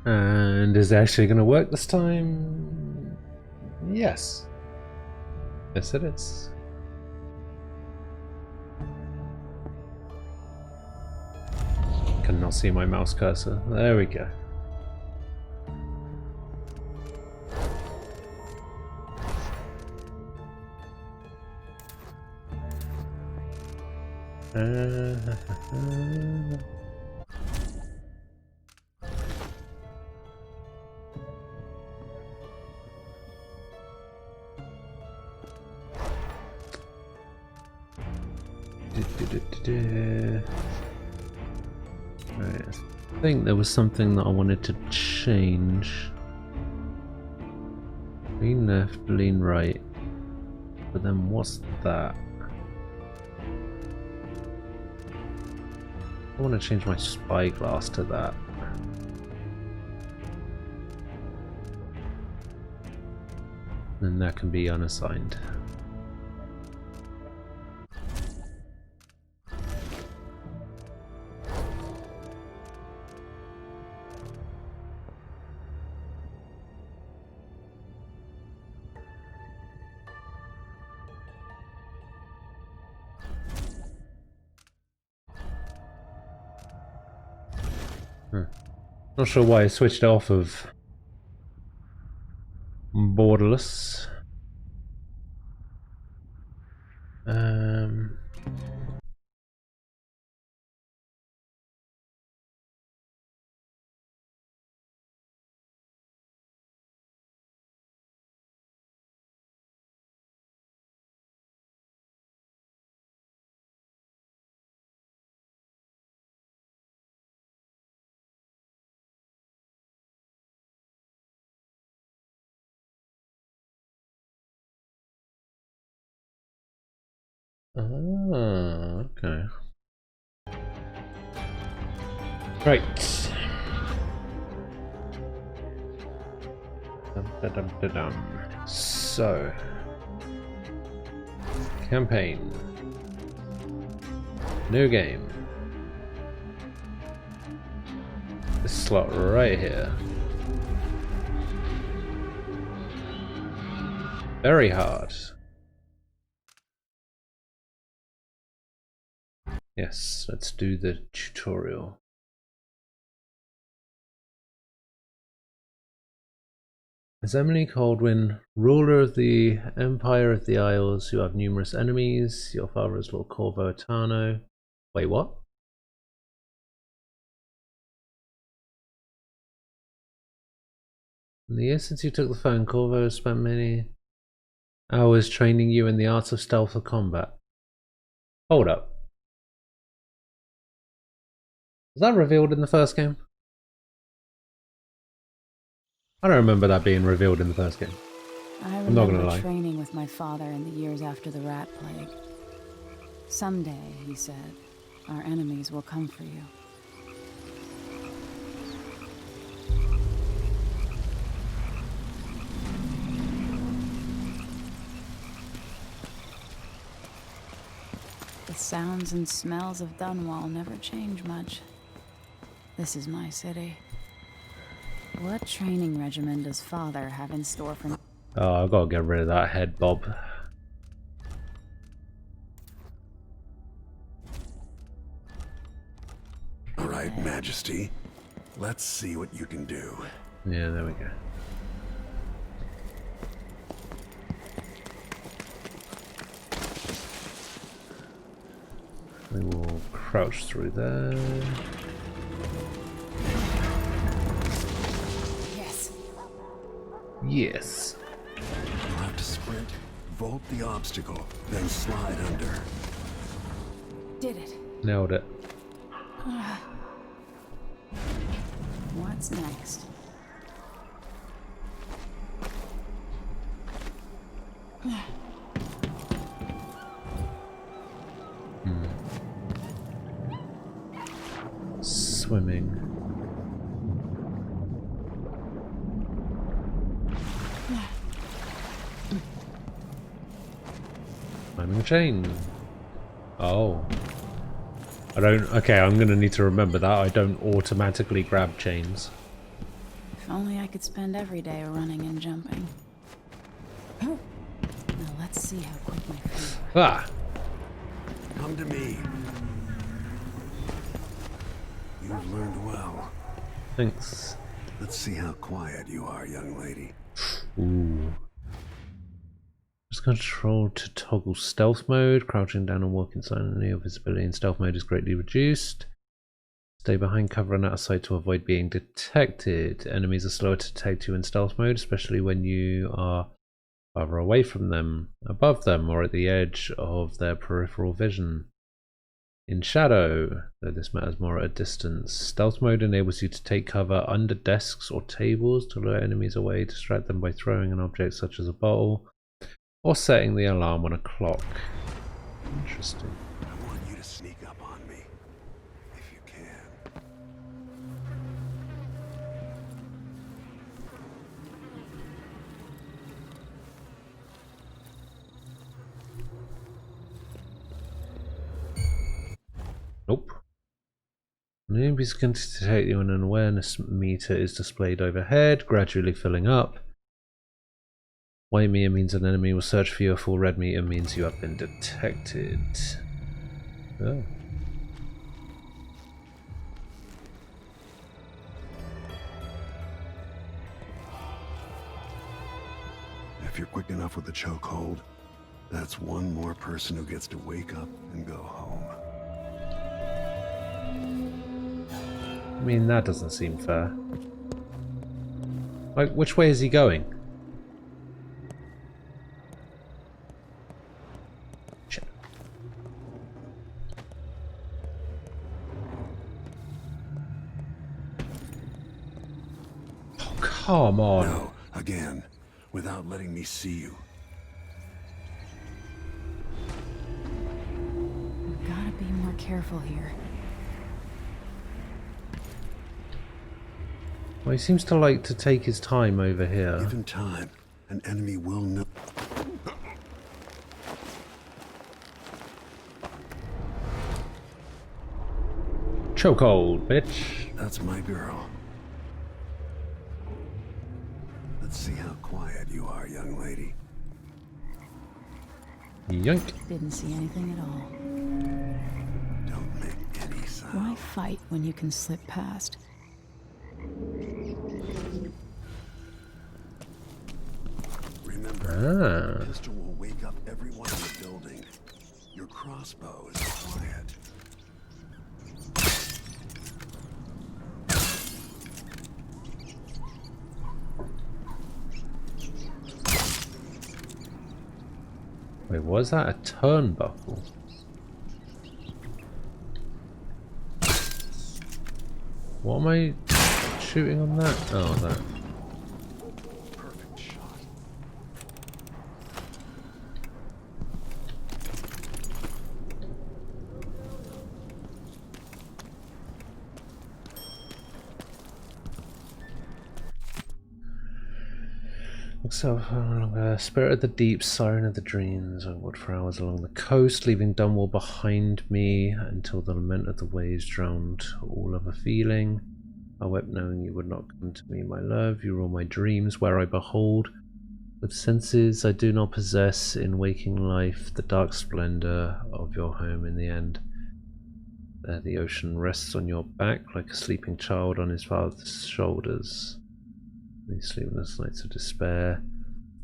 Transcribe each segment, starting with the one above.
And is it actually going to work this time? Yes. Yes, it is. Cannot see my mouse cursor. There we go. Right, I think there was something that I wanted to change. Lean left, lean right. But then what's that? I want to change my spyglass to that. And that can be unassigned. Not sure why I switched off of borderless. Okay. Right. So, campaign. New game. This slot right here. Very hard. Yes, let's do the tutorial. As Emily Caldwin, ruler of the Empire of the Isles, you have numerous enemies. Your father is Lord Corvo Atano. Wait, what? In the years since you took the phone, Corvo has spent many hours training you in the arts of stealth or combat. Hold up. Was that revealed in the first game? I don't remember that being revealed in the first game. I'm not gonna lie. Training with my father in the years after the rat plague. Someday, he said, our enemies will come for you. The sounds and smells of Dunwall never change much. This is my city. What training regimen does father have in store for me? Oh, I've got to get rid of that head bob. All right, Majesty. Let's see what you can do. Yeah, there we go. We will crouch through there. Yes. Yes. You'll have to sprint, vault the obstacle, then slide under. Did it. Nailed it. What's next? Swimming. Climbing a chain. Oh. I don't. Okay, I'm gonna need to remember that. I don't automatically grab chains. If only I could spend every day running and jumping. Now let's see how quick my feet are. Ah! Come to me. You've learned well. Thanks. Let's see how quiet you are, young lady. Ooh. Just control to toggle stealth mode. Crouching down and walking silently. Your visibility in stealth mode is greatly reduced. Stay behind cover and out of sight to avoid being detected. Enemies are slower to detect you in stealth mode, especially when you are farther away from them, above them, or at the edge of their peripheral vision. In shadow, though this matters more at a distance, stealth mode enables you to take cover under desks or tables to lure enemies away, distract them by throwing an object such as a bottle, or setting the alarm on a clock. Interesting. I want you to sneak up on me, if you can. Nope. An enemy's going to detect you and an awareness meter is displayed overhead, gradually filling up. White meter means an enemy will search for you, a full red meter means you have been detected. Oh. If you're quick enough with the chokehold, that's one more person who gets to wake up and go home. I mean, that doesn't seem fair. Like, which way is he going? Shit. Oh, come on. No, again, without letting me see you. We've gotta be more careful here. Well, he seems to like to take his time over here. Given time, an enemy will know. Chokehold, bitch. That's my girl. Let's see how quiet you are, young lady. Yoink. Didn't see anything at all. Don't make any sound. Why fight when you can slip past? Remember, the pistol will wake up everyone in the building. Your crossbow is quiet. Wait, was that a turnbuckle? What am I shooting on that? Oh, that. Perfect shot. So, Spirit of the Deep, Siren of the Dreams. I walked for hours along the coast, leaving Dunwall behind me until the lament of the waves drowned all other feeling. I wept knowing you would not come to me, my love. You rule my dreams, where I behold, with senses I do not possess in waking life, the dark splendor of your home in the end. There the ocean rests on your back like a sleeping child on his father's shoulders. These sleepless nights of despair,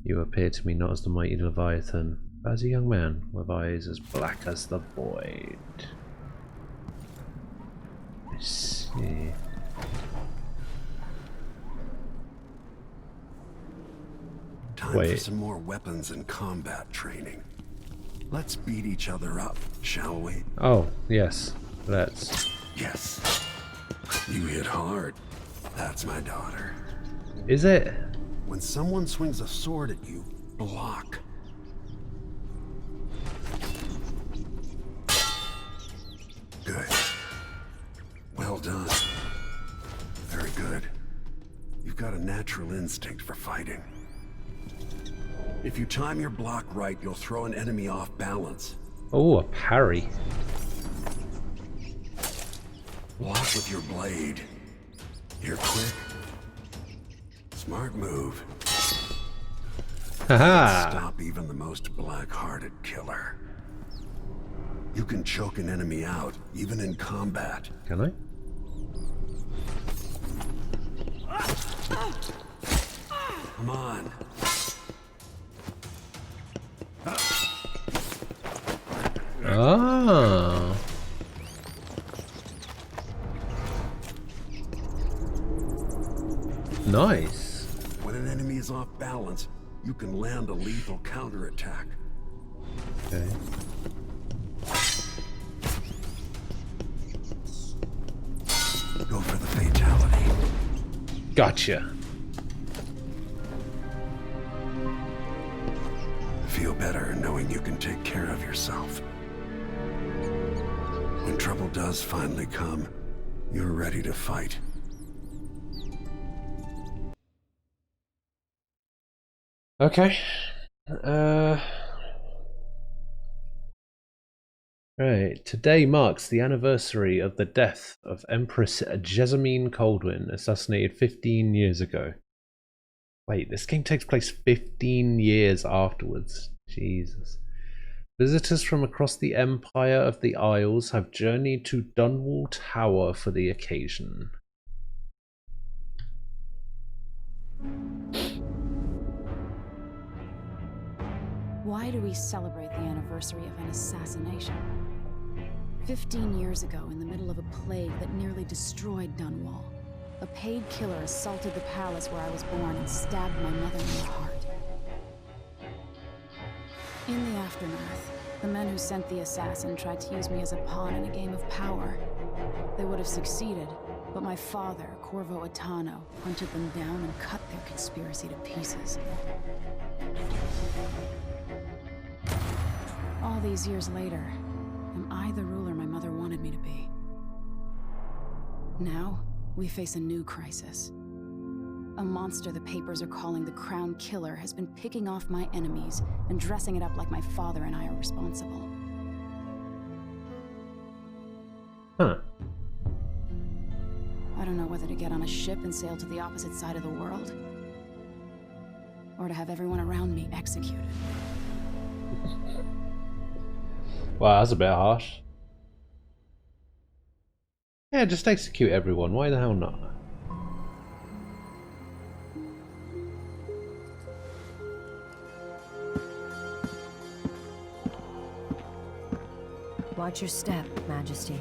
you appear to me not as the mighty Leviathan, but as a young man with eyes as black as the void. I see. Time for Wait. some more weapons and combat training. Let's beat each other up, shall we? Oh, yes. Let's. Yes. You hit hard. That's my daughter. Is it? When someone swings a sword at you, block. Good. Well done. Very good. You've got a natural instinct for fighting. If you time your block right, you'll throw an enemy off balance. Oh, a parry. Block with your blade. You're quick. Smart move. Haha! Stop even the most black-hearted killer. You can choke an enemy out, even in combat. Can I? Come on. Ah. Nice. When an enemy is off balance, you can land a lethal counterattack. Okay. Go for the fatality. Gotcha. Feel better knowing you can take care of yourself. When trouble does finally come, you're ready to fight. Okay. Right. Today marks the anniversary of the death of Empress Jessamine Coldwin, assassinated 15 years ago. Wait, this game takes place 15 years afterwards. Jesus. Visitors from across the Empire of the Isles have journeyed to Dunwall Tower for the occasion. Why do we celebrate the anniversary of an assassination? 15 years ago, in the middle of a plague that nearly destroyed Dunwall, a paid killer assaulted the palace where I was born and stabbed my mother in the heart. In the aftermath, the men who sent the assassin tried to use me as a pawn in a game of power. They would have succeeded, but my father, Corvo Atano, hunted them down and cut their conspiracy to pieces. All these years later, am I the ruler my mother wanted me to be? Now, we face a new crisis. A monster the papers are calling the Crown Killer has been picking off my enemies and dressing it up like my father and I are responsible. Huh. I don't know whether to get on a ship and sail to the opposite side of the world, or to have everyone around me executed. Wow, that's a bit harsh. Yeah, just execute everyone. Why the hell not? Watch your step, Majesty.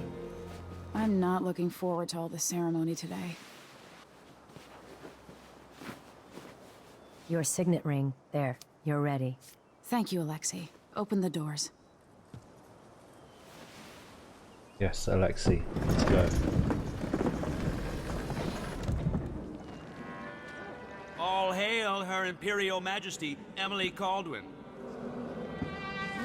I'm not looking forward to all the ceremony today. Your signet ring. There. You're ready. Thank you, Alexei. Open the doors. Yes, Alexei. Let's go. All hail Her Imperial Majesty, Emily Caldwin.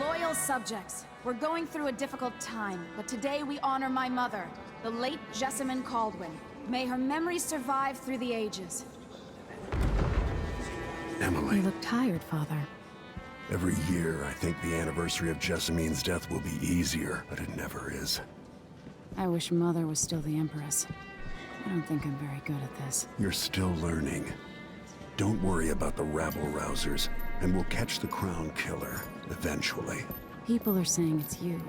Loyal subjects, we're going through a difficult time, but today we honor my mother, the late Jessamine Caldwin. May her memory survive through the ages. Emily, You look tired, Father. every year I think the anniversary of Jessamine's death will be easier, but it never is. I wish Mother was still the Empress. I don't think I'm very good at this. You're still learning. Don't worry about the rabble-rousers, and we'll catch the Crown Killer, eventually. People are saying it's you.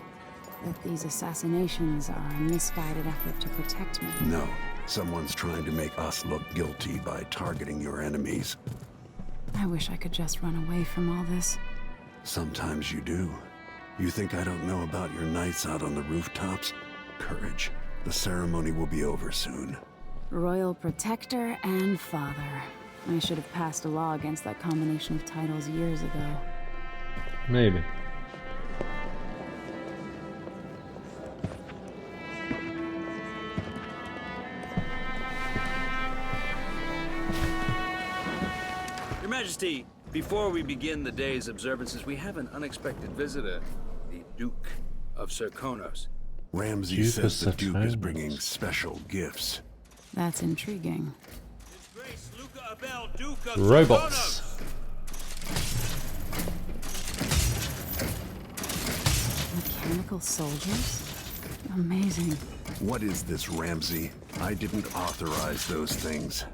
That these assassinations are a misguided effort to protect me. No, someone's trying to make us look guilty by targeting your enemies. I wish I could just run away from all this. Sometimes you do. You think I don't know about your nights out on the rooftops? Courage. The ceremony will be over soon. Royal Protector and Father. I should have passed a law against that combination of titles years ago. Maybe. Your Majesty, before we begin the day's observances, we have an unexpected visitor, the Duke of Serkonos. Ramsay Duke says the of Duke is Serkonos. bringing special gifts. That's intriguing. His Grace Luca Abel, Duke of Robots. Mechanical soldiers? Amazing. What is this, Ramsay? I didn't authorize those things.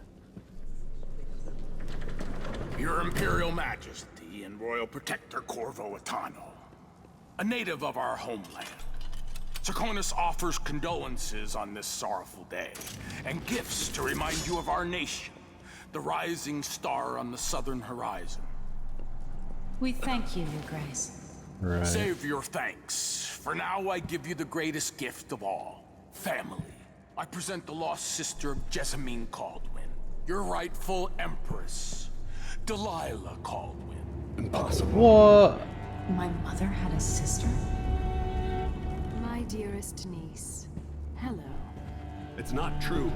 Your Imperial Majesty and Royal Protector Corvo Atano, a native of our homeland. Serkonos offers condolences on this sorrowful day, and gifts to remind you of our nation, the rising star on the southern horizon. We thank you, Your Grace. Right. Save your thanks. For now, I give you the greatest gift of all, family. I present the lost sister of Jessamine Caldwin, your rightful empress, Delilah Caldwin. Impossible. What? My mother had a sister? My dearest niece, hello. It's not true.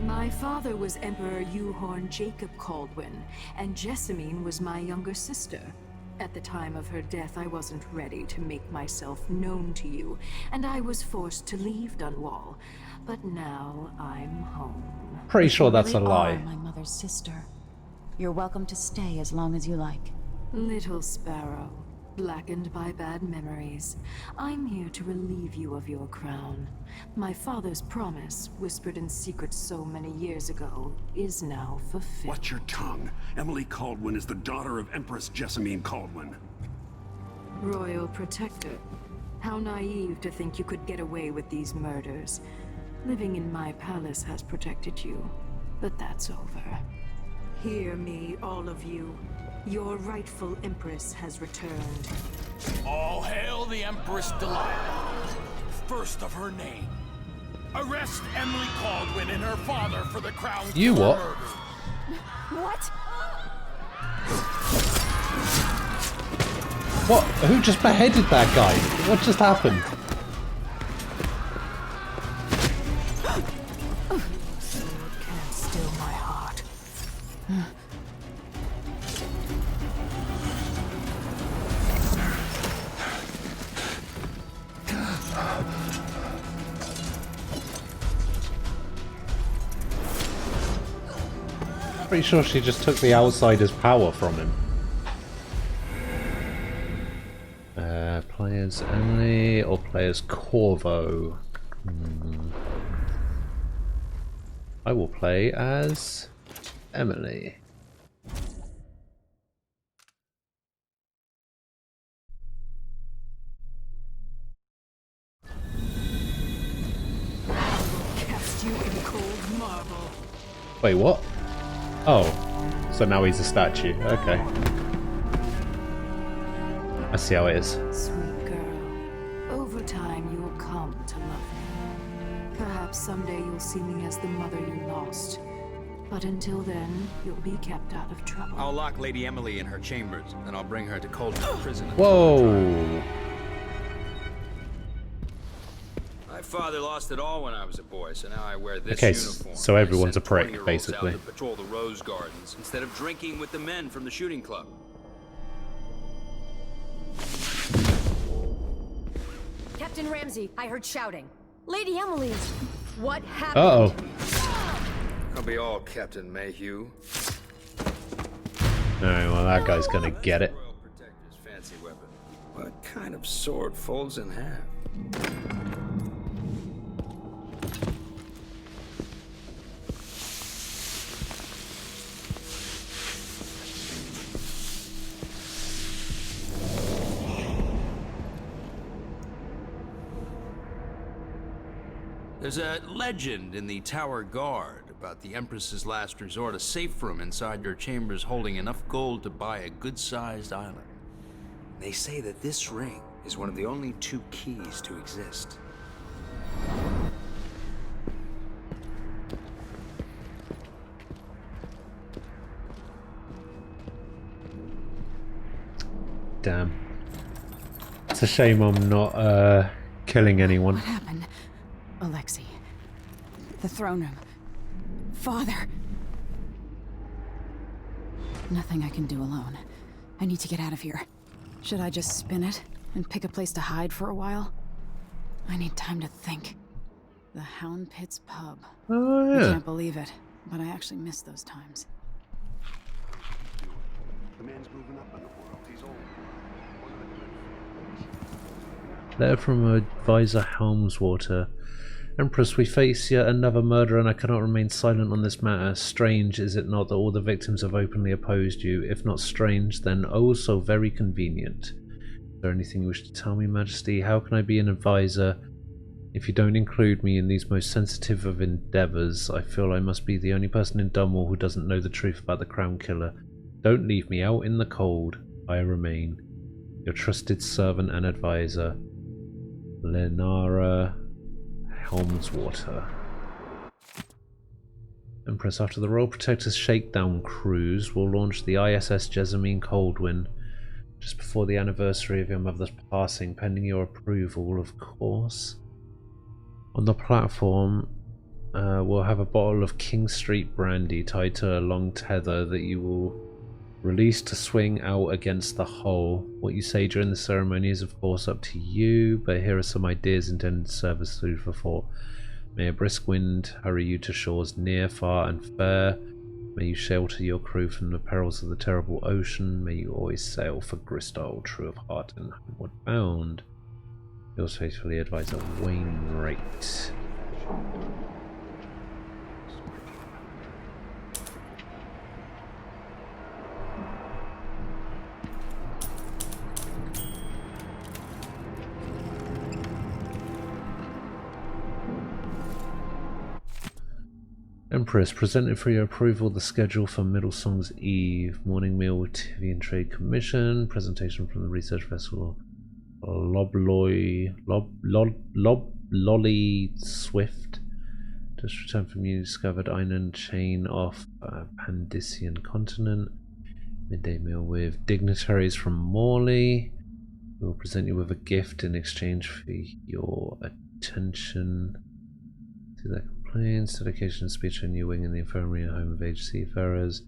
My father was Emperor Euhorn Jacob Caldwin, and Jessamine was my younger sister. At the time of her death, I wasn't ready to make myself known to you, and I was forced to leave Dunwall. But now I'm home. Pretty sure You that's a really lie. are my mother's sister. You're welcome to stay as long as you like. Little Sparrow, blackened by bad memories, I'm here to relieve you of your crown. My father's promise, whispered in secret so many years ago, is now fulfilled. Watch your tongue. Emily Caldwin is the daughter of Empress Jessamine Caldwin. Royal Protector, how naive to think you could get away with these murders. Living in my palace has protected you, but that's over. Hear me, all of you. Your rightful Empress has returned. All hail the Empress Delilah, first of her name. Arrest Emily Caldwin and her father for the crown You killer what? murder. What? What? Who just beheaded that guy? What just happened? Can't still my heart. Pretty sure she just took the outsider's power from him. Players Emily or players Corvo? I will play as Emily. Cast you in cold marble. Wait, what? Oh, so now he's a statue. Okay. I see how it is. Sweet girl, over time you will come to love me. Perhaps someday you'll see me as the mother you lost. But until then, you'll be kept out of trouble. I'll lock Lady Emily in her chambers, and I'll bring her to Coldwood Prison. Whoa! My father lost it all when I was a boy, so now I wear this Okay, uniform. so everyone's I a send prick, 20-year-olds basically. out to patrol the rose gardens instead of drinking with the men from the shooting club. Captain Ramsey, I heard shouting. Lady Emily, what happened? Uh-oh. I'll be all Captain Mayhew. Alright, well that guy's gonna get it. Royal Protector's fancy weapon. What kind of sword folds in half? There's a legend in the Tower Guard about the Empress's last resort, a safe room inside your chambers holding enough gold to buy a good-sized island. They say that this ring is one of the only 2 keys to exist. Damn. It's a shame I'm not killing anyone. What happened? Alexei. The throne room. Father. Nothing I can do alone. I need to get out of here. Should I just spin it and pick a place to hide for a while? I need time to think. The Hound Pit's pub. Oh I yeah. can't believe it, but I actually miss those times. The man's moving up in the world. He's old. Letter from Advisor Helmswater. Empress, we face yet another murder and I cannot remain silent on this matter. Strange, is it not, that all the victims have openly opposed you? If not strange, then oh so very convenient. Is there anything you wish to tell me, Majesty? How can I be an advisor if you don't include me in these most sensitive of endeavours? I feel I must be the only person in Dunwall who doesn't know the truth about the Crown Killer. Don't leave me out in the cold. I remain your trusted servant and advisor, Lenara Helmswater. Empress, after the Royal Protector's shakedown cruise, will launch the ISS Jessamine Coldwind just before the anniversary of your mother's passing, pending your approval, of course. On the platform, we'll have a bottle of King Street brandy tied to a long tether that you will release to swing out against the hull. What you say during the ceremony is of course up to you, but here are some ideas intended to serve as food for thought. May a brisk wind hurry you to shores near, far and fair. May you shelter your crew from the perils of the terrible ocean. May you always sail for Gristol, true of heart and homeward bound. Yours faithfully, Advisor Wainwright. Empress, presented for your approval the schedule for Middlesong's Eve. Morning meal with TV and Trade Commission. Presentation from the research vessel Lolly Swift. Just returned from newly discovered island chain off Pandician continent. Midday meal with dignitaries from Morley. We will present you with a gift in exchange for your attention to their complaints. Dedication and speech on New Wing in the infirmary and home of aged seafarers.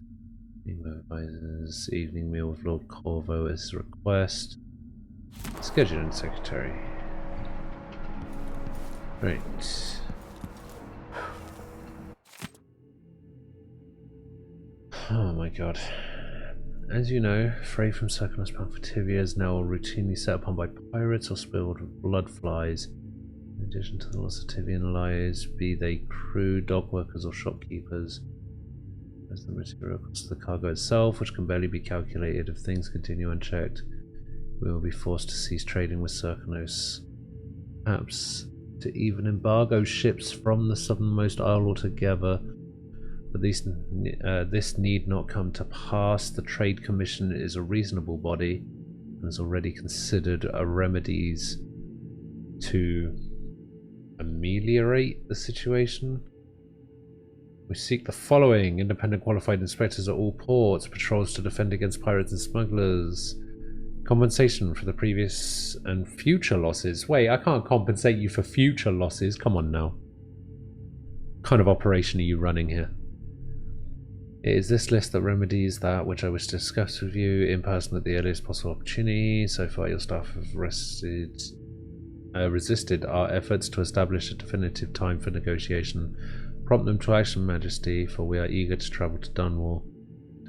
Advisors. Evening meal with Lord Corvo as a request. Scheduling secretary. Right. Oh my god. As you know, freight from Circus bound for Tivia is now routinely set upon by pirates or spilled with blood flies. In addition to the loss of Tivian lives, be they crew, dog workers or shopkeepers. As the material cost of the cargo itself, which can barely be calculated if things continue unchecked, we will be forced to cease trading with Circanos. Perhaps to even embargo ships from the southernmost isle altogether. But this need not come to pass. The Trade Commission is a reasonable body and has already considered remedies to ameliorate the situation. We seek the following: independent qualified inspectors at all ports, patrols to defend against pirates and smugglers, compensation for the previous and future losses. Wait, I can't compensate you for future losses. Come on now. What kind of operation are you running here? It is this list that remedies that which I wish to discuss with you in person at the earliest possible opportunity. So far your staff have resisted our efforts to establish a definitive time for negotiation. Prompt them to action, Majesty, for we are eager to travel to Dunwall.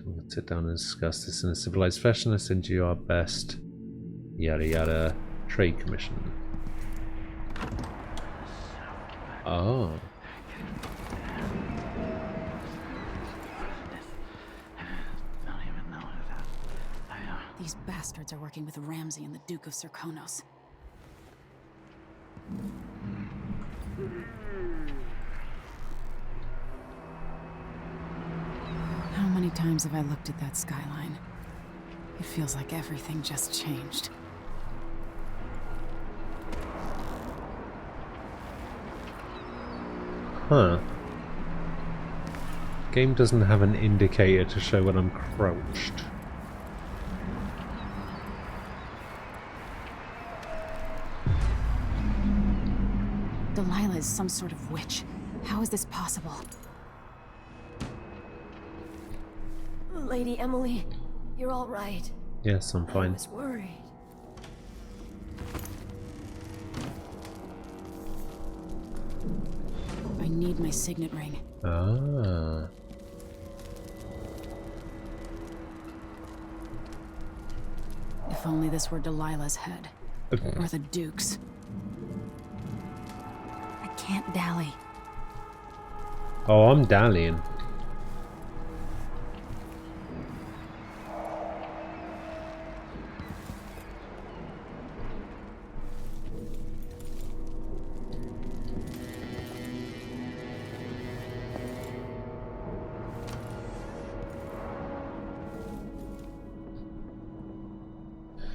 We can sit down and discuss this in a civilized fashion and send you our best. Yada yada. Trade Commission. Oh. These bastards are working with Ramsey and the Duke of Serkonos. How many times have I looked at that skyline? It feels like everything just changed. Huh. Game doesn't have an indicator to show when I'm crouched. Delilah is some sort of witch. How is this possible? Lady Emily, you're all right. Yes, I'm I fine. was worried. I need my signet ring. Ah. If only this were Delilah's head. Or the Duke's. I can't dally. Oh, I'm dallying.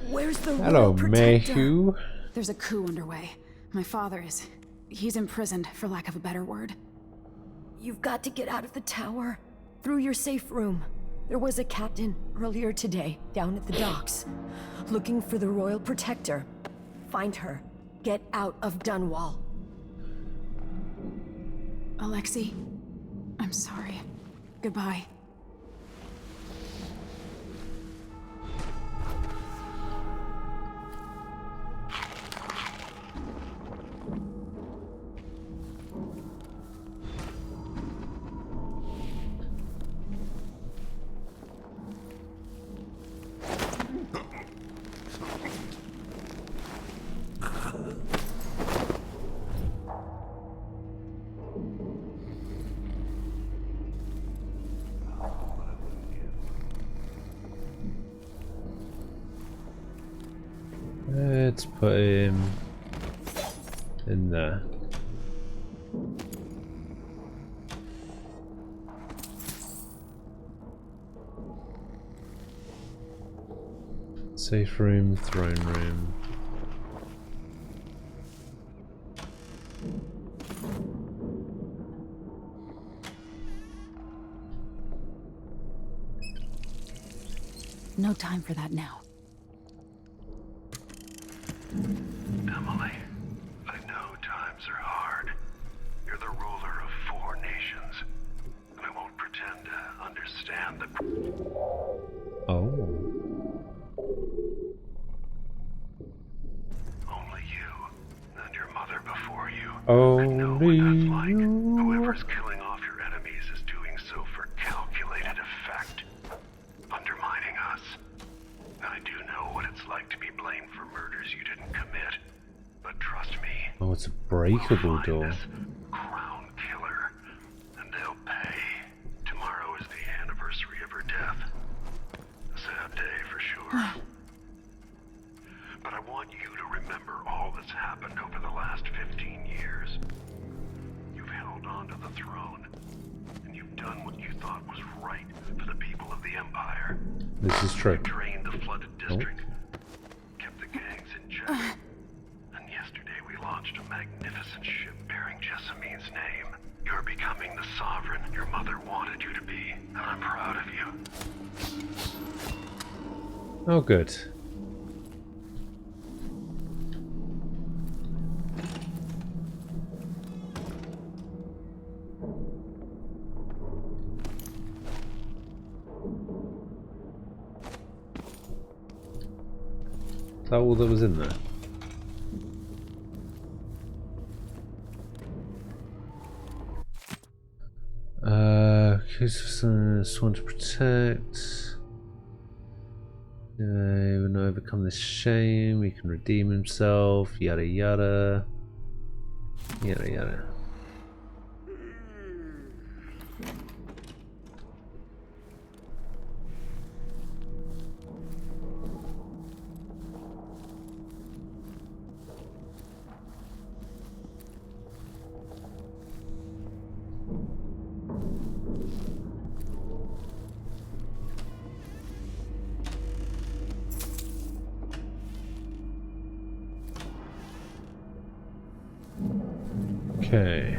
Where's the Hello, Royal Protector? Mayhew. There's a coup underway. My father is... he's imprisoned, for lack of a better word. You've got to get out of the tower. Through your safe room. There was a captain earlier today, down at the docks. Looking for the Royal Protector. Find her. Get out of Dunwall. Alexei, I'm sorry. Goodbye. Let's put him in there. Safe room, throne room. No time for that now. Emily, I know times are hard. You're the ruler of 4 nations, and I won't pretend to understand the... Oh. Only you, and your mother before you, could know what Only that's like. you. Whoever's killing off your enemies is doing so for calculated effect, undermining us. I do know what it's like to be blamed for murders you didn't commit, but trust me, Oh, it's a we'll breakable find door. this crown killer, and they'll pay. Tomorrow is the anniversary of her death. A sad day for sure. But I want you to remember all that's happened over the last 15 years. You've held on to the throne, and you've done what you thought was right for the people of the Empire. This is true. Drained the flooded district, kept the gangs in check, and yesterday we launched a magnificent ship bearing Jessamine's name. You're becoming the sovereign your mother wanted you to be, and I'm proud of you. Oh, good. Is that all that was in there? Sworn to protect. He will not overcome this shame. He can redeem himself. Yada yada. Yada yada. Okay.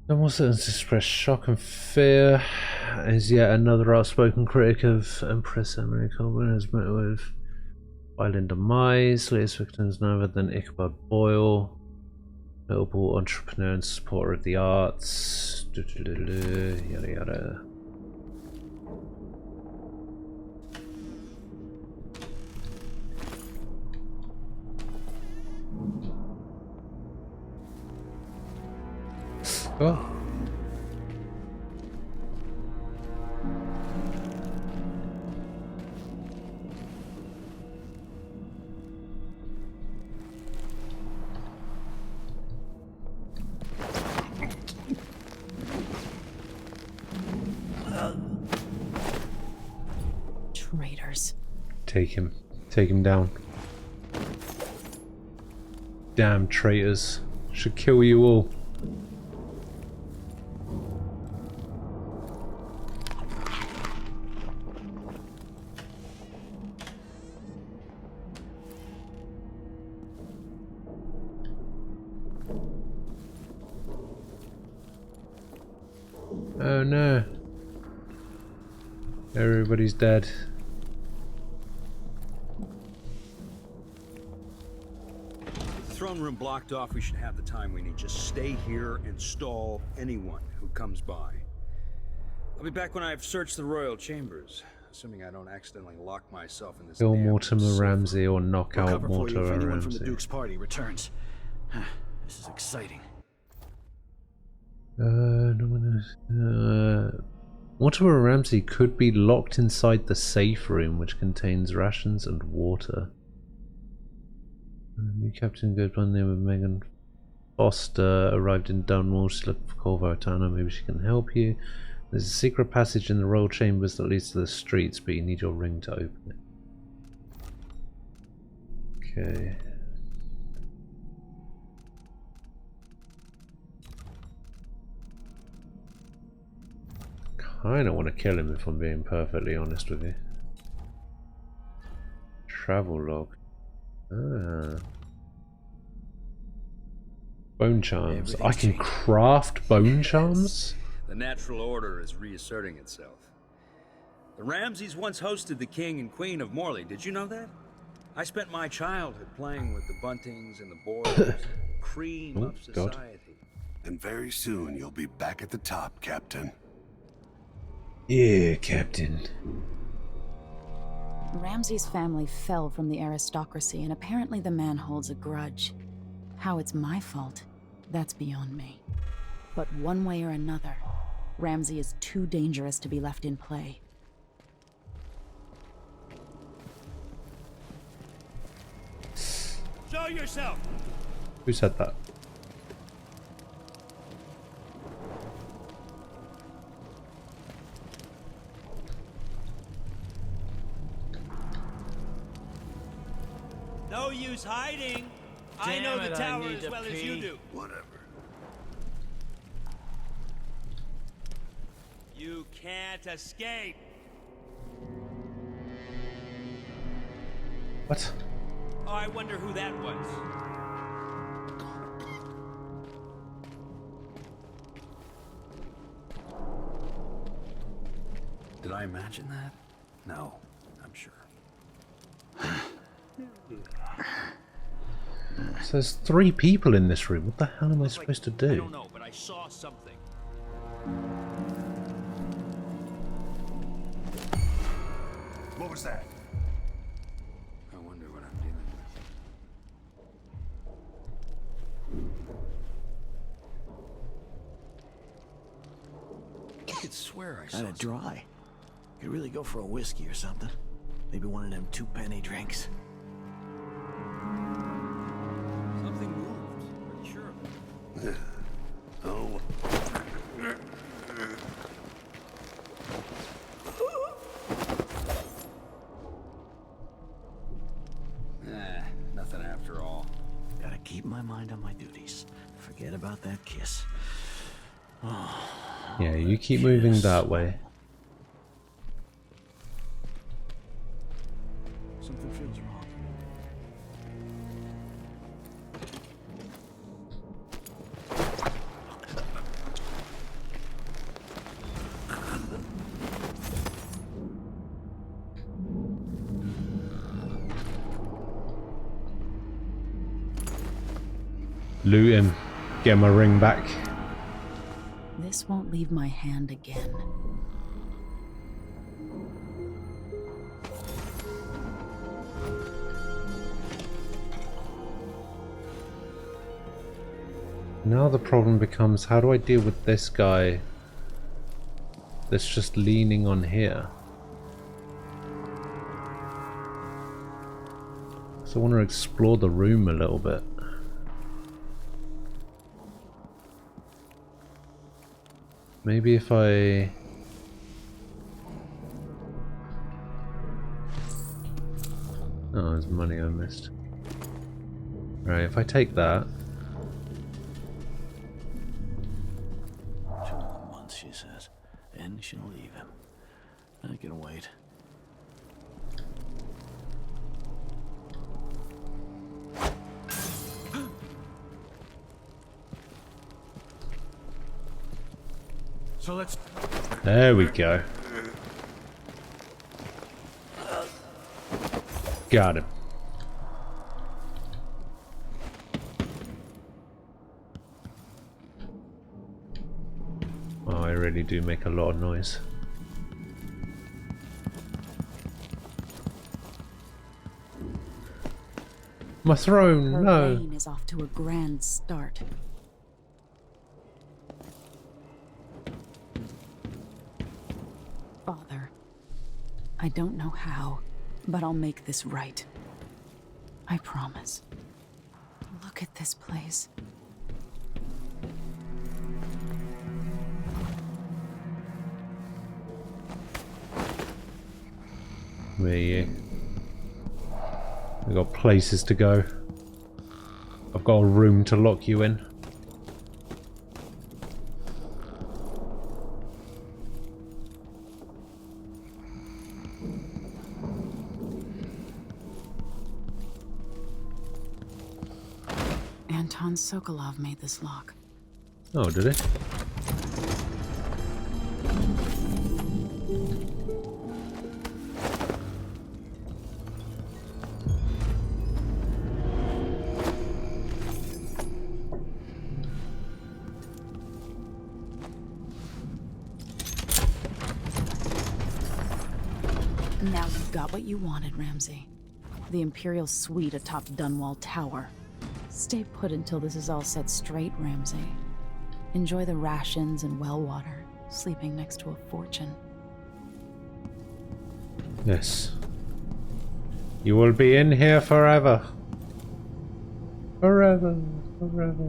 No more sentences express shock and fear as yet another outspoken critic of Empress Emily Colburn has met with violent demise. Latest victims none other than Ichabod Boyle, notable entrepreneur and supporter of the arts. Yada yada. Oh. Traitors. Take him. Take him down. Damn traitors. Should kill you all. Oh no. Everybody's dead. Throne room blocked off, we should have the time we need. Just stay here and stall anyone who comes by. I'll be back when I've searched the royal chambers, assuming I don't accidentally lock myself in this Kill damn Mortimer safe. Ramsey or knock We'll out cover for you if Mortimer anyone from the Ramsey. Duke's party returns. This is exciting. No one is. Mortimer Ramsey could be locked inside the safe room, which contains rations and water. New Captain goes on there with Megan Foster. Arrived in Dunwall. She's looking for Corvo Atano. Maybe she can help you. There's a secret passage in the royal chambers that leads to the streets, but you need your ring to open it. Okay. Kinda want to kill him if I'm being perfectly honest with you. Travel log. Ah. Bone charms. I can craft bone charms? The natural order is reasserting itself. The Ramseys once hosted the king and queen of Morley. Did you know that? I spent my childhood playing with the buntings and the boys. Cream Oh, of God. society. And very soon you'll be back at the top, Captain. Yeah, Captain. Ramsey's family fell from the aristocracy, and apparently the man holds a grudge. How it's my fault, that's beyond me. But one way or another, Ramsey is too dangerous to be left in play. Show yourself! Who said that? No use hiding. I know the tower as well as you do. Whatever. You can't escape. What? Oh, I wonder who that was. Did I imagine that? No, I'm sure. So there's 3 people in this room. What the hell am I supposed to I do? don't know, but I saw something. What was that? I wonder what I'm dealing with. I could swear I saw Kinda dry. Could really go for a whiskey or something. Maybe one of them 2-penny drinks. something moved. Pretty sure of it. Oh. Nothing after all. Gotta keep my mind on my duties. Forget about that kiss. Yeah, you keep moving that way. Something feels wrong. Loot him. Get my ring back. This won't leave my hand again. Now the problem becomes, how do I deal with this guy that's just leaning on here? So I want to explore the room a little bit. Maybe if I... Oh, there's money I missed. Right, if I take that... Once, she says, and she'll leave him. I can wait. So let's... There we go. Got him. Oh, I really do make a lot of noise. My throne, Her no. reign is off to a grand start. Father, I don't know how, but I'll make this right. I promise. Look at this place. We got places to go. I've got a room to lock you in. Anton Sokolov made this lock. Oh, did it? Now you've got what you wanted, Ramsay. The Imperial suite atop Dunwall Tower. Stay put until this is all set straight, Ramsay. Enjoy the rations and well water, sleeping next to a fortune. Yes. You will be in here forever. Forever, forever.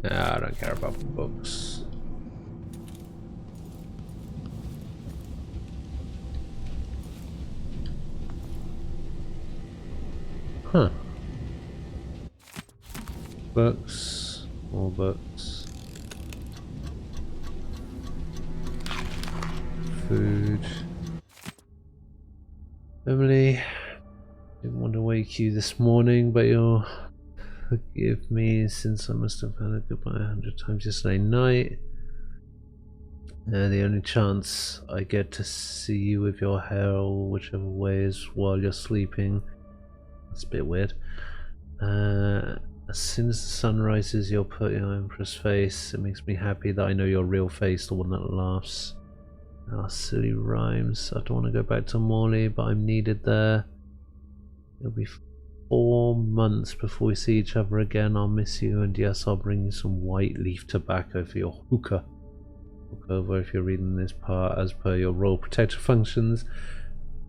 Nah, I don't care about books. Huh. Books. More books. Food. Emily, didn't want to wake you this morning, but you'll forgive me since I must have had a goodbye 100 times yesterday night. The only chance I get to see you with your hair or whichever way is while you're sleeping. That's a bit weird. As soon as the sun rises, you'll put your Empress face. It makes me happy that I know your real face, the one that laughs. Ah, silly rhymes. I don't want to go back to Morley, but I'm needed there. It'll be 4 months before we see each other again. I'll miss you, and yes, I'll bring you some white leaf tobacco for your hookah. Look over if you're reading this part as per your royal protector functions.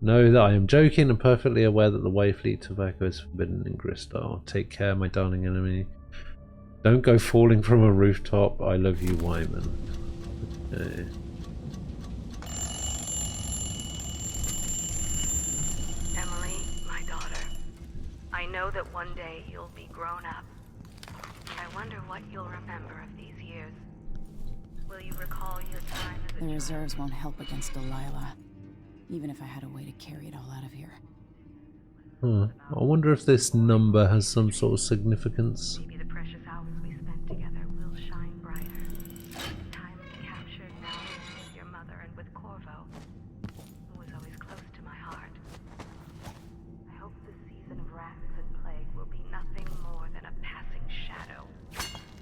Know that I am joking and perfectly aware that the white leaf tobacco is forbidden in Gristar. Take care, my darling enemy. Don't go falling from a rooftop. I love you, Wyman. Okay. I know that one day you'll be grown up. I wonder what you'll remember of these years. Will you recall your time as a The child? reserves won't help against Delilah, even if I had a way to carry it all out of here. I wonder if this number has some sort of significance. Maybe the precious hours we spent together will shine brighter. Times captured now with your mother and with Corvo, who was always close to my heart. I hope the season of rats and plague will be nothing more than a passing shadow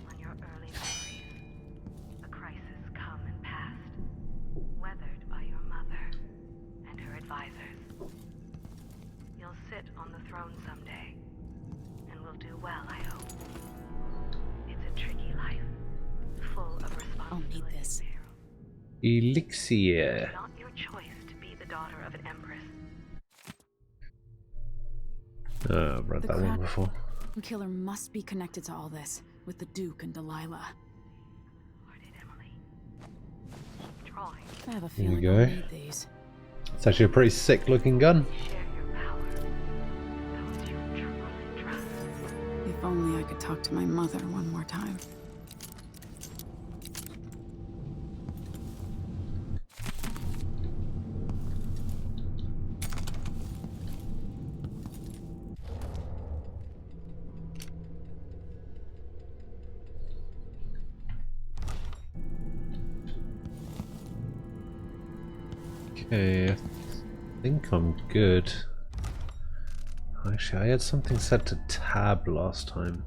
on your early memories. A crisis come and past, weathered by your mother and her advisors. You'll sit on the throne someday, and will do well, I hope. full of I'll need responsibility, this. Elixir. It's not your choice to be the daughter of an empress. I've read The that one Crown before. Killer must be connected to all this, with the Duke and Delilah. Or did Emily? Keep drawing. I have a Here we feeling I'll go. need these. It's actually a pretty sick looking gun. Share your power. Those you truly trust. If only I could talk to my mother one more time. Okay, I think I'm good. Actually, I had something set to tab last time.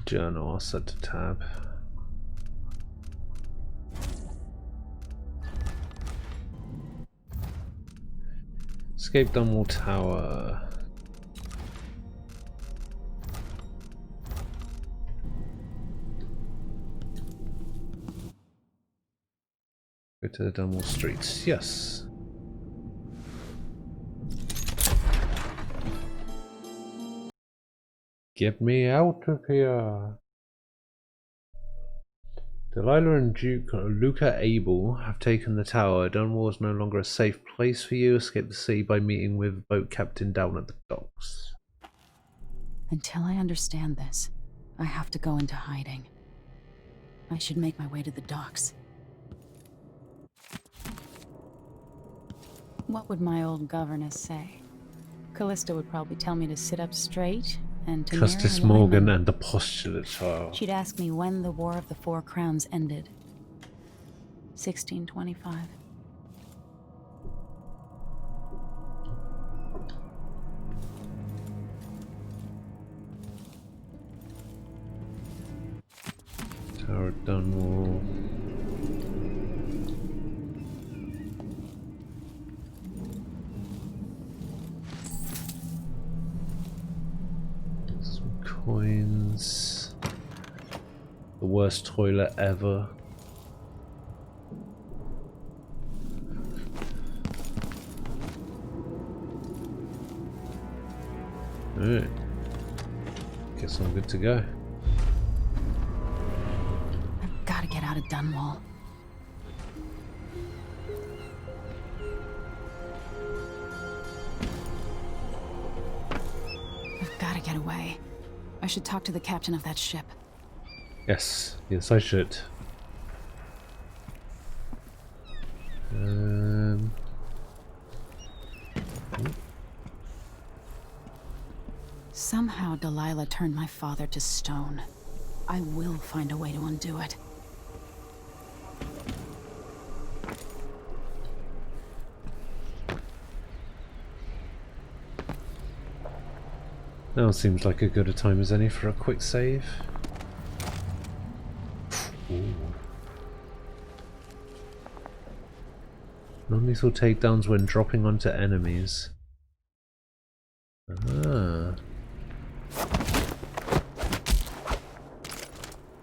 Journal, I'll set to tab. Escape Dunwall Tower. Go to the Dunwall streets. Yes. Get me out of here. Delilah and Duke Luca Abel have taken the tower. Dunwall is no longer a safe place for you. Escape the sea by meeting with boat captain down at the docks. Until I understand this, I have to go into hiding. I should make my way to the docks. What would my old governess say? Callista would probably tell me to sit up straight and to Custis marry a Morgan Lyman. and the postulate child. She'd ask me when the War of the Four Crowns ended. 1625. Tower of Dunwall. Some coins. The worst toilet ever. Alright. Guess I'm good to go. I've got to get out of Dunwall. I've got to get away. I should talk to the captain of that ship. Yes, yes I should. Somehow Delilah turned my father to stone. I will find a way to undo it. Now seems like a good a time as any for a quick save. Ooh. Non-lethal takedowns when dropping onto enemies. Ah.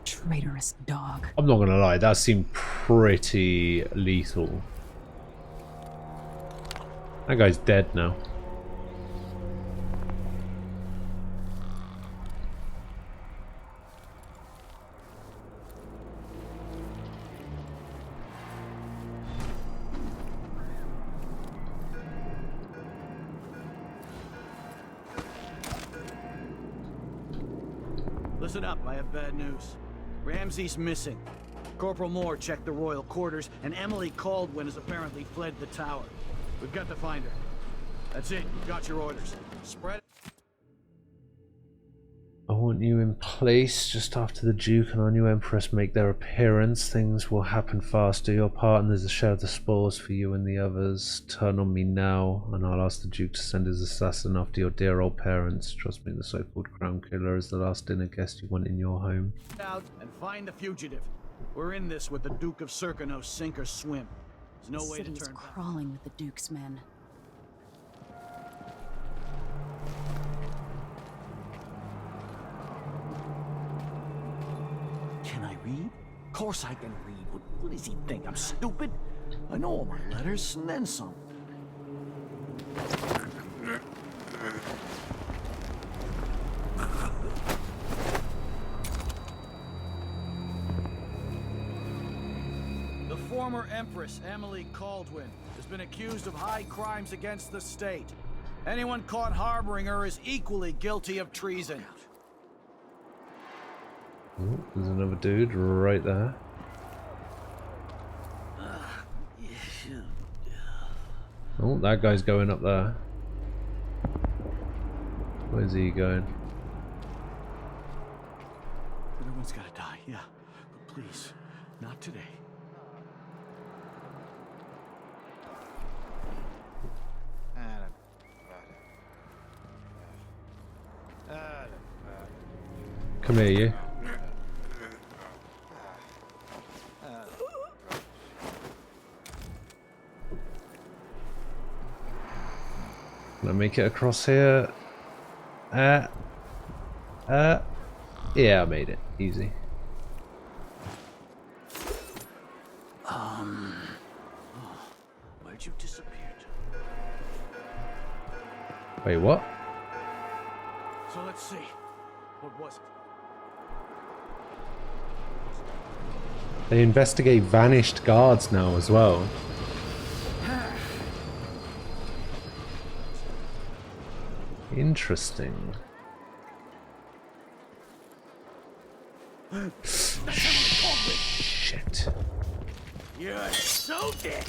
Traitorous dog. I'm not gonna lie, that seemed pretty lethal. That guy's dead now. Listen up, I have bad news. Ramsey's missing. Corporal Moore checked the royal quarters, and Emily Caldwin has apparently fled the tower. We've got to find her. That's it, you've got your orders. Spread it. I want you in place just after the Duke and our new Empress make their appearance. Things will happen fast. Do your part and there's a share of the spoils for you and the others. Turn on me now and I'll ask the Duke to send his assassin after your dear old parents. Trust me, the so-called crown killer is the last dinner guest you want in your home. Out and find the fugitive. We're in this with the Duke of Serkino, sink or swim. There's no way to City's turn back. crawling with the Duke's men. read? Of course I can read. What does he think? I'm stupid? I know all my letters, and then some. The former Empress, Emily Caldwin, has been accused of high crimes against the state. Anyone caught harboring her is equally guilty of treason. Oh, there's another dude right there. Oh, that guy's going up there. Where's he going? Everyone's gotta die, yeah. But please, not today. Come here, you. Can I make it across here? Yeah, I made it. Easy. Where'd you disappear to? Wait, what? So let's see. What was it? They investigate vanished guards now as well. Interesting. Shit. You're so dead.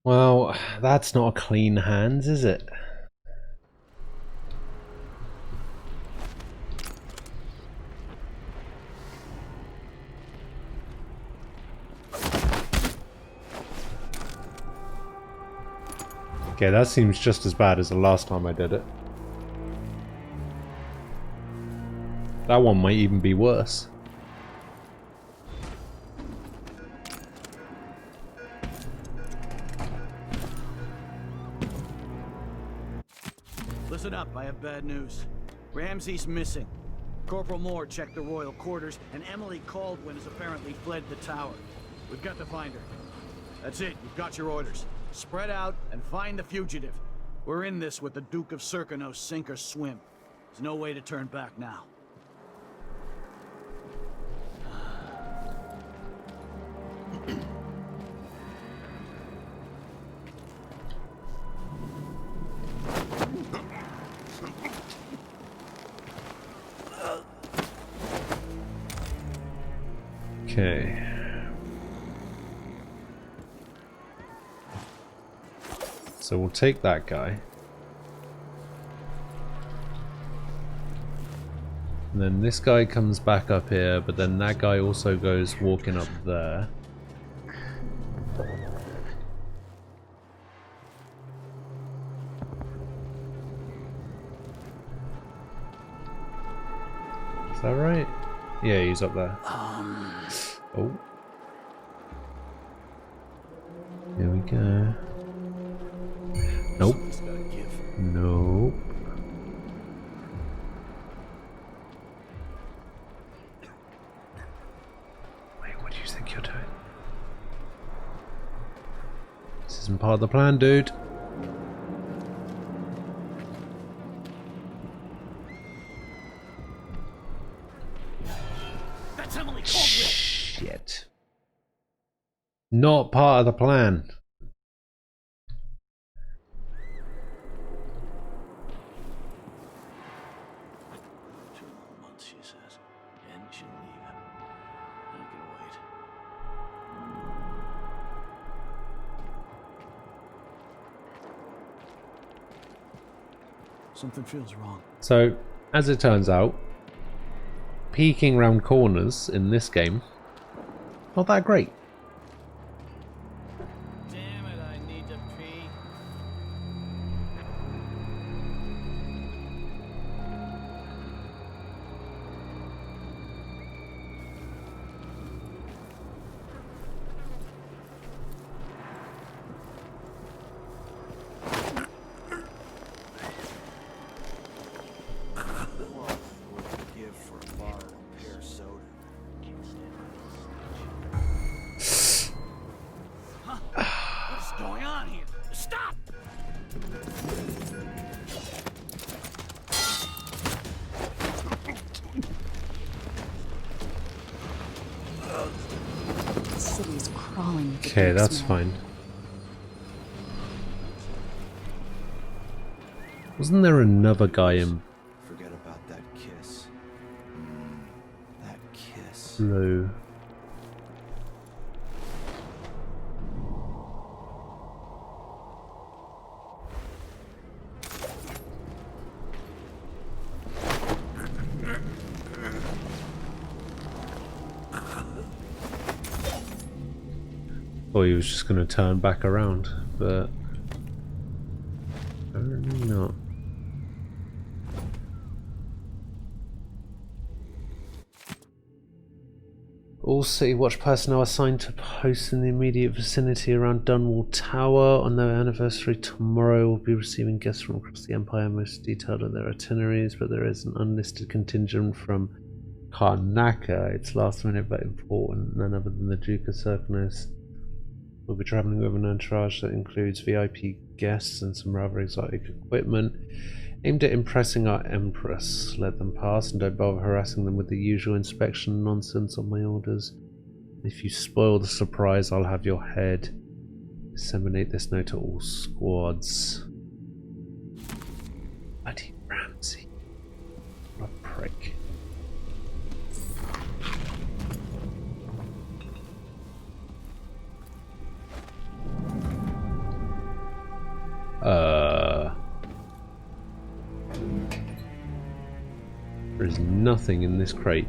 Well, that's not a clean hands, is it? Okay, that seems just as bad as the last time I did it. That one might even be worse. Listen up, I have bad news. Ramsey's missing. Corporal Moore checked the royal quarters, and Emily Caldwin has apparently fled the tower. We've got to find her. That's it, you've got your orders. Spread out and find the fugitive. We're in this with the Duke of Serkino, sink or swim. There's no way to turn back now. Okay. So we'll take that guy. And then this guy comes back up here, but then that guy also goes walking up there. Is that right? Yeah, he's up there. Oh. Here we go. Nope. Nope. Wait, what do you think you're doing? This isn't part of the plan, dude. That's Emily Caldwin! Shit. Not part of the plan. 2 more months, she says. And she'll leave him. I can wait. Something feels wrong. So, as it turns out, peeking round corners in this game, not that great. Damn it, I need to pee. crawling with the Okay, deep that's smell. fine. Wasn't there another guy in Forget about that kiss. That kiss. blue? Or he was just going to turn back around, but apparently not. All City Watch personnel assigned to posts in the immediate vicinity around Dunwall Tower on their anniversary tomorrow will be receiving guests from across the Empire, most detailed on their itineraries, but there is an unlisted contingent from Karnaka. It's last minute but important. None other than the Duke of Circus will be travelling with an entourage that includes VIP guests and some rather exotic equipment aimed at impressing our Empress. Let them pass and don't bother harassing them with the usual inspection nonsense on my orders. If you spoil the surprise, I'll have your head. Disseminate this note to all squads. Bloody Ramsey. What a prick. There is nothing in this crate.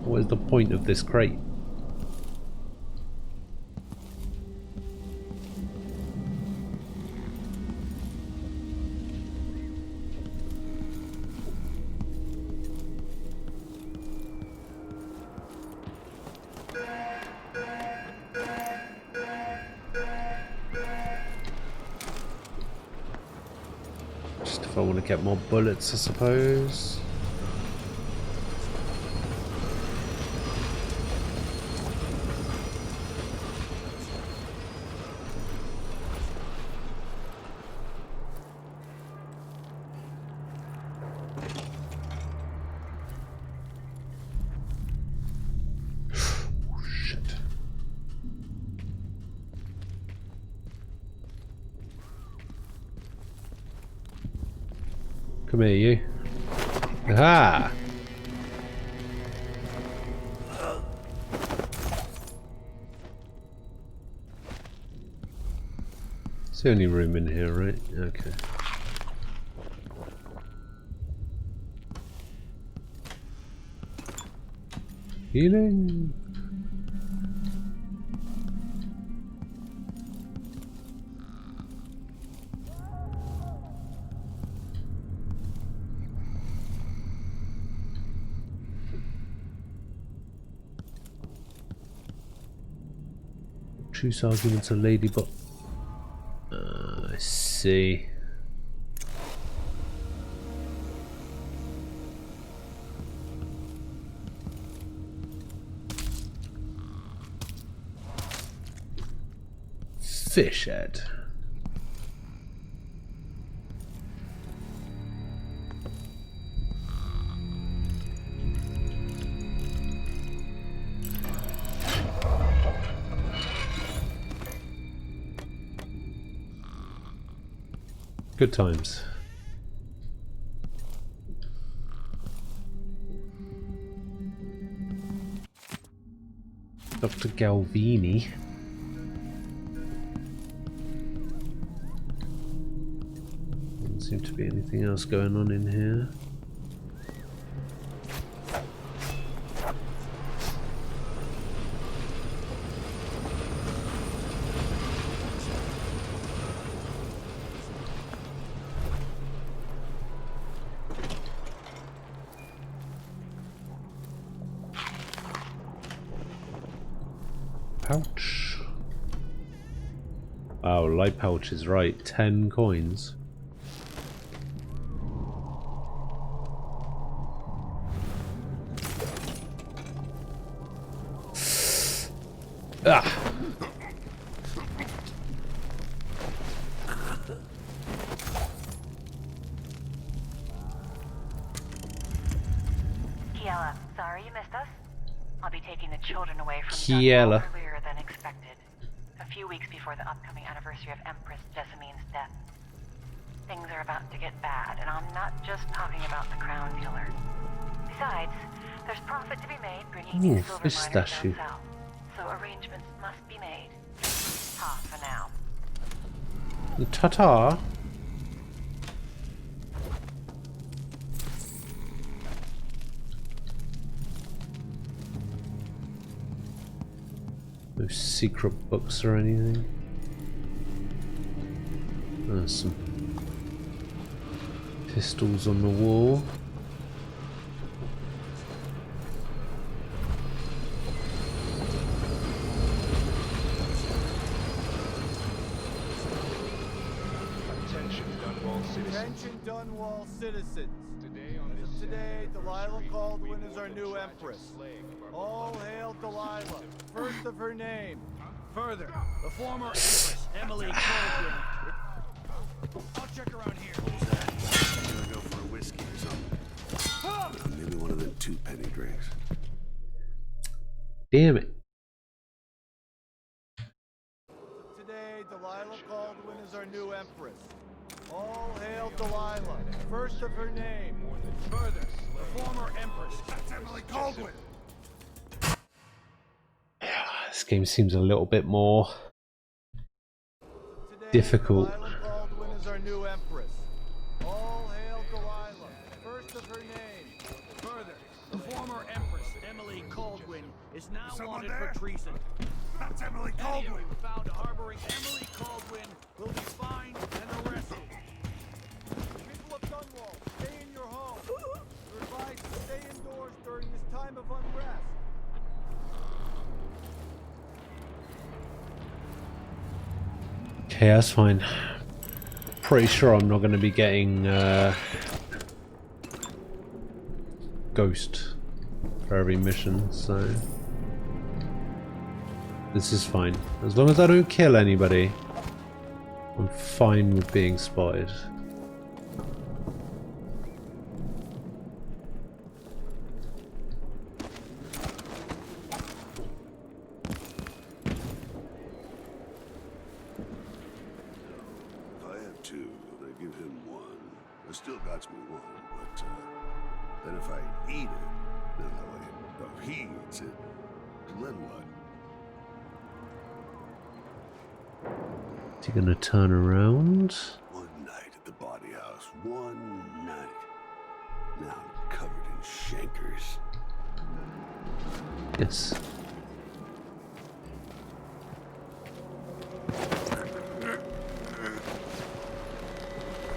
What is the point of this crate? Just if I want to get more bullets, I suppose. Come here, you. Aha! It's the only room in here, right? Okay. Healing. Choose arguments a ladybug. I see. Fish head. Good times. Dr. Galvini. Doesn't seem to be anything else going on in here. Pouch. Oh, light pouch is right. 10 coins. Ah! Kiela, sorry you missed us. I'll be taking the children away from Kiela. Dunwall earlier than expected. A few weeks before the upcoming anniversary of Empress Jessamine's death. Things are about to get bad, and I'm not just talking about the crown dealer. Besides, there's profit to be made bringing Ooh, these silver fish miners statue. down south. So arrangements must be made. Ta for now. Ta-ta. No secret books or anything. There's some pistols on the wall. Attention Dunwall citizens. As of today, Delilah Caldwin is our new empress. All hail Delilah, first of her name. Further, the former Empress, Emily Caldwin. I'll check around here. Gonna go for a whiskey or something. Maybe one of them 2-penny drinks. Damn it. Today, Delilah Caldwin is our new empress. All hail Delilah, first of her name. Further, the former Empress. That's Emily Caldwin. This game seems a little bit more difficult. Delilah Caldwin is our new empress. All hail Delilah, first of her name. Further, the former Empress, Emily Caldwin, is now wanted for treason. That's Emily Any of Caldwin. you found harboring Emily Caldwin will be fined and arrested. People of Dunwall, stay in your home. You're advised to stay indoors during this time of unrest. Okay, that's fine. Pretty sure I'm not going to be getting Ghost for every mission, so this is fine. As long as I don't kill anybody, I'm fine with being spotted. If I have 2, they give him 1. It still got me 1, but then if I eat it, no, wait, if he eats it, then what? Is he gonna turn around? One night at the body house. One night. Now I'm covered in shankers. Yes.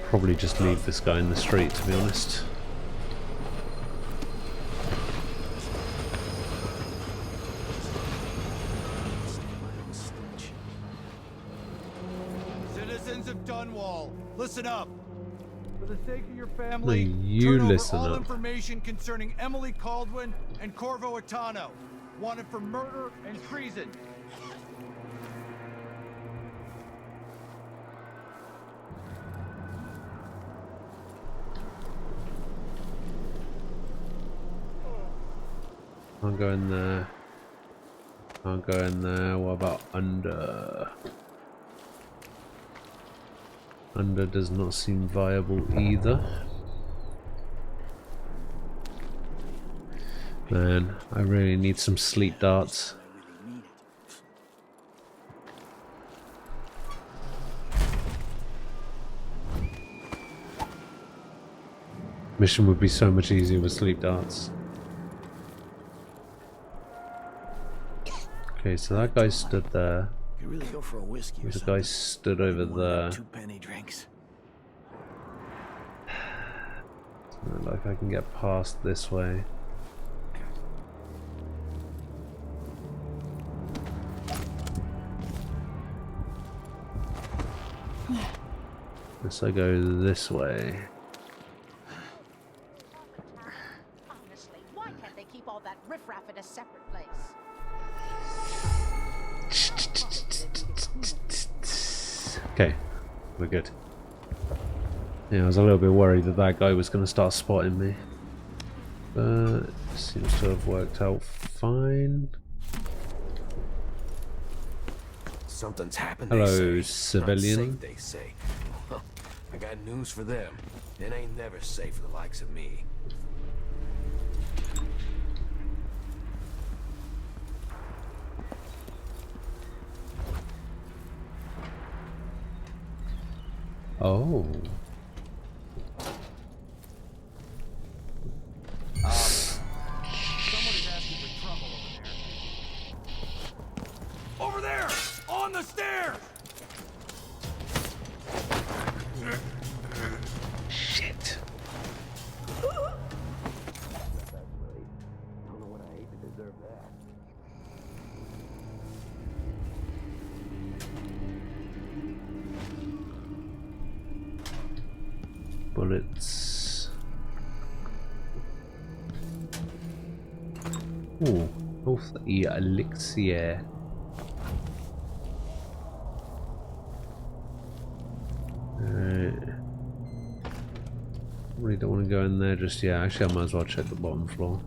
Probably just leave this guy in the street, to be honest. Citizens of Dunwall, listen up. For the sake of your family, No, you turn over listen all up. information concerning Emily Caldwin and Corvo Atano, wanted for murder and treason. Can't go in there. Can't go in there. What about under? Under does not seem viable either. Man, I really need some sleep darts. Mission would be so much easier with sleep darts. Okay, so that guy stood there. You really go for a whiskey or There's a something. guy stood over there. 2-penny drinks. Doesn't look like I can get past this way. Guess I go this way. Honestly, why can't they keep all that riffraff in a separate place? Okay, we're good. Yeah, I was a little bit worried that that guy was going to start spotting me. But Seems to have worked out fine. Something's happened. Hello, they say. civilian. Not safe, they say. Well, I got news for them. It ain't never safe for the likes of me. Oh. Somebody's asking for trouble over there. Over there! On the stairs! Shit. Bullets. Ooh, both the elixir. Really don't want to go in there just yet. Actually, I might as well check the bottom floor.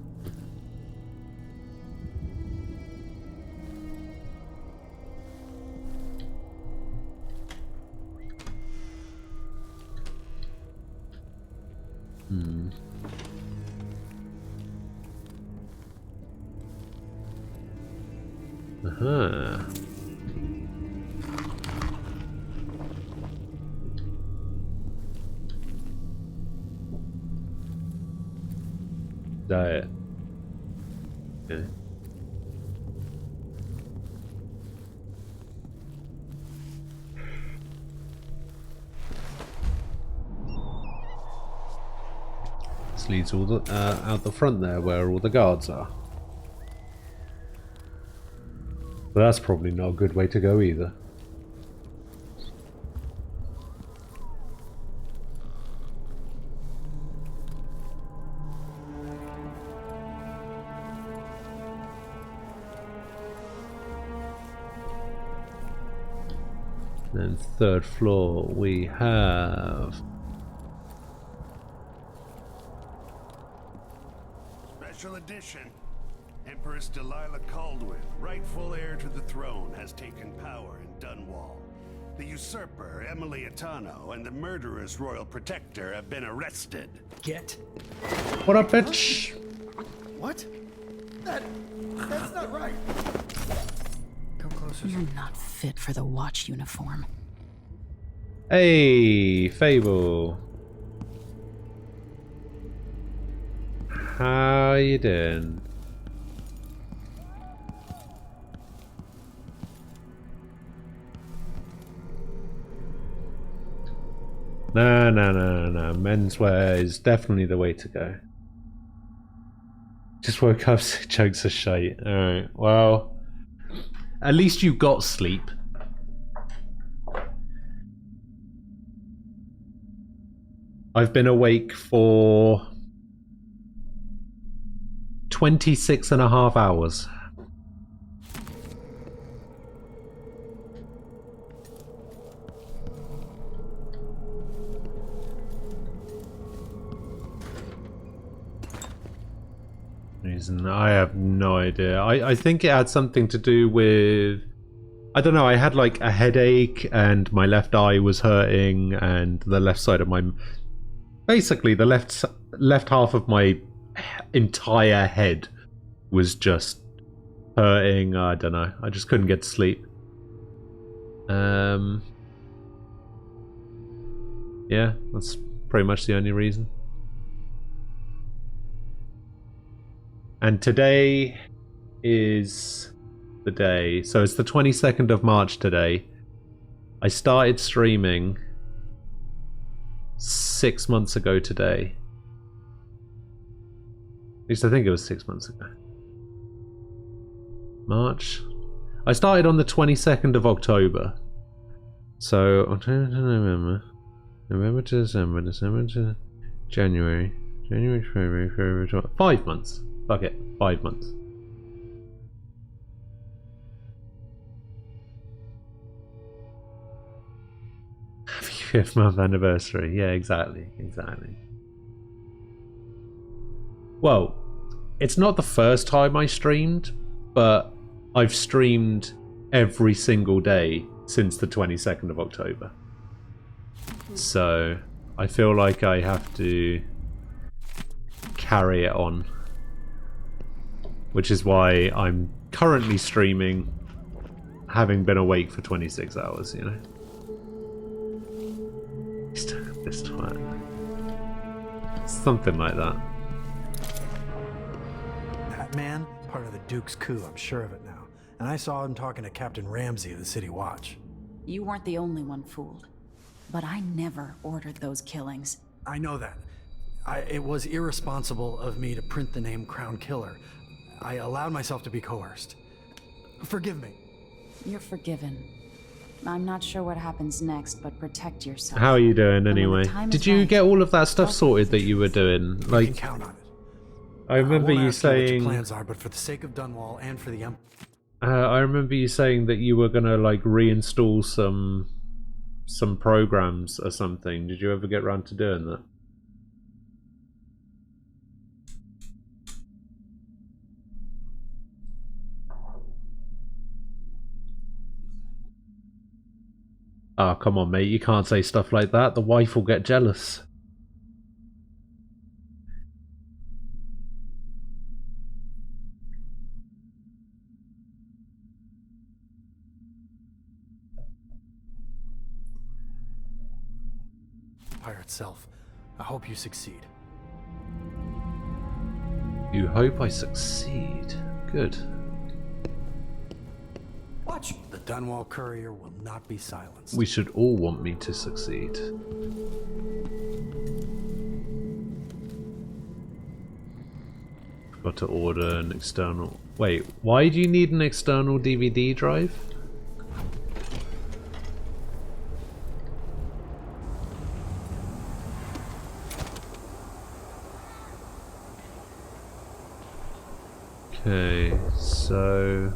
Aha. Diet. Okay. This leads all the out the front there, where all the guards are. But that's probably not a good way to go either. Then third floor we have Special edition. Empress Delilah Caldwin, rightful heir to the throne, has taken power in Dunwall. The usurper, Emily Atano, and the murderous royal protector have been arrested. Get. What up, bitch? What? That's not right. Come closer. You're not fit for the watch uniform. Hey, Fable. How you doing? No. Menswear is definitely the way to go. Just woke up, jokes are shite. Alright, well, at least you got sleep. I've been awake for 26.5 hours. Reason I have no idea. I think it had something to do with, I don't know, I had like a headache and my left eye was hurting and the left side of my, basically the left half of my entire head was just hurting. I don't know, I just couldn't get to sleep. Yeah, that's pretty much the only reason. And today is the day. So it's the 22nd of March today. I started streaming 6 months ago today. At least I think it was 6 months ago. March. I started on the 22nd of October. So October to November. November to December. December to January. January, February, 5 months. Fuck it, 5 months. Happy 5th month anniversary. Yeah, exactly. Well, it's not the first time I streamed, but I've streamed every single day since the 22nd of October. So I feel like I have to carry it on, which is why I'm currently streaming, having been awake for 26 hours, you know. This time. Something like that. That man, part of the Duke's coup, I'm sure of it now. And I saw him talking to Captain Ramsey of the City Watch. You weren't the only one fooled. But I never ordered those killings. I know that. It was irresponsible of me to print the name Crown Killer. I allowed myself to be coerced. Forgive me. You're forgiven. I'm not sure what happens next, but protect yourself. How are you doing anyway? time Did is you right, get all of that stuff sorted that you were doing? Like, You can count on it. I remember won't you ask what your saying. plans are, but for the sake of Dunwall and for the Empire. I remember you saying that you were gonna like reinstall some programs or something. Did you ever get around to doing that? Oh, come on, mate. You can't say stuff like that. The wife will get jealous. Empire itself. I hope you succeed. You hope I succeed. Good. Watch. The Dunwall courier will not be silenced. We should all want me to succeed. Got to order an external... Wait, why do you need an external DVD drive? Okay, so...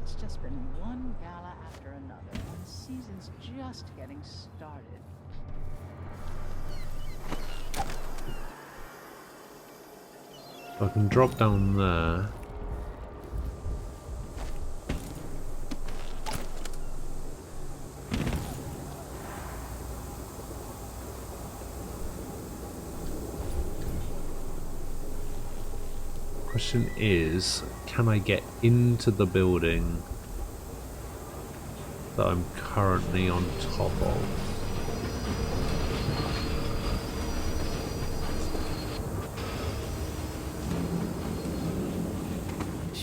It's just been one gala after another, and the season's just getting started. I can drop down there. Question is, can I get into the building that I'm currently on top of?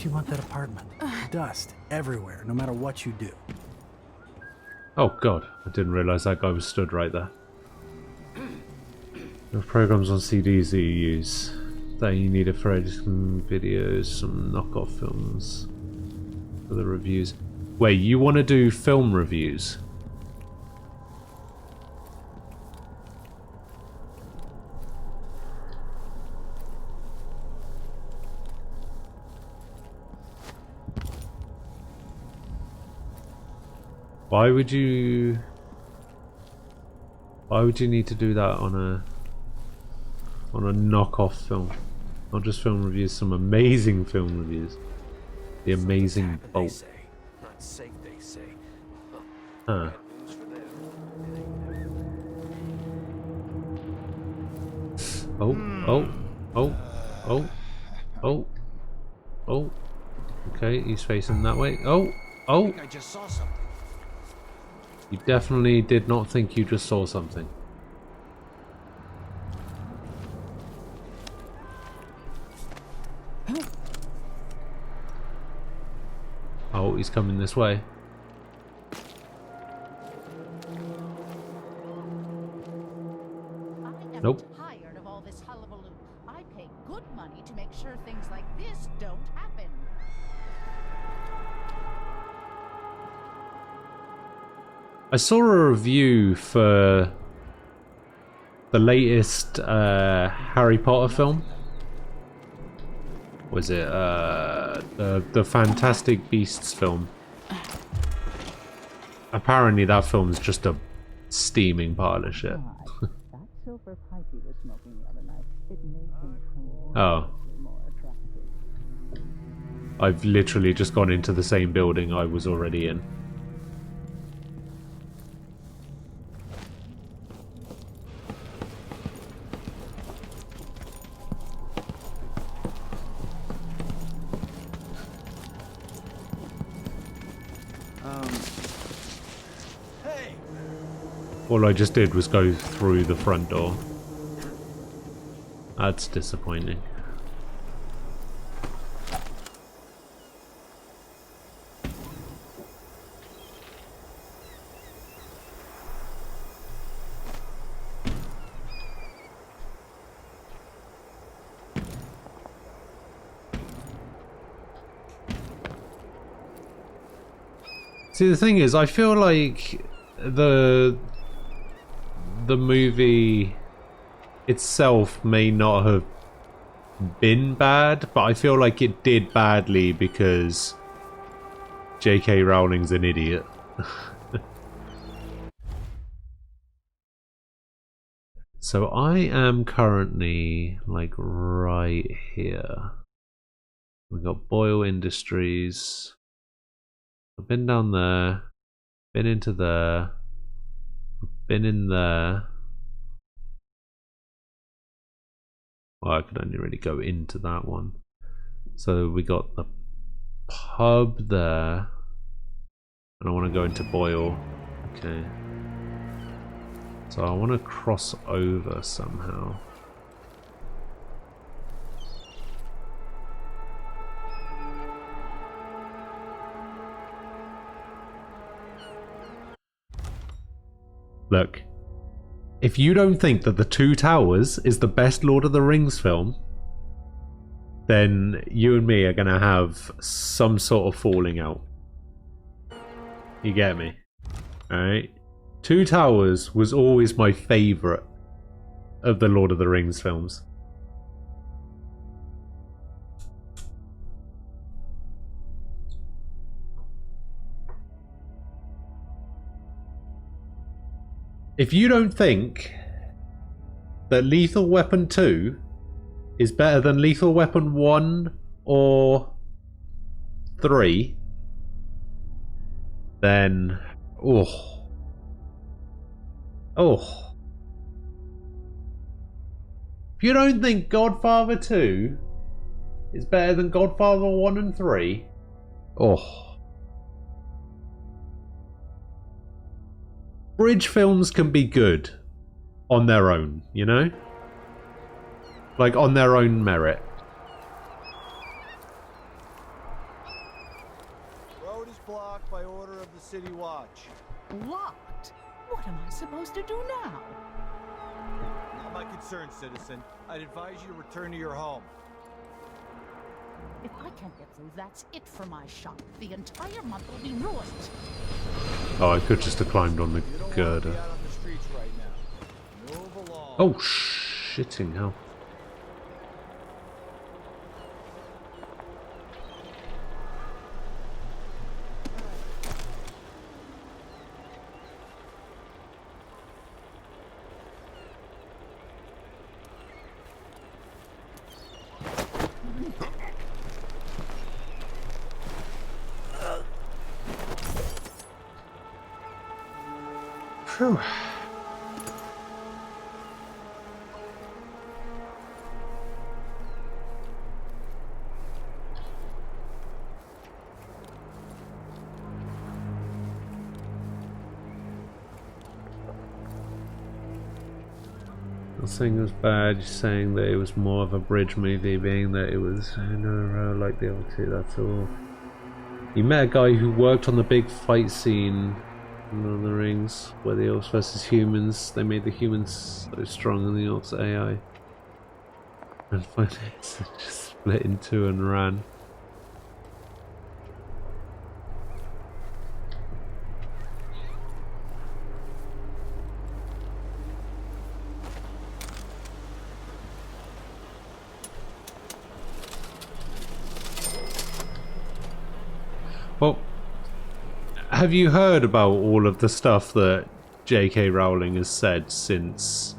You want that apartment. Dust everywhere, no matter what you do. Oh god, I didn't realise that guy was stood right there. The programs on CDs that you use. That you need for editing videos, some knockoff films for the reviews. Wait, you want to do film reviews? Why would you need to do that on a knockoff film? Not just film reviews, some amazing film reviews. The Amazing Bolt. Not safe, they say. Huh. Oh. Okay, he's facing that way. Oh. I think I just saw something. You definitely did not think you just saw something. Oh, he's coming this way. Nope. Tired of all this hullabaloo. I pay good money to make sure things like this don't happen. I saw a review for the latest Harry Potter film. Was it the Fantastic Beasts film? Apparently that film's just a steaming pile of shit. That silver pipe you were smoking the other night, it made him Oh. more attractive. I've literally just gone into the same building I was already in. All I just did was go through the front door. That's disappointing. See, the thing is, I feel like the movie itself may not have been bad, but I feel like it did badly because J.K. Rowling's an idiot. So I am currently like right here. We've got Boyle Industries. I've been down there, been into there, been in there. Well, I could only really go into that one. So we got the pub there. And I want to go into Boyle. Okay. So I want to cross over somehow. Look, if you don't think that The Two Towers is the best Lord of the Rings film, then you and me are going to have some sort of falling out. You get me? Alright? Two Towers was always my favourite of the Lord of the Rings films. If you don't think that Lethal Weapon 2 is better than Lethal Weapon 1 or 3, then... Oh. If you don't think Godfather 2 is better than Godfather 1 and 3, Bridge films can be good on their own, you know? Like, on their own merit. Road is blocked by order of the City Watch. Blocked? What am I supposed to do now? Not my concern, citizen. I'd advise you to return to your home. If I can't get through, that's it for my shop. The entire month will be ruined. Oh, I could just have climbed on the girder. Out on the streets right now. Move along. Oh, shitting hell. Phew. Nothing was bad, saying that it was more of a bridge movie, being that it was like the other two, that's all. You met a guy who worked on the big fight scene in Lord of the Rings, where the orcs versus humans, they made the humans so strong and the orcs AI. And finally it just split in two and ran. have you heard about all of the stuff that J.K. Rowling has said since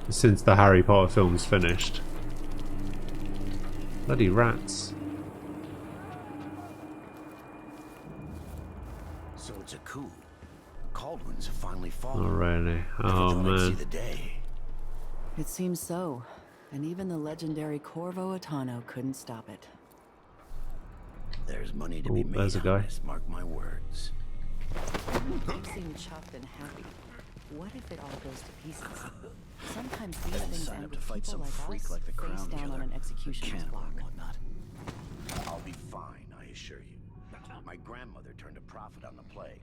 the Harry Potter films finished? Bloody rats. So it's a coup. Caldwins have finally fallen. Oh, really? Oh, man. It seems so. And even the legendary Corvo Attano couldn't stop it. There's money to be made. There's a guy. Mark my words. You seem chuffed and happy. What if it all goes to pieces? Sometimes these things end with people like us face down on an executioner's block. I'll be fine, I assure you. My grandmother turned a profit on the plague,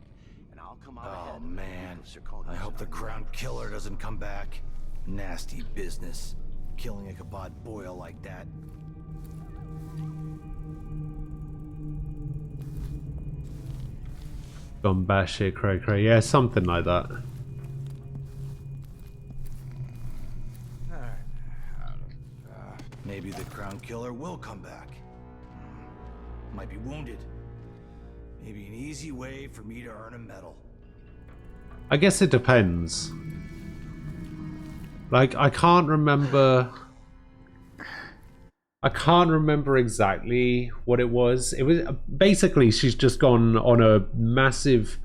and I'll come out ahead. Oh man, I hope the Crown Killer doesn't come back. Nasty business, killing a Kabad boil like that. Gone batshit cray. Yeah, something like that. Maybe the Crown Killer will come back. Might be wounded. Maybe an easy way for me to earn a medal. I guess it depends. Like, I can't remember exactly what it was. It was basically she's just gone on a massive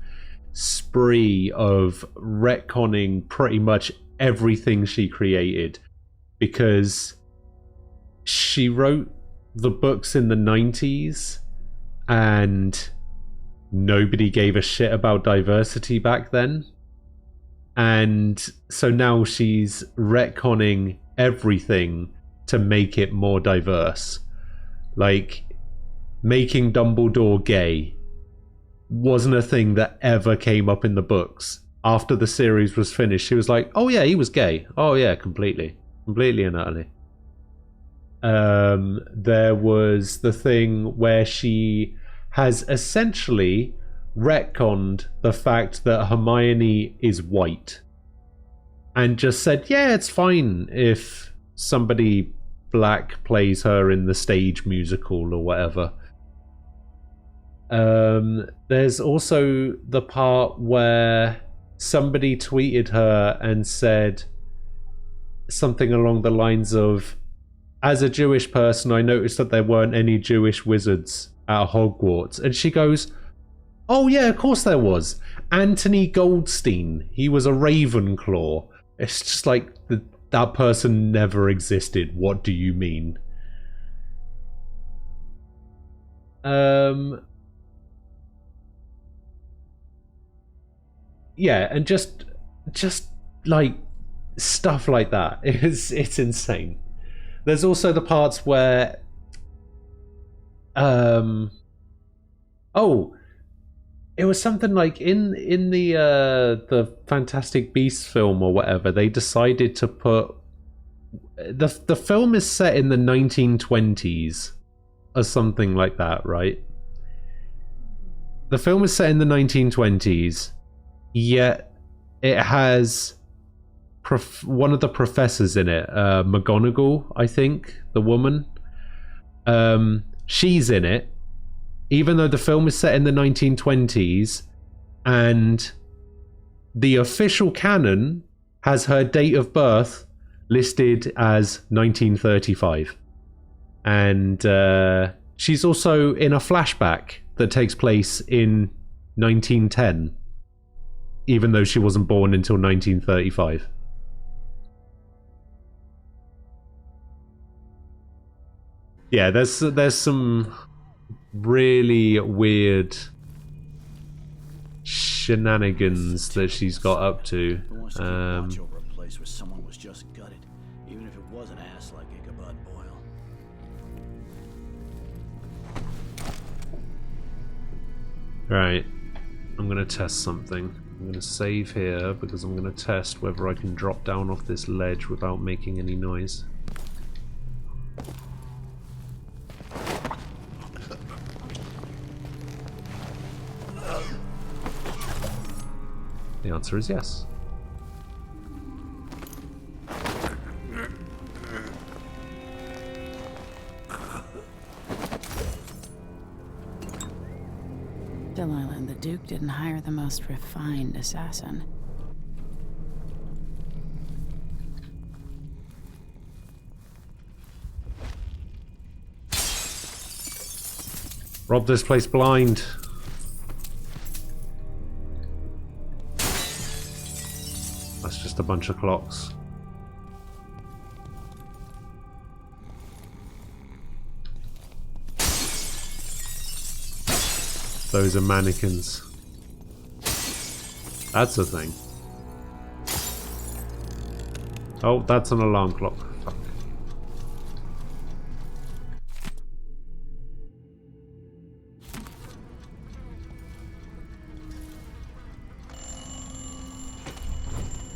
spree of retconning pretty much everything she created, because she wrote the books in the 90s and nobody gave a shit about diversity back then. And so now she's retconning everything to make it more diverse. Like, making Dumbledore gay wasn't a thing that ever came up in the books. After the series was finished, she was like, oh yeah, he was gay. Oh yeah, completely and utterly. There was the thing where she has essentially retconned the fact that Hermione is white and just said, yeah, it's fine if somebody black plays her in the stage musical or whatever. There's also the part where somebody tweeted her and said something along the lines of, as a Jewish person, I noticed that there weren't any Jewish wizards at Hogwarts. And she goes, oh yeah, of course there was. Anthony Goldstein. He was a Ravenclaw. It's just like, that person never existed. What do you mean? Yeah, and just like stuff like that. It's insane. There's also the parts where it was something like in the Fantastic Beasts film or whatever, they decided to put the film is set in the 1920s or something like that, right? The film is set in the 1920s, yet it has one of the professors in it, McGonagall, I think, the woman. She's in it, even though the film is set in the 1920s, and the official canon has her date of birth listed as 1935. And she's also in a flashback that takes place in 1910, even though she wasn't born until 1935. Yeah, there's some really weird shenanigans that she's got up to. Who wants to keep watch over a place where someone was just gutted, even if it was an ass like Ichabod Boyle? Right, I'm gonna test something. I'm gonna save here because I'm gonna test whether I can drop down off this ledge without making any noise. The answer is yes. Delilah and the Duke didn't hire the most refined assassin. Rob this place blind. That's just a bunch of clocks. Those are mannequins. That's a thing. Oh, that's an alarm clock. Fuck.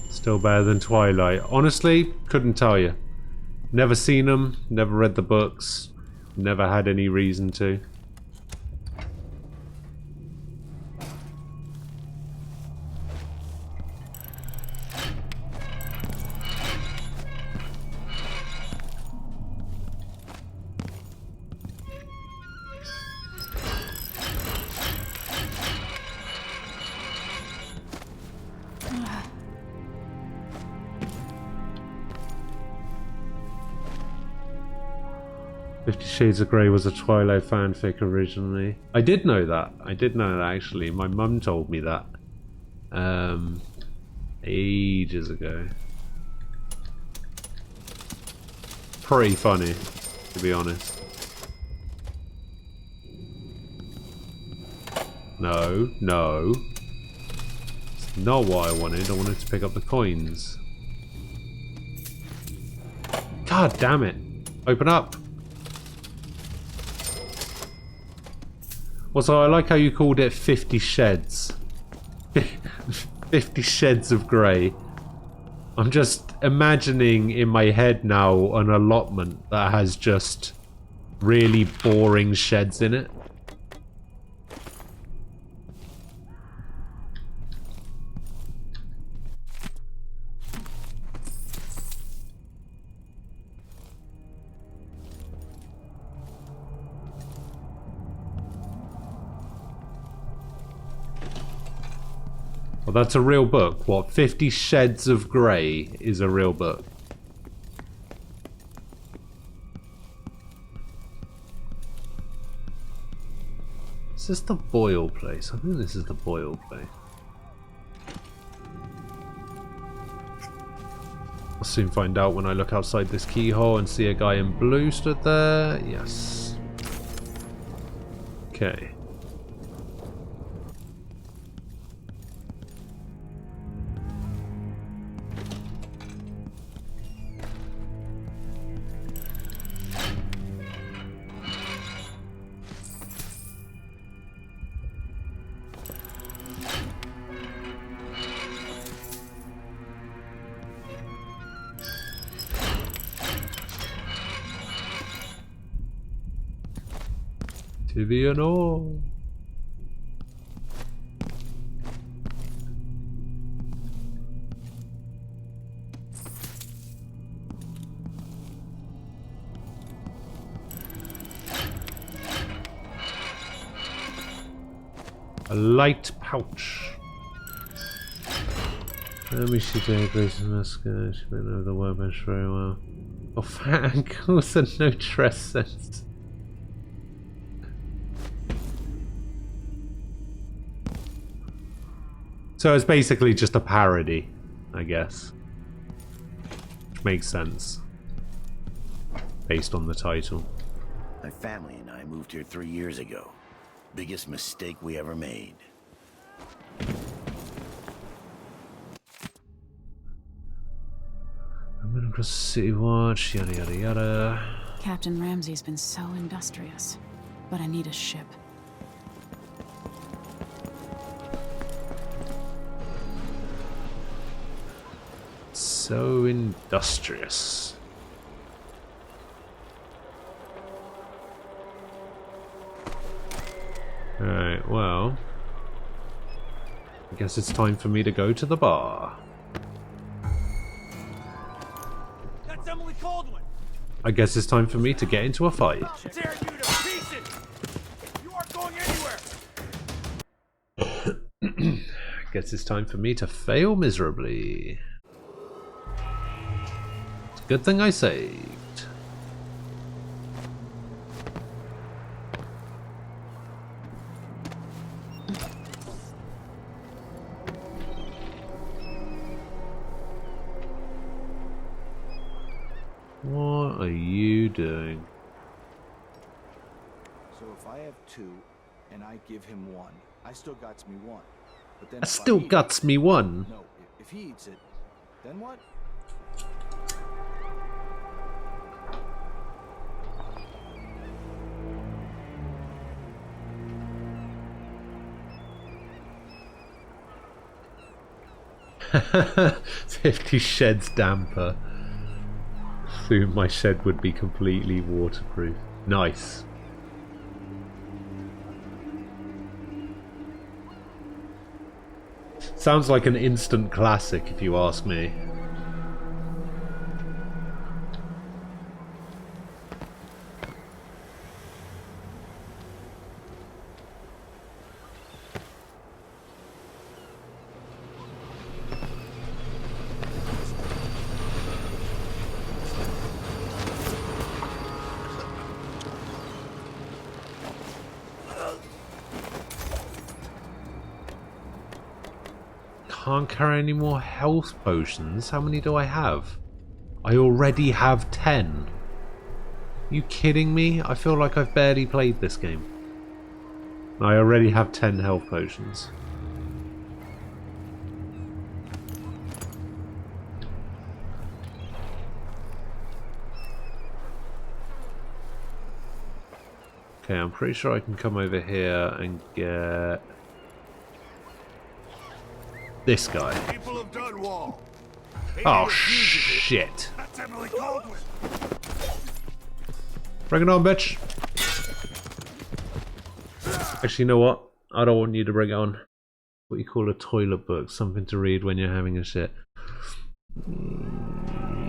Still better than Twilight. Honestly, couldn't tell you. Never seen them, never read the books, never had any reason to. Shades of Grey was a Twilight fanfic originally. I did know that. I did know that actually. My mum told me that. Ages ago. Pretty funny, to be honest. No, no. It's not what I wanted. I wanted to pick up the coins. God damn it. Open up. Also, I like how you called it 50 sheds. 50 sheds of grey. I'm just imagining in my head now an allotment that has just really boring sheds in it. Well, that's a real book. What, 50 Shades of Grey is a real book? Is this the Boyle place? I think this is the Boyle place. I'll soon find out when I look outside this keyhole and see a guy in blue stood there. Yes. Okay. To the unknown. A light pouch. Let me see the Grace's mascot. She might know the workbench very well. Oh, fat ankles and no dress sense. So it's basically just a parody, I guess. Which makes sense. Based on the title. My family and I moved here 3 years ago. Biggest mistake we ever made. I'm gonna cross the city watch, yada yada yada. Captain Ramsey's been so industrious, but I need a ship. So industrious. Alright, well, I guess it's time for me to go to the bar. That's Emily Caldwin. I guess it's time for me to get into a fight. Tear you to pieces. You aren't going anywhere. Guess it's time for me to fail miserably. It's a good thing I saved. What are you doing? So if I have 2 and I give him 1, I still got me 1. But then I still got me 1. No, if he eats it, then what? "50 sheds damper. Soon my shed would be completely waterproof." Nice. Sounds like an instant classic if you ask me. Can't carry any more health potions. How many do I have? I already have 10. You kidding me? I feel like I've barely played this game. I already have 10 health potions. Okay, I'm pretty sure I can come over here and get this guy. People of Dunwall. Oh shit. That's Emily Caldwin. Bring it on, bitch. Actually, you know what? I don't want you to bring it on. What you call a toilet book. Something to read when you're having a shit.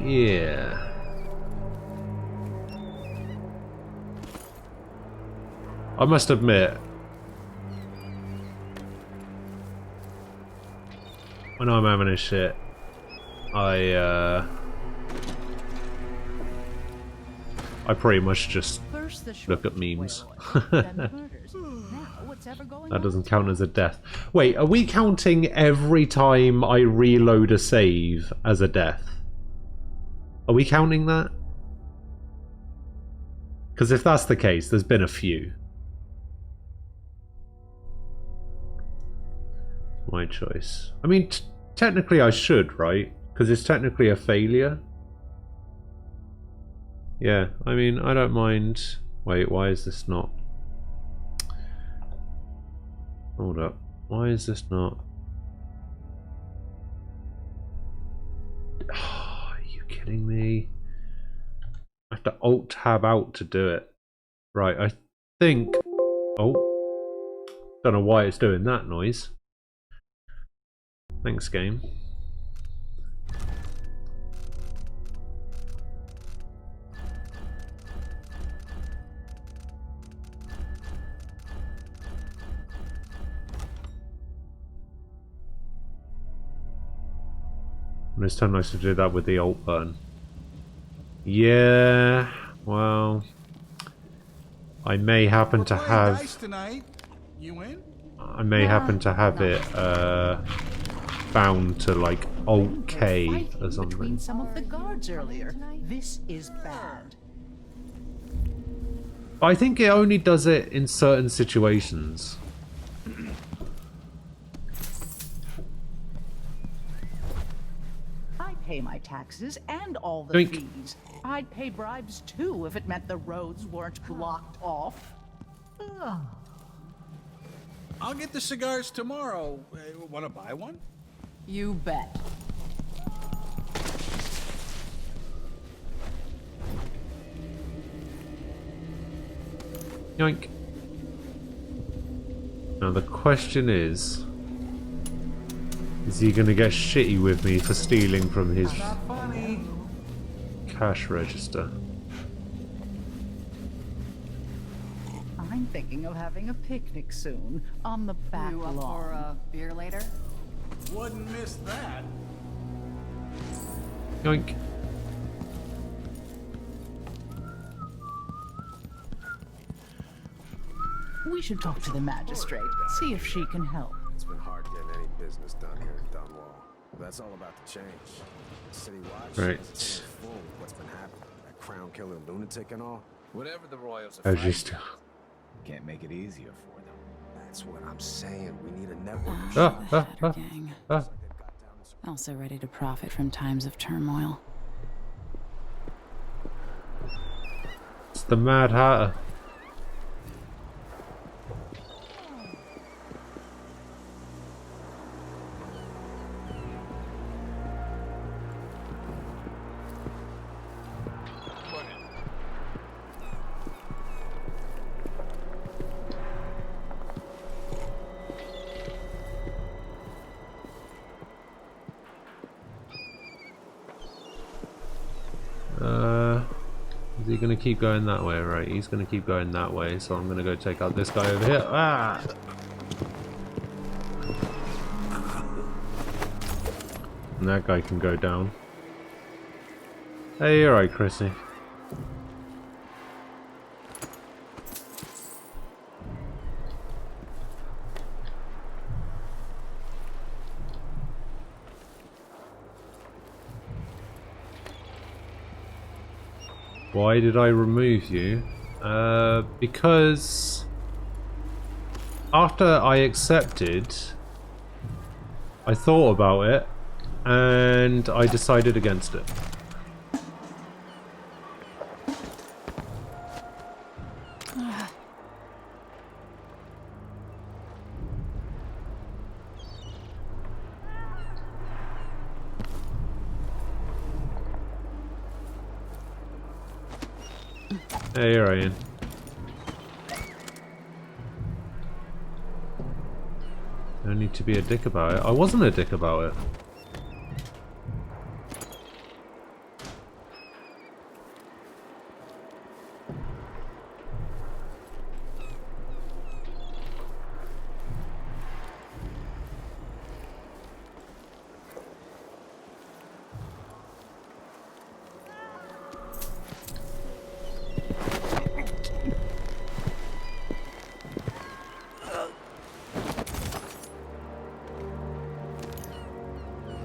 Yeah. I must admit, when I'm having a shit, I pretty much just look at memes. That doesn't count as a death. Wait, are we counting every time I reload a save as a death? Are we counting that? Because if that's the case, there's been a few. My choice. I mean, technically I should, right? Because it's technically a failure. Yeah, I mean, I don't mind. Wait, why is this not? Hold up. Why is this not? Oh, are you kidding me? I have to Alt-Tab out to do it. Right, I think... Oh. Don't know why it's doing that noise. Thanks, game. This time I should do that with the Alt button. Yeah, well, I may happen to have... You in? I may happen to have it bound to like Alt K or something. Between some of the guards earlier. This is bad. I think it only does it in certain situations. I pay my taxes and all the fees. I'd pay bribes too if it meant the roads weren't blocked off. Ugh. I'll get the cigars tomorrow. Want to buy one? You bet. Yoink. Now the question is he gonna get shitty with me for stealing from his cash register? I'm thinking of having a picnic soon on the back You up lawn. for a beer later? Wouldn't miss that. Yoink. We should talk to the magistrate, see if she can help. It's been hard getting any business done here in Dunwall. That's all about to change. City Watch Right. has its hands full with what's been happening. That crown killer lunatic and all. Whatever the Royals I are just. fighting, can't make it easier for them. That's what I'm saying. We need a network. Also ready to profit from times of turmoil. It's the Mad Hatter. Is he gonna keep going that way? Right, he's gonna keep going that way, so I'm gonna go take out this guy over here. Ah! And that guy can go down. Hey, you're right, Chrissy. Why did I remove you? Because after I accepted, I thought about it and I decided against it. Hey, you're right, Ian. No need to be a dick about it. I wasn't a dick about it.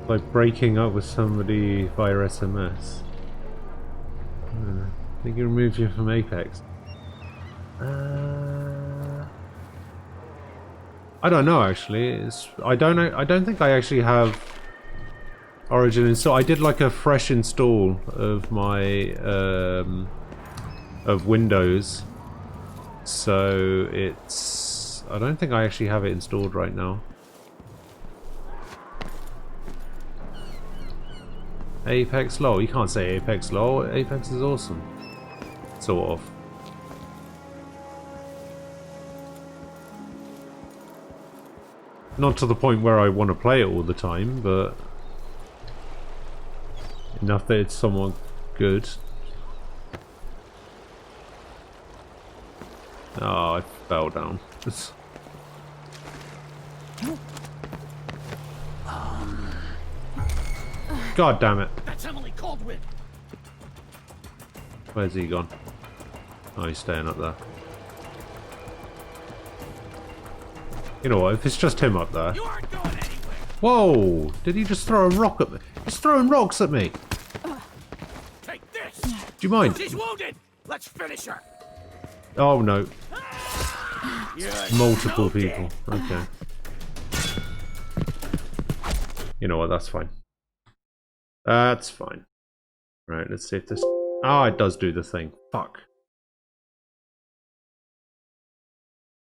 By breaking up with somebody via SMS. I think he removed you from Apex. I don't know actually. I don't think I actually have Origin installed. I did like a fresh install of my of Windows, so it's. I don't think I actually have it installed right now. Apex LOL. You can't say Apex LOL. Apex is awesome. Sort of. Not to the point where I want to play it all the time, but enough that it's somewhat good. Oh, I fell down. God damn it. That's Emily Caldwin. Where's he gone? Oh, he's staying up there. You know what, if it's just him up there. You aren't going anywhere. Whoa! Did he just throw a rock at me? He's throwing rocks at me! Take this. Do you mind? She's wounded. Let's finish her. Oh no. You're Multiple no people. Okay. You know what, that's fine. That's fine. Right, let's see if this... Ah, it does do the thing. Fuck.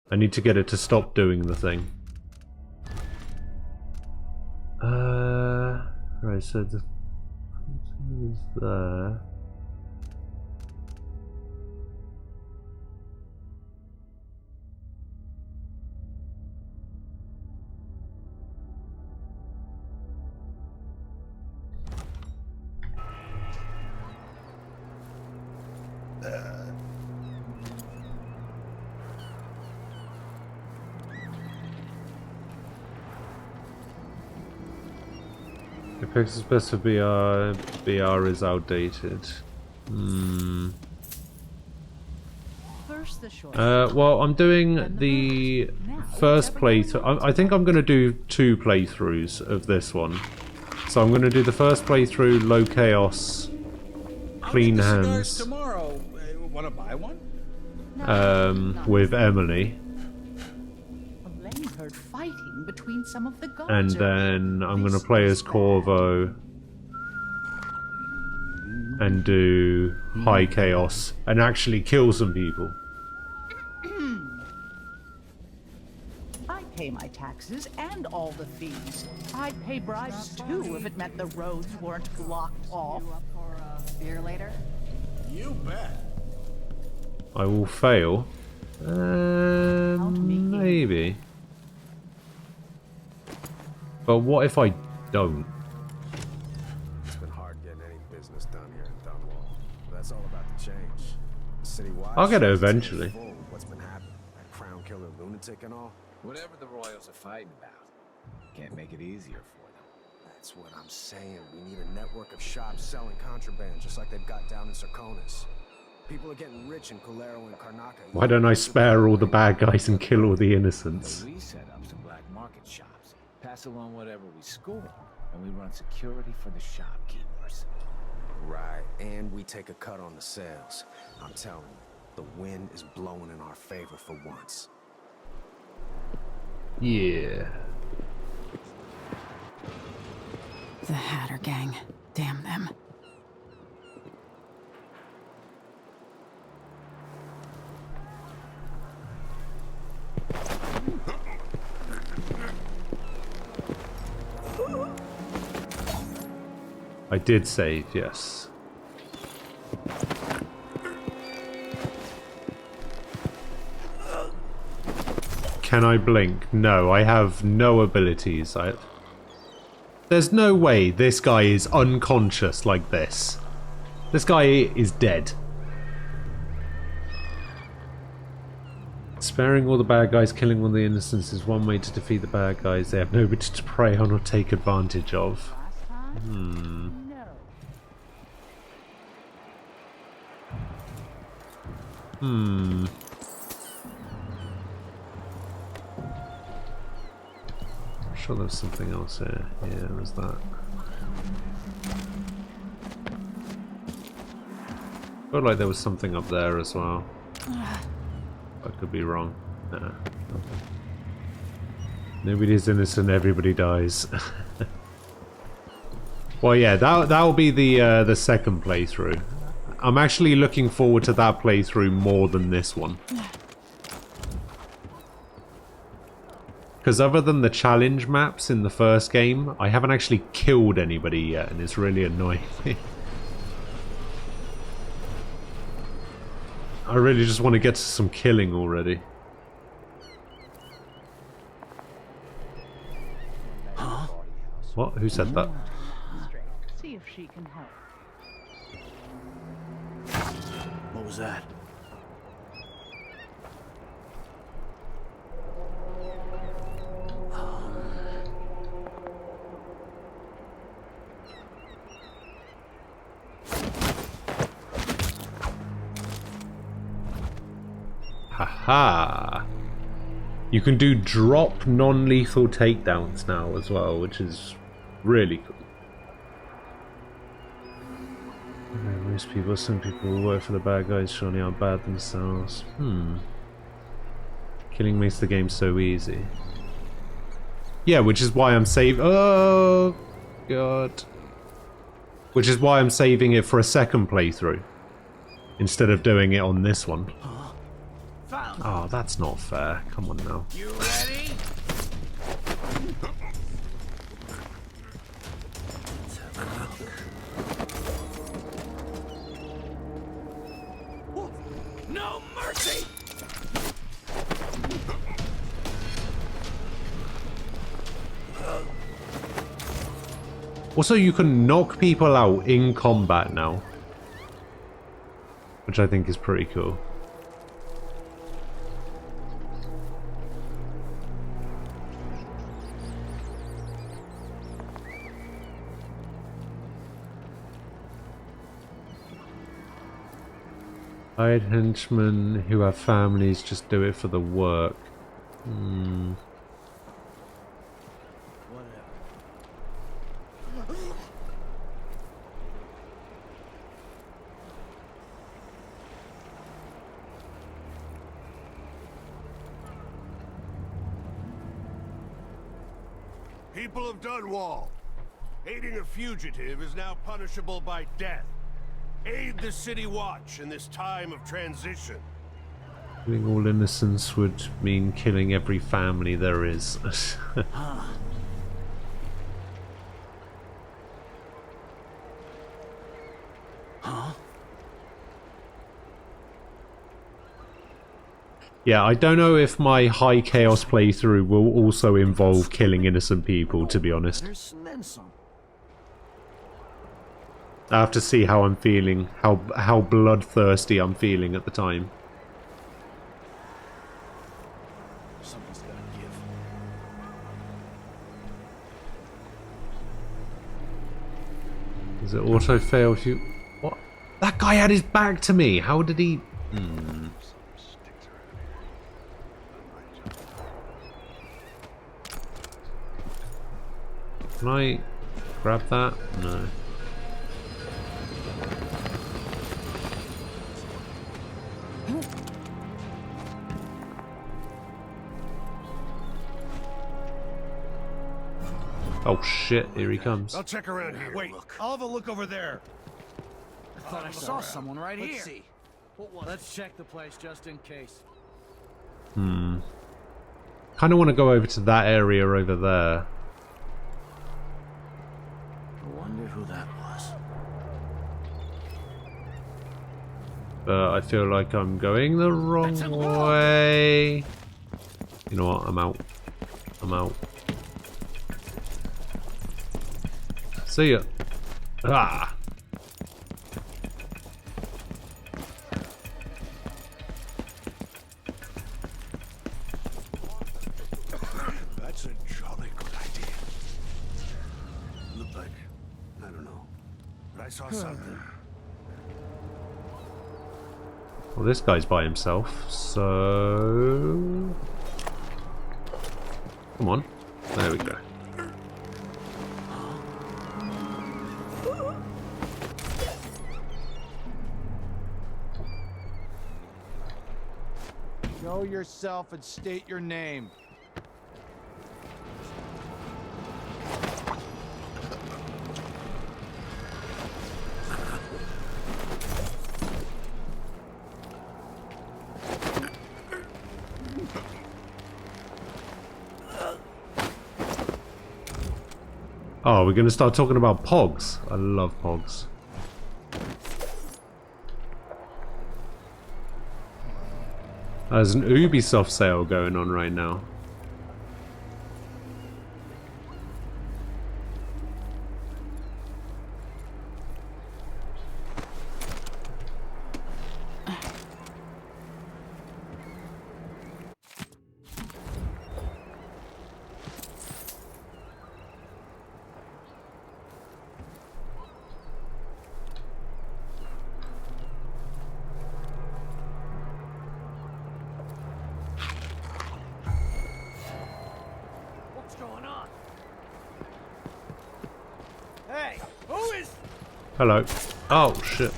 I need to get it to stop doing the thing. Right, so the... is there. Apex is best for BR. BR is outdated. First the short. Well, I'm doing the first playthrough. I think I'm going to do 2 playthroughs of this one. So I'm going to do the first playthrough, low chaos, clean hands. Tomorrow, want to buy one? With Emily. Elaine heard fighting between some of the guards. And then I'm going to play as Corvo and do high chaos and actually kill some people. I'd pay my taxes and all the fees. I'd pay bribes too if it meant the roads weren't blocked off. You up for a beer later? You bet. I will fail. Maybe. But what if I don't? It's been hard getting any business done here in Dunwall. But that's all about to change. Citywide. I'll get it eventually. What's been happening? That crown killer lunatic and all? Whatever the royals are fighting about, can't make it easier for them. That's what I'm saying. We need a network of shops selling contraband, just like they've got down in Sarkonis. People are getting rich in Colero and Karnaka. Why don't I spare all the bad guys and kill all the innocents? We set up some black market shops, pass along whatever we score, and we run security for the shopkeepers. Right, and we take a cut on the sales. I'm telling you, the wind is blowing in our favor for once. Yeah. The Hatter Gang. Damn them. I did save, yes. Can I blink? No, I have no abilities. There's no way this guy is unconscious like this. This guy is dead. Sparing all the bad guys, killing all the innocents is one way to defeat the bad guys. They have nobody to prey on or take advantage of. I'm sure there's something else here. Yeah, there's that. Felt like there was something up there as well. I could be wrong. Nah. Nobody's innocent, everybody dies. Well, yeah, that'll be the second playthrough. I'm actually looking forward to that playthrough more than this one. Because other than the challenge maps in the first game, I haven't actually killed anybody yet, and it's really annoying me. I really just want to get to some killing already. Huh? What? Who said that? See if she can help. What was that? Haha! You can do drop non-lethal takedowns now as well, which is really cool. Most people, some people who work for the bad guys surely aren't bad themselves. Killing makes the game so easy. Yeah, which is why I'm oh god. Which is why I'm saving it for a second playthrough instead of doing it on this one. Oh, that's not fair. Come on now. You ready? Let's have a look. No mercy! Also, you can knock people out in combat now, which I think is pretty cool. Hired henchmen who have families just do it for the work. People of Dunwall, aiding a fugitive is now punishable by death. Aid the City Watch in this time of transition. Killing all innocents would mean killing every family there is. Yeah, I don't know if my high chaos playthrough will also involve killing innocent people, to be honest. I have to see how I'm feeling, how bloodthirsty I'm feeling at the time. Something's gotta give. Does it auto fail if you... What? That guy had his back to me! How did he... Can I grab that? No. Oh shit, here he comes. I'll check around here. Wait, I'll have a look over there. I thought I saw someone right here. Let's see. Let's check the place just in case. Kind of want to go over to that area over there. I wonder who that was. But I feel like I'm going the wrong way. You know what? I'm out. I'm out. See ya. Ah. That's a jolly good idea. Looked like, I don't know, but I saw something. Well, this guy's by himself, so... Come on. There we go. Show yourself and state your name. Oh, we're going to start talking about Pogs. I love Pogs. There's an Ubisoft sale going on right now. What's going on? Hey, who is... Hello. Oh, shit.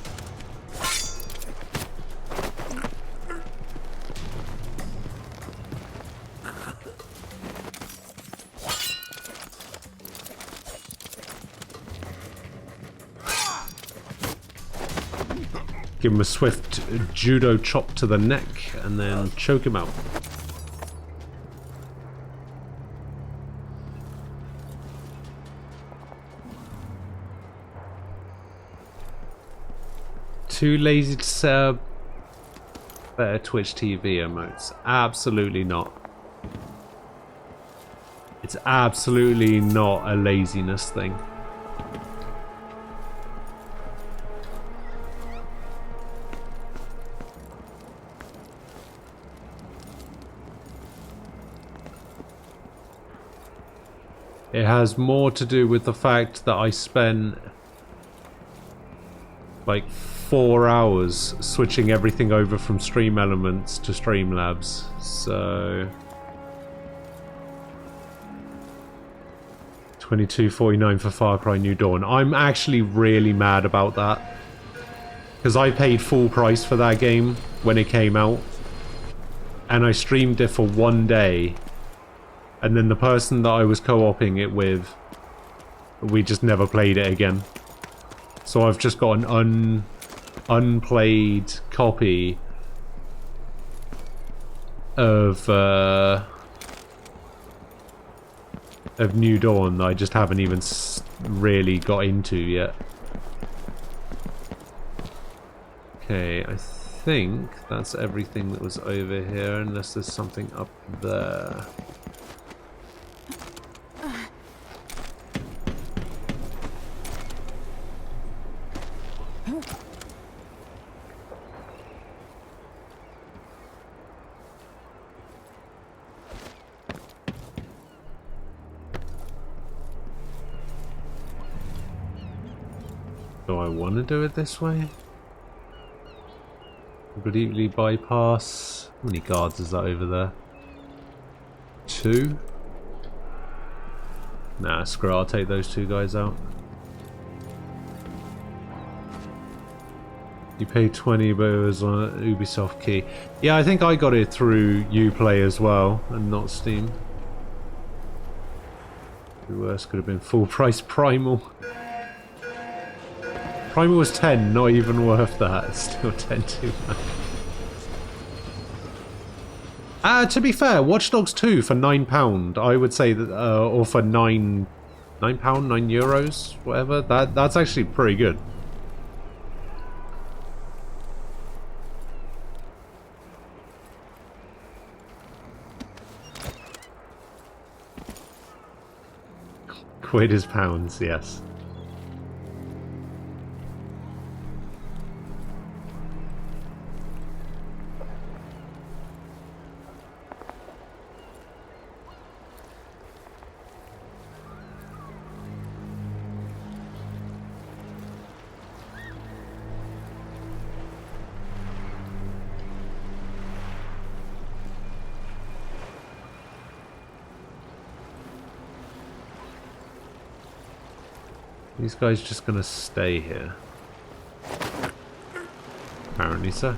Give him a swift judo chop to the neck and then choke him out. Too lazy to set up better Twitch TV emotes? Absolutely not. It's absolutely not a laziness thing. It has more to do with the fact that I spent like 4 hours switching everything over from Stream Elements to Streamlabs. So 22.49 for Far Cry New Dawn. I'm actually really mad about that, because I paid full price for that game when it came out, and I streamed it for 1 day, and then the person that I was co-oping it with, we just never played it again. So I've just got an unplayed copy of New Dawn that I just haven't even really got into yet. Okay, I think that's everything that was over here, unless there's something up there. Do I want to do it this way? Completely bypass. How many guards is that over there? 2? Nah, screw it, I'll take those 2 guys out. You paid 20, but it was on Ubisoft key. Yeah, I think I got it through Uplay as well, and not Steam. The worst could have been full price Primal. Primal was 10, not even worth that. Still 10 too much. To be fair, Watch Dogs 2 for £9, I would say that, or for £9, €9, whatever. That's actually pretty good. Quid is pounds, yes. These guys just gonna stay here. Apparently so.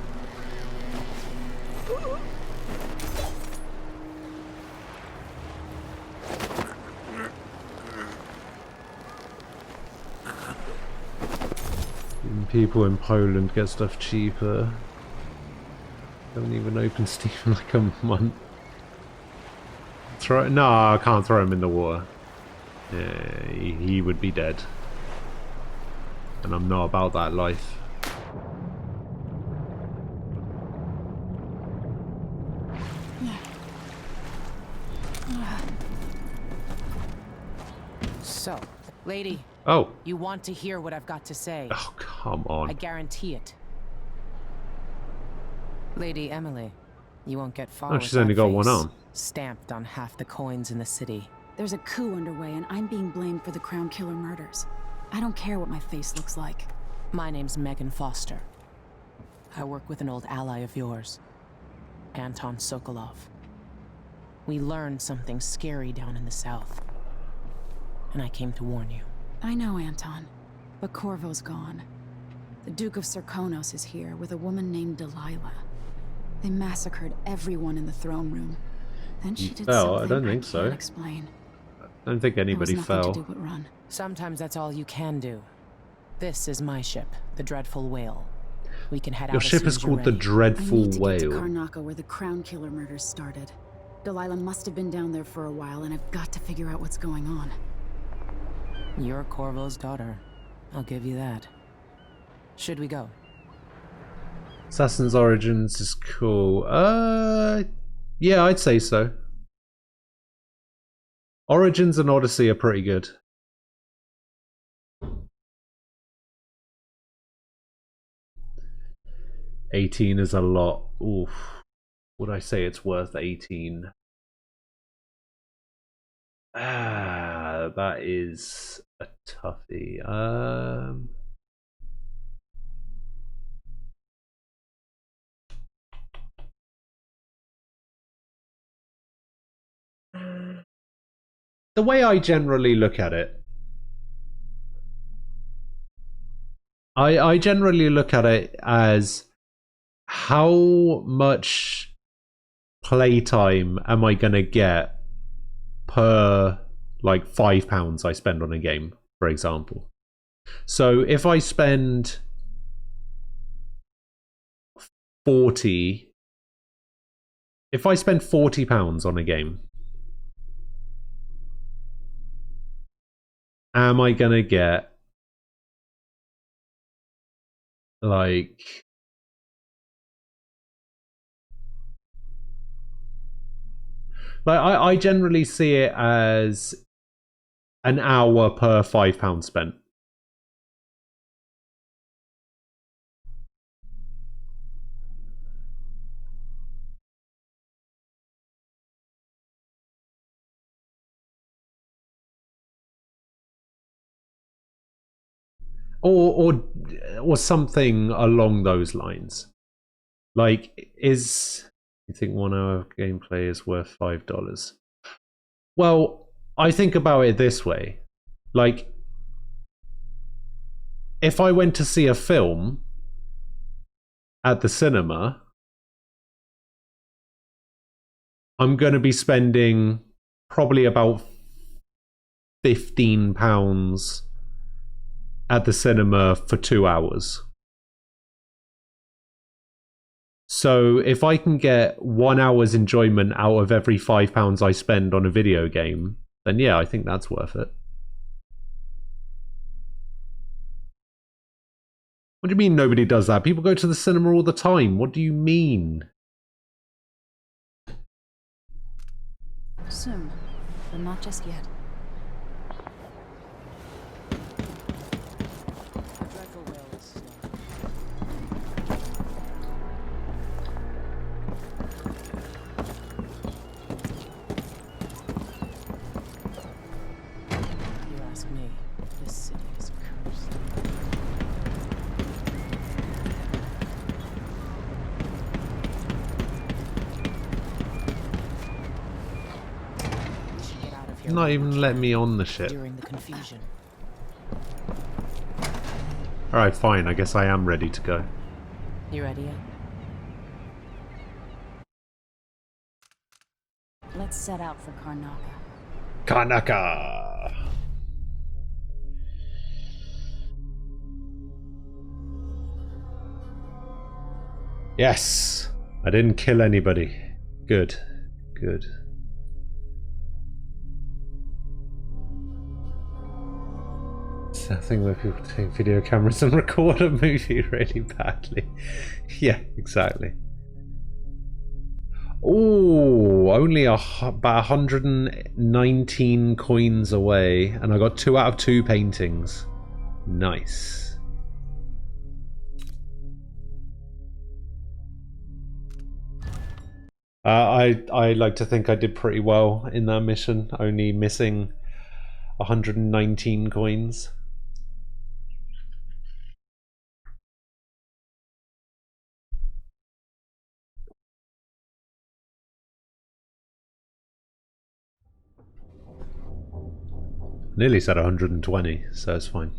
Even people in Poland get stuff cheaper. Haven't even opened Steam in like a month. No, I can't throw him in the water. Yeah, he would be dead. And I'm not about that life. So, lady. Oh. You want to hear what I've got to say? Oh, come on. I guarantee it. Lady Emily, you won't get far. Oh, she's only got one arm. Stamped on half the coins in the city. There's a coup underway, and I'm being blamed for the Crown Killer murders. I don't care what my face looks like. My name's Megan Foster. I work with an old ally of yours, Anton Sokolov. We learned something scary down in the south, and I came to warn you. I know, Anton, but Corvo's gone. The Duke of Serkonos is here with a woman named Delilah. They massacred everyone in the throne room. Then she did something I don't think so. Can't explain. I don't think anybody fell. To do but run. Sometimes that's all you can do. This is my ship, the Dreadful Whale. We can head out. Your ship is called the Dreadful I need to Whale. Get to Karnaca, where the Crown Killer murders started. Delilah must have been down there for a while, and I've got to figure out what's going on. You're Corvo's daughter. I'll give you that. Should we go? Assassin's Origins is cool. Yeah, I'd say so. Origins and Odyssey are pretty good. $18 is a lot. Oof. Would I say it's worth 18? That is a toughie. the way I generally look at it, I generally look at it as how much playtime am I gonna get per like £5 I spend on a game, for example. So if I spend 40, if I spend £40 on a game, am I gonna get like I generally see it as an hour per £5 spent. Or something along those lines. Like, you think 1 hour of gameplay is worth $5? Well, I think about it this way. Like, if I went to see a film at the cinema, I'm going to be spending probably about £15 at the cinema for 2 hours. So if I can get 1 hour's enjoyment out of every £5 I spend on a video game, then yeah, I think that's worth it. What do you mean nobody does that? People go to the cinema all the time. What do you mean? Soon, but not just yet. The dreadful whale is slow. You ask me, this city is cursed. Not even let me on the ship. During the confusion. Alright, fine. I guess I am ready to go. You ready yet? Let's set out for Karnaca. Karnaca! Yes! I didn't kill anybody. Good. Good. It's that thing where people take video cameras and record a movie really badly. Yeah, exactly. Oh, only about 119 coins away, and I got 2 out of 2 paintings. Nice. I like to think I did pretty well in that mission, only missing 119 coins. Nearly said 120, so it's fine.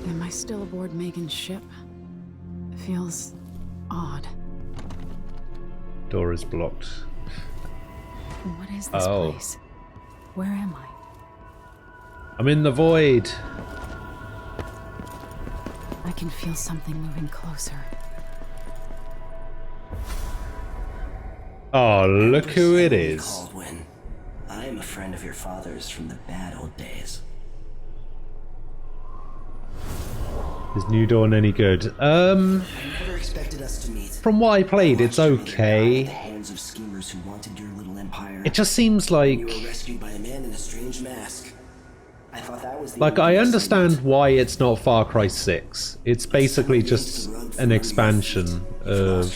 Am I still aboard Megan's ship? It feels odd. Door is blocked. What is this place? Where am I? I'm in the void. I can feel something moving closer. Oh, look who it is. Caldwin. I am a friend of your father's from the bad old days. Is New Dawn any good? Never expected us to meet. From what I played, it's okay. The hands of schemers who wanted your little empire. It just seems like... You were rescued by a man in a strange mask. I thought that was the Like, I understand why it's not Far Cry 6. It's basically just an expansion of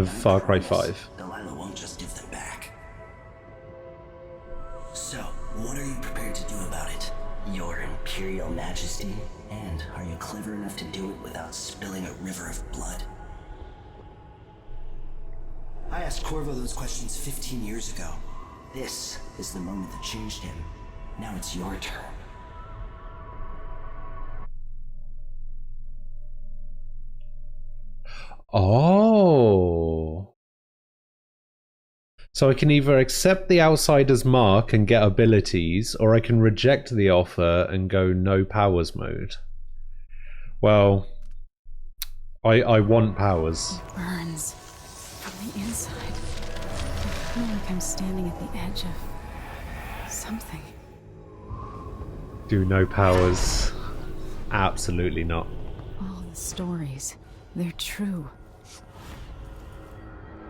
Far Cry 5. Delilah won't just give them back. So, what are you prepared to do about it? Your Imperial Majesty? And are you clever enough to do it without spilling a river of blood? asked Corvo those questions 15 years ago. This is the moment that changed him. Now it's your turn. Oh. So I can either accept the outsider's mark and get abilities, or I can reject the offer and go no powers mode. Well, I want powers. It burns from the inside. I feel like I'm standing at the edge of something. Do no powers. Absolutely not. All the stories, they're true.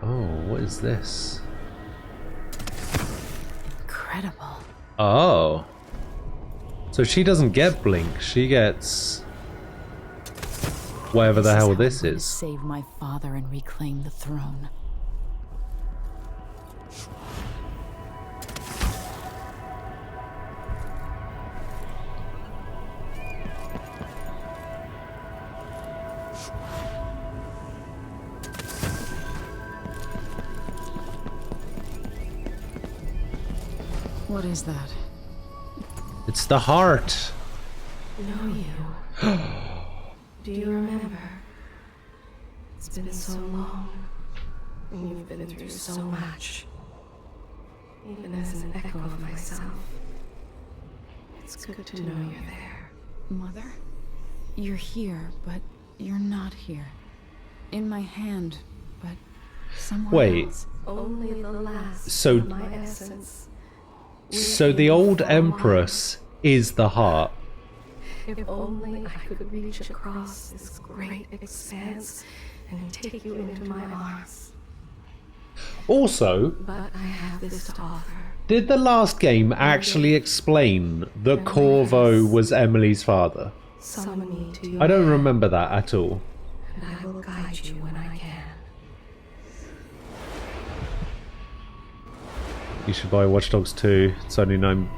Oh, what is this? Incredible. Oh. So she doesn't get blink, she gets whatever the hell this is. Save my father and reclaim the throne. What is that? It's the heart. Know you. Do you remember? It's been so long, and you've been through so much. Even as an echo of myself, it's good to know you're there. Mother? You're here, but you're not here. In my hand, but somewhere else. Only the last So- of my essence. So the old Empress is the heart. If only I could reach across this great expanse and take you into my arms. Also, But I have this to offer. did the last game actually explain that Corvo was Emily's father? Summon me to your I don't hand, remember that at all. and I will guide you when I can. You should buy Watch Dogs 2. It's only 9.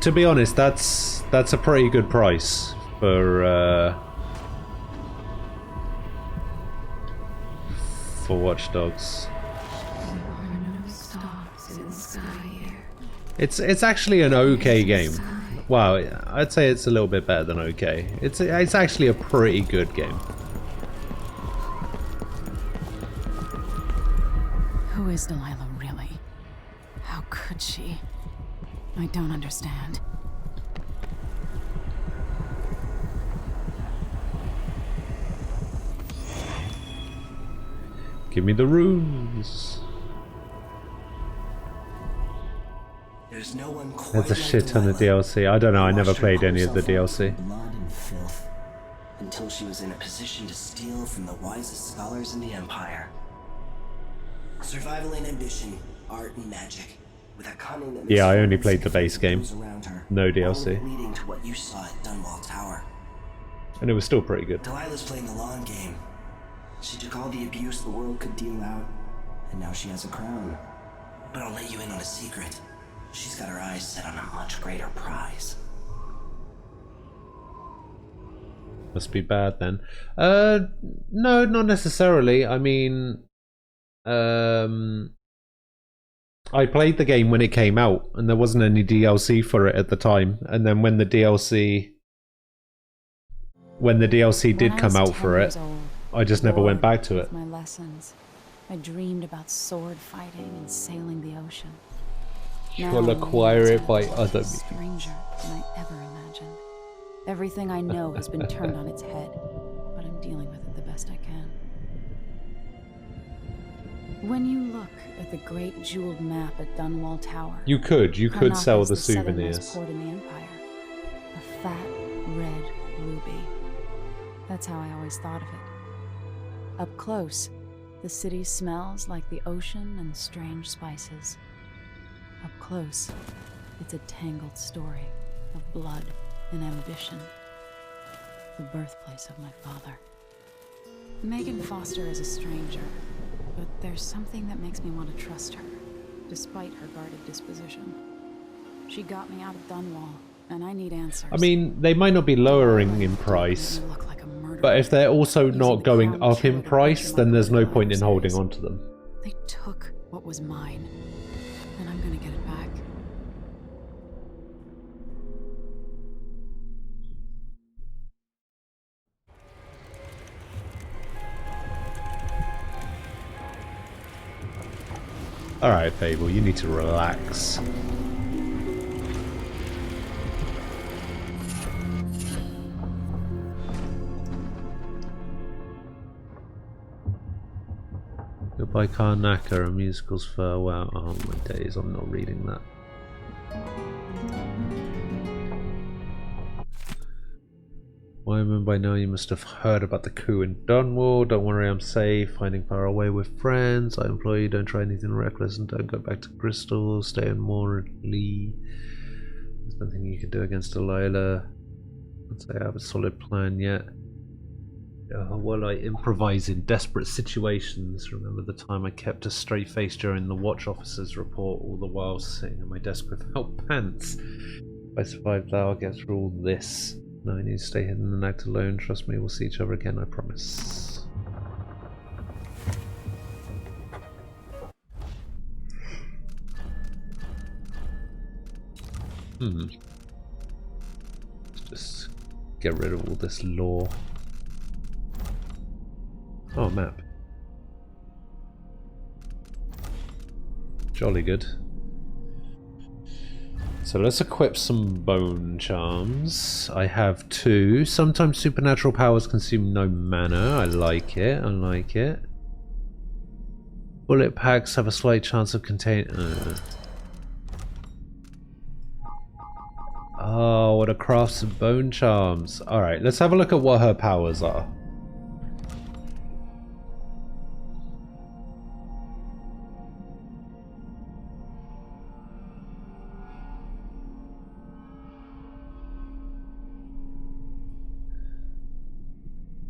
To be honest, that's a pretty good price for Watch Dogs. There are no stars in the sky here. It's actually an okay game. Wow, I'd say it's a little bit better than okay. It's actually a pretty good game. Who is Delilah really? How could she? I don't understand. Give me the runes. There's no one quite There's a like shit ton of Delilah. DLC. I don't know, I never Watched her played put any of the herself DLC. out in blood and filth until she was in a position to steal from the wisest scholars in the Empire. Survival and ambition, art and magic, with a cunning that Yeah, I makes only her played the base game. those around her, No all of DLC. it leading to what you saw at Dunwall Tower. And it was still pretty good. Delilah's playing the long game. She took all the abuse the world could deal out, and now she has a crown. But I'll let you in on a secret. She's got her eyes set on a much greater prize. Must be bad then. No, not necessarily. I mean, I played the game when it came out, and there wasn't any DLC for it at the time. And then when the DLC did When I come was out 10 for years it, old, I just never went back to it. with my lessons, I dreamed about sword fighting and sailing the ocean. Now You'll I'm acquire living it by as a other stranger than I ever imagined. Everything I know has been turned on its head, but I'm dealing with it the best I can. When you look at the great jeweled map at Dunwall Tower, You could Karnak sell is the southernmost souvenirs. port in the Empire. A fat, red ruby. That's how I always thought of it. Up close, the city smells like the ocean and strange spices. Up close, it's a tangled story of blood and ambition. The birthplace of my father. Megan Foster is a stranger, but there's something that makes me want to trust her, despite her guarded disposition. She got me out of Dunwall, and I need answers. I mean, they might not be lowering in price, but if they're also not going up in price, then there's no point in holding on to them. They took what was mine, and I'm gonna get it back. Alright, Fable, you need to relax. Goodbye Karnaka, a musical's farewell. Oh my days, I'm not reading that. Wyman, by now you must have heard about the coup in Dunwall. Don't worry, I'm safe. Hiding far away with friends. I implore you, don't try anything reckless and don't go back to Crystal. Stay in Morley. There's nothing you can do against Delilah. I'd say I have a solid plan yet. While I improvise in desperate situations, remember the time I kept a straight face during the watch officer's report, all the while sitting at my desk without pants. If I survive that, I'll get through all this. No, I need to stay hidden and act alone. Trust me, we'll see each other again, I promise. Let's just get rid of all this lore. Oh, map. Jolly good. So let's equip some bone charms. I have 2. Sometimes supernatural powers consume no mana. I like it. I like it. Bullet packs have a slight chance of containing. Oh, what a craft some bone charms. Alright, let's have a look at what her powers are.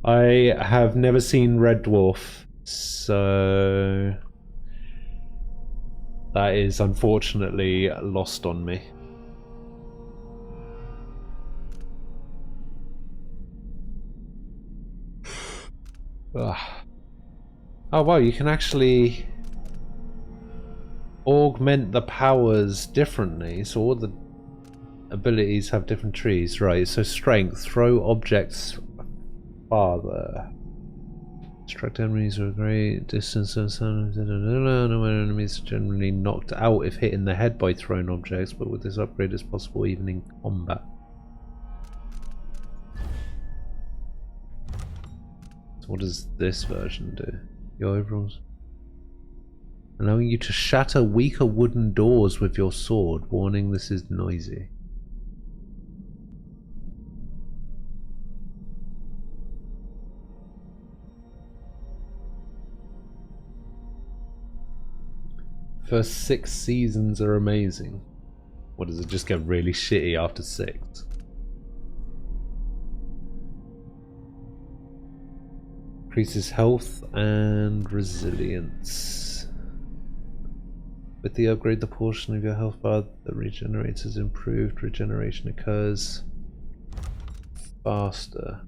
I have never seen Red Dwarf, so that is unfortunately lost on me. Ugh. Oh wow, you can actually augment the powers differently, so all the abilities have different trees. Right, so strength, throw objects farther. Distract enemies with a great distance. No enemies are generally knocked out if hit in the head by thrown objects, but with this upgrade it's possible even in combat. So what does this version do? Your overalls? Allowing you to shatter weaker wooden doors with your sword. Warning, this is noisy. First 6 seasons are amazing. What, does it just get really shitty after 6? Increases health and resilience. With the upgrade, the portion of your health bar that regenerates is improved. Regeneration occurs faster.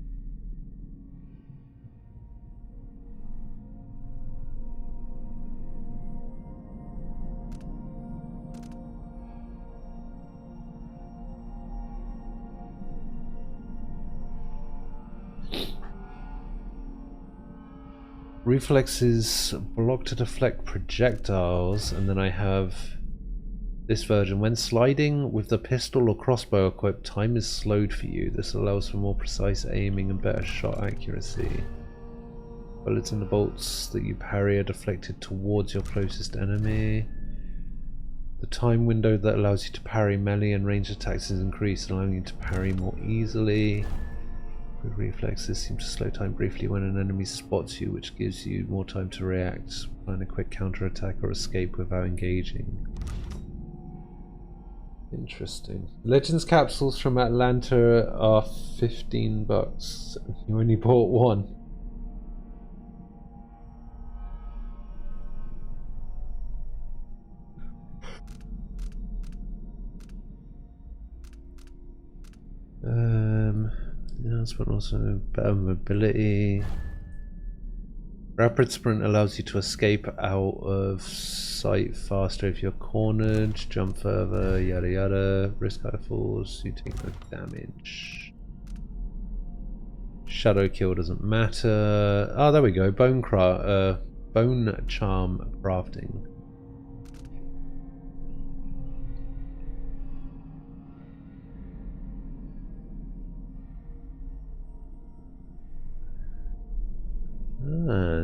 Reflexes block to deflect projectiles, and then I have this version. When sliding with the pistol or crossbow equipped, time is slowed for you. This allows for more precise aiming and better shot accuracy. Bullets and the bolts that you parry are deflected towards your closest enemy. The time window that allows you to parry melee and range attacks is increased, allowing you to parry more easily. Good reflexes seem to slow time briefly when an enemy spots you, which gives you more time to react, plan a quick counterattack or escape without engaging. Interesting. Legends capsules from Atlanta are $15. You only bought one. Yes, but also better mobility. Rapid sprint allows you to escape out of sight faster if you're cornered, jump further, yada yada. Risk high falls, you take no damage. Shadow kill doesn't matter. Oh, there we go. Bone charm crafting.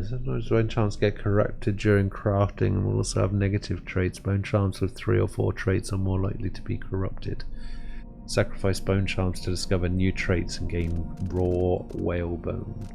Sometimes bone charms get corrupted during crafting and will also have negative traits. Bone charms with 3 or 4 traits are more likely to be corrupted. Sacrifice bone charms to discover new traits and gain raw whalebone.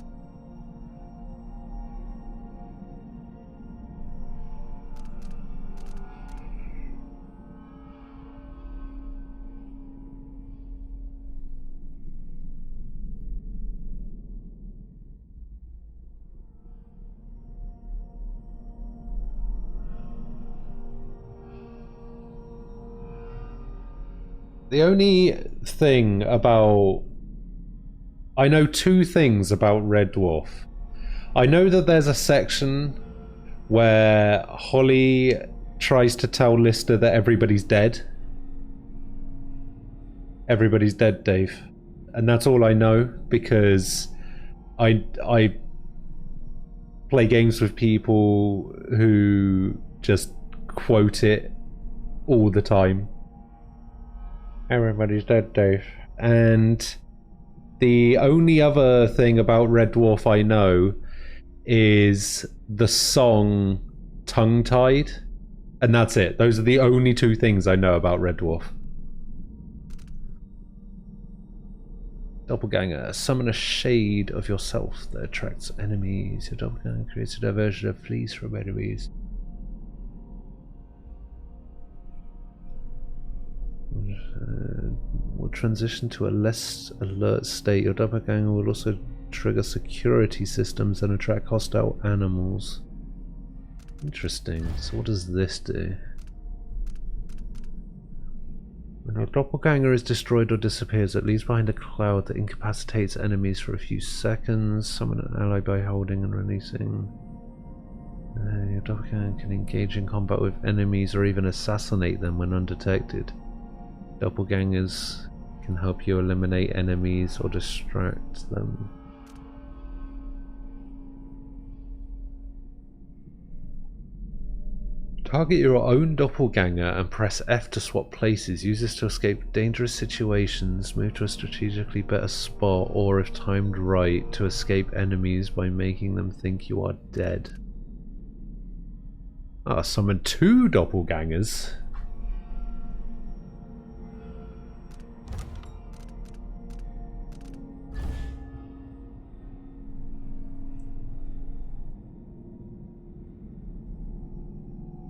The only thing about... I know 2 things about Red Dwarf. I know that there's a section where Holly tries to tell Lister that everybody's dead. Everybody's dead, Dave. And that's all I know, because I play games with people who just quote it all the time. Everybody's dead, Dave. And the only other thing about Red Dwarf I know is the song Tongue-Tied. And that's it. Those are the only 2 things I know about Red Dwarf. Doppelganger. Summon a shade of yourself that attracts enemies. Your doppelganger creates a diversion of fleas from enemies. Will transition to a less alert state. Your doppelganger will also trigger security systems and attract hostile animals. Interesting. So what does this do? When your doppelganger is destroyed or disappears, it leaves behind a cloud that incapacitates enemies for a few seconds. Summon an ally by holding and releasing. Your doppelganger can engage in combat with enemies or even assassinate them when undetected. Doppelgangers can help you eliminate enemies or distract them. Target your own doppelganger and press F to swap places. Use this to escape dangerous situations, move to a strategically better spot, or if timed right, to escape enemies by making them think you are dead. Ah, summon 2 doppelgangers.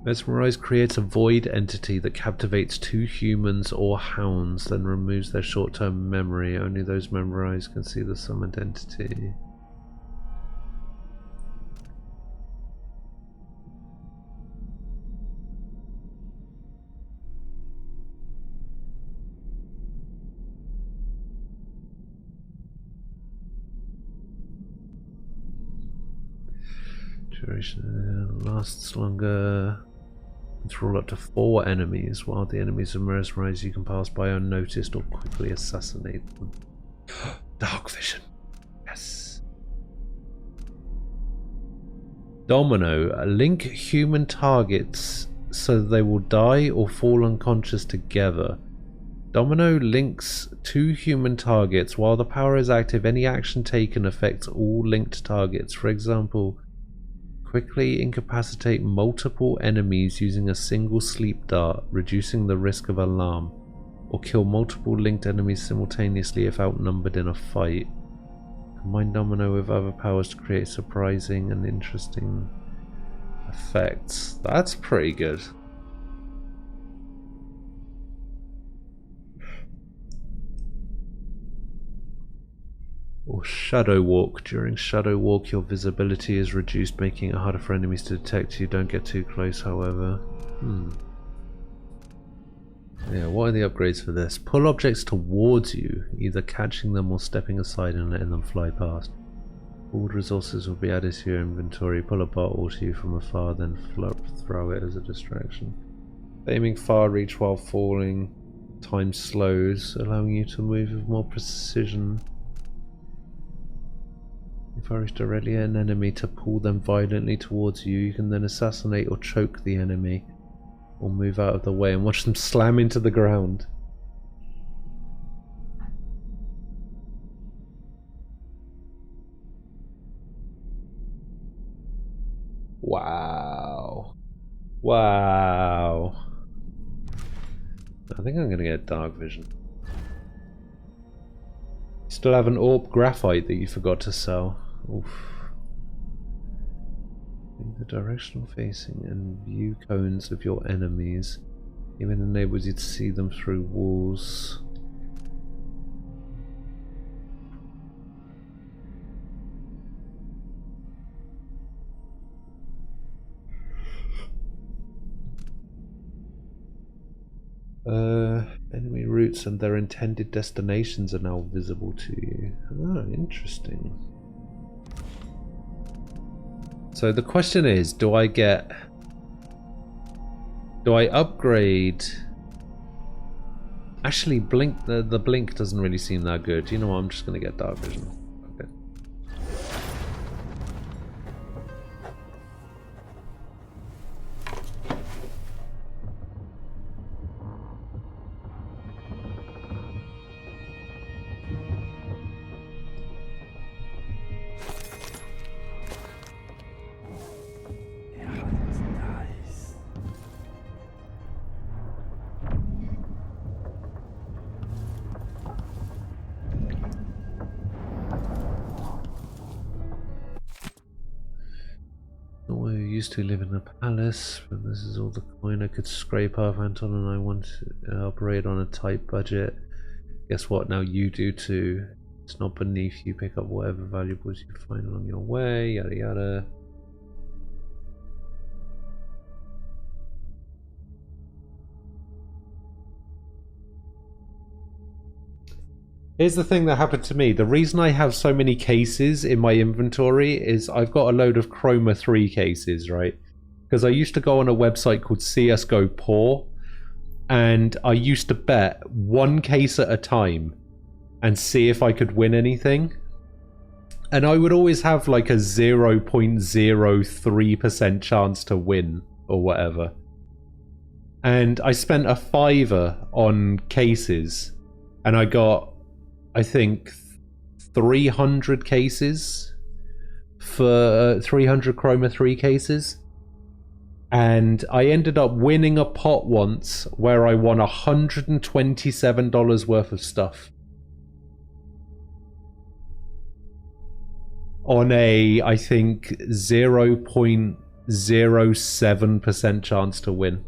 Mesmerize creates a void entity that captivates 2 humans or hounds, then removes their short-term memory. Only those memorized can see the summoned entity. Duration lasts longer. It's roll up to 4 enemies. While the enemies are mesmerized, you can pass by unnoticed or quickly assassinate them. Dark vision. Yes. Domino. Link human targets so they will die or fall unconscious together. Domino links 2 human targets. While the power is active, any action taken affects all linked targets. For example, quickly incapacitate multiple enemies using a single sleep dart, reducing the risk of alarm, or kill multiple linked enemies simultaneously if outnumbered in a fight. Combine Domino with other powers to create surprising and interesting effects. That's pretty good. Or Shadow Walk. During Shadow Walk, your visibility is reduced, making it harder for enemies to detect you. Don't get too close, however. Yeah, what are the upgrades for this? Pull objects towards you, either catching them or stepping aside and letting them fly past. All resources will be added to your inventory. Pull a bottle to you from afar, then throw it as a distraction. Aiming far reach while falling. Time slows, allowing you to move with more precision. If I reach directly at an enemy to pull them violently towards you, you can then assassinate or choke the enemy, or move out of the way and watch them slam into the ground. Wow. Wow. I think I'm gonna get dark vision. Still have an orb graphite that you forgot to sell. Oof. The directional facing and view cones of your enemies even enables you to see them through walls. Enemy routes and their intended destinations are now visible to you. Oh, interesting. So the question is, do I upgrade? Actually, blink. The blink doesn't really seem that good. You know what? I'm just gonna get dark vision. Okay. I used to live in a palace, but this is all the coin I could scrape off. Anton and I want to operate on a tight budget. Guess what? Now you do too. It's not beneath you. Pick up whatever valuables you find along your way. Yada yada. Here's the thing that happened to me. The reason I have so many cases in my inventory is I've got a load of Chroma 3 cases, right? Because I used to go on a website called CSGO Poor, and I used to bet one case at a time and see if I could win anything. And I would always have like a 0.03% chance to win or whatever. And I spent a $5 on cases, and I got, I think, 300 cases for 300 Chroma 3 cases. And I ended up winning a pot once where I won $127 worth of stuff. On a, I think, 0.07% chance to win.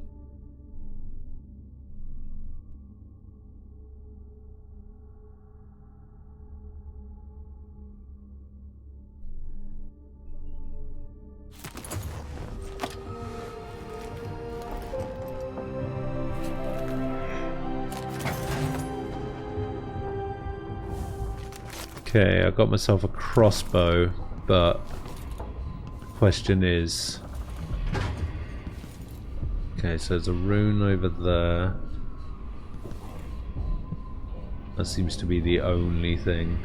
Okay, I got myself a crossbow, but the question is... Okay, so there's a rune over there. That seems to be the only thing.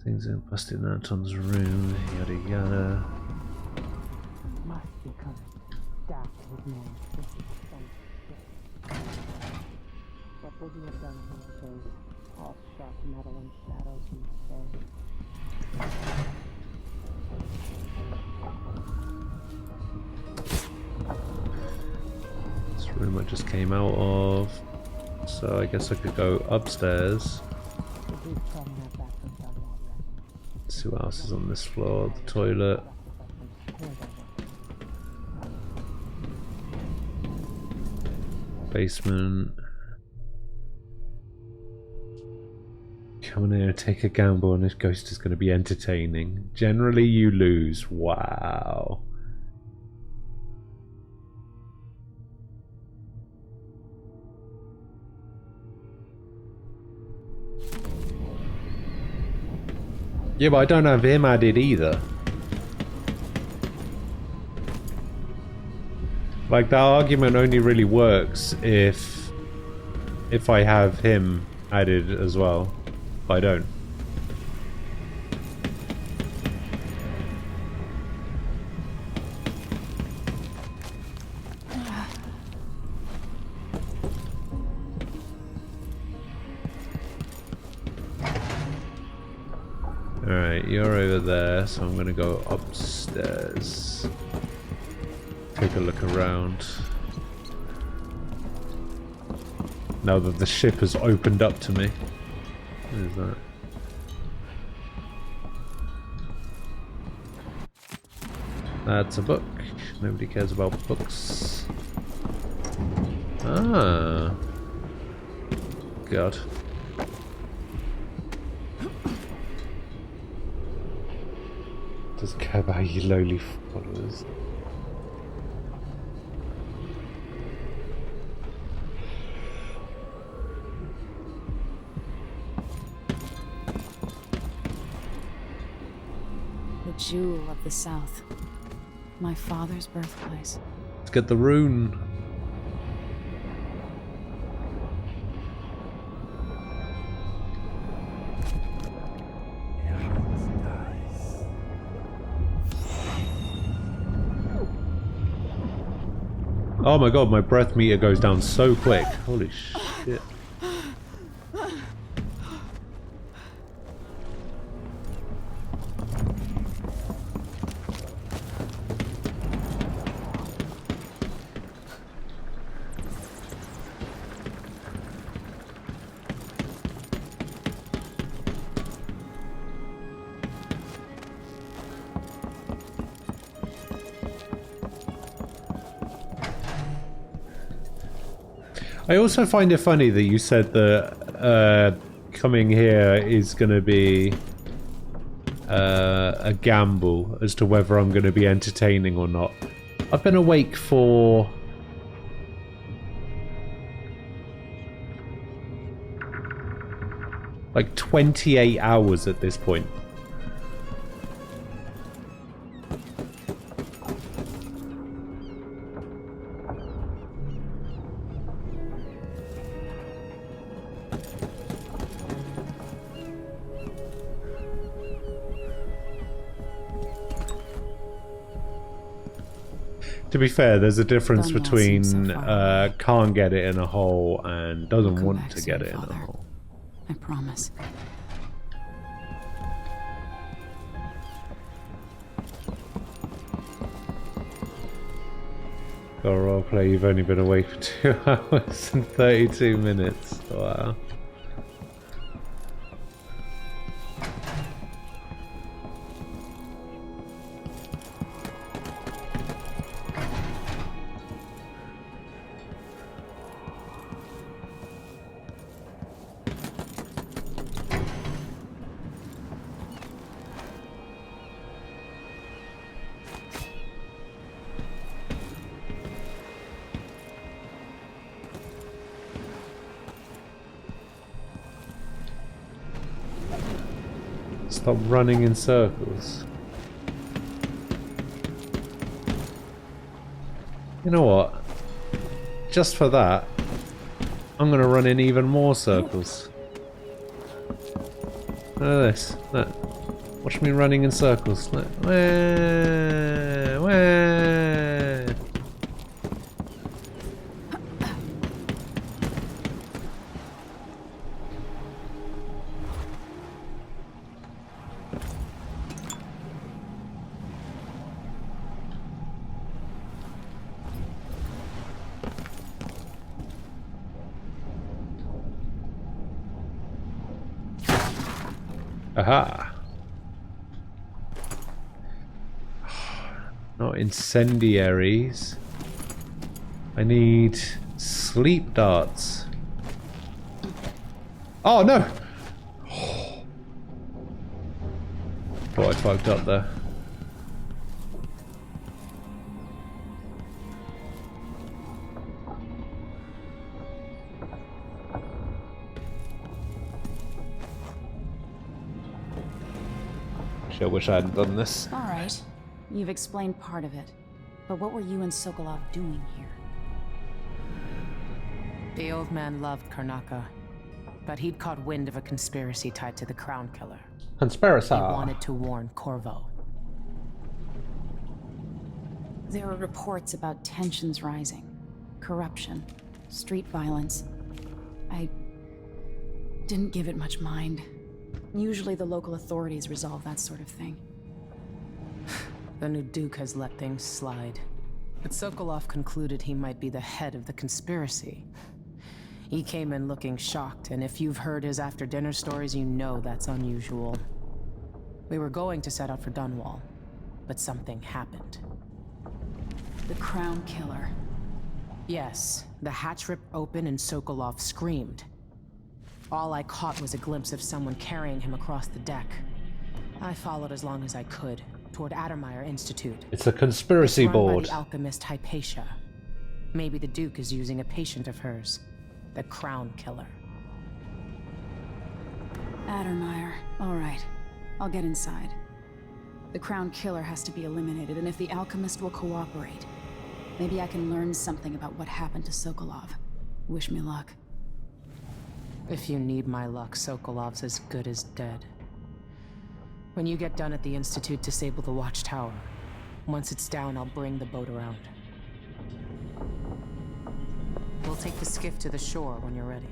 Things are busting Anton's room, yada yada. Must be coming. Staff with me. What would you have done in those all sharp metal and shadows and stone? This room I just came out of, so I guess I could go upstairs. See what else is on this floor. The toilet. Basement. Come in here and take a gamble and this ghost is going to be entertaining. Generally you lose. Wow. Yeah, but I don't have him added either. Like, that argument only really works if I have him added as well. But I don't. Alright, you're over there, so I'm gonna go upstairs. Take a look around. Now that the ship has opened up to me. What is that? That's a book. Nobody cares about books. Ah. God. Doesn't care about you lowly followers. The jewel of the South. My father's birthplace. Let's get the rune. Oh my god, my breath meter goes down so quick. Holy shit. I also find it funny that you said that coming here is going to be a gamble as to whether I'm going to be entertaining or not. I've been awake for like 28 hours at this point. To be fair, there's a difference between can't get it in a hole and doesn't want to get it in a hole. I promise. Got a roleplay, you've only been awake for 2 hours and 32 minutes. Wow. Stop running in circles. You know what? Just for that, I'm gonna run in even more circles. Look at this. Look. Watch me running in circles. Look. Wah, wah. Aha! Not incendiaries. I need sleep darts. Oh no! Thought I fucked up there. Actually, I wish I hadn't done this. All right. You've explained part of it. But what were you and Sokolov doing here? The old man loved Karnaka, but he'd caught wind of a conspiracy tied to the Crown Killer. Conspiracy. He wanted to warn Corvo. There were reports about tensions rising, corruption, street violence. I didn't give it much mind. Usually the local authorities resolve that sort of thing. The new Duke has let things slide. But Sokolov concluded he might be the head of the conspiracy. He came in looking shocked, and if you've heard his after-dinner stories, you know that's unusual. We were going to set out for Dunwall, but something happened. The Crown Killer. Yes, the hatch ripped open and Sokolov screamed. All I caught was a glimpse of someone carrying him across the deck. I followed as long as I could, toward Addermeyer Institute. It's a conspiracy It's run board. by the alchemist Hypatia. Maybe the Duke is using a patient of hers, the Crown Killer. Addermeyer. All right. I'll get inside. The Crown Killer has to be eliminated, and if the alchemist will cooperate, maybe I can learn something about what happened to Sokolov. Wish me luck. If you need my luck, Sokolov's as good as dead. When you get done at the Institute, disable the watchtower. Once it's down, I'll bring the boat around. We'll take the skiff to the shore when you're ready.